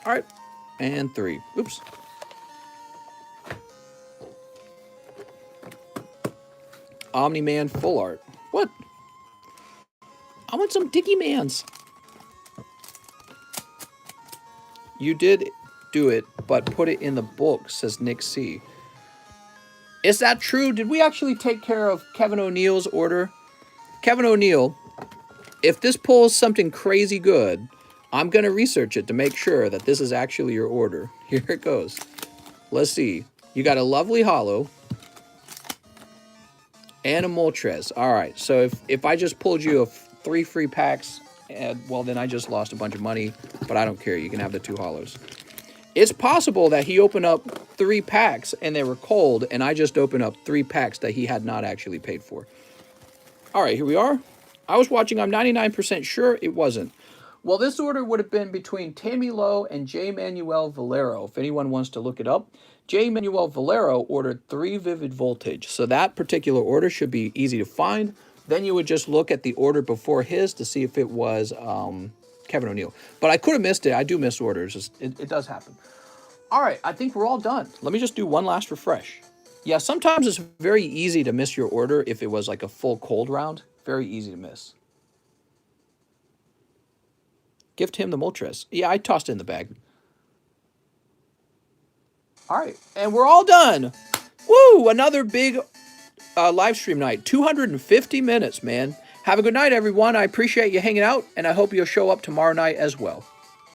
All right. And 3. Oops. Omni-Man full art. What? I want some Digimans. You did do it, but put it in the bulk, says Nick C. Is that true? Did we actually take care of Kevin O'Neill's order? Kevin O'Neill, if this pulls something crazy good, I'm going to research it to make sure that this is actually your order. Here it goes. Let's see. You got a lovely holo and a Moltres. All right, so if I just pulled you 3 free packs, well, then I just lost a bunch of money, but I don't care. You can have the 2 holos. It's possible that he opened up 3 packs and they were cold, and I just opened up 3 packs that he had not actually paid for. All right, here we are. I was watching. I'm 99% sure it wasn't. Well, this order would have been between Tammy Lowe and J. Manuel Valero, if anyone wants to look it up. J. Manuel Valero ordered 3 Vivid Voltage, so that particular order should be easy to find. Then you would just look at the order before his to see if it was Kevin O'Neill. But I could have missed it. I do miss orders. It does happen. All right, I think we're all done. Let me just do one last refresh. Yeah, sometimes it's very easy to miss your order if it was like a full cold round. Very easy to miss. Gift him the Moltres. Yeah, I tossed it in the bag. All right, and we're all done. Woo! Another big live stream night. 250 minutes, man. Have a good night, everyone. I appreciate you hanging out, and I hope you'll show up tomorrow night as well.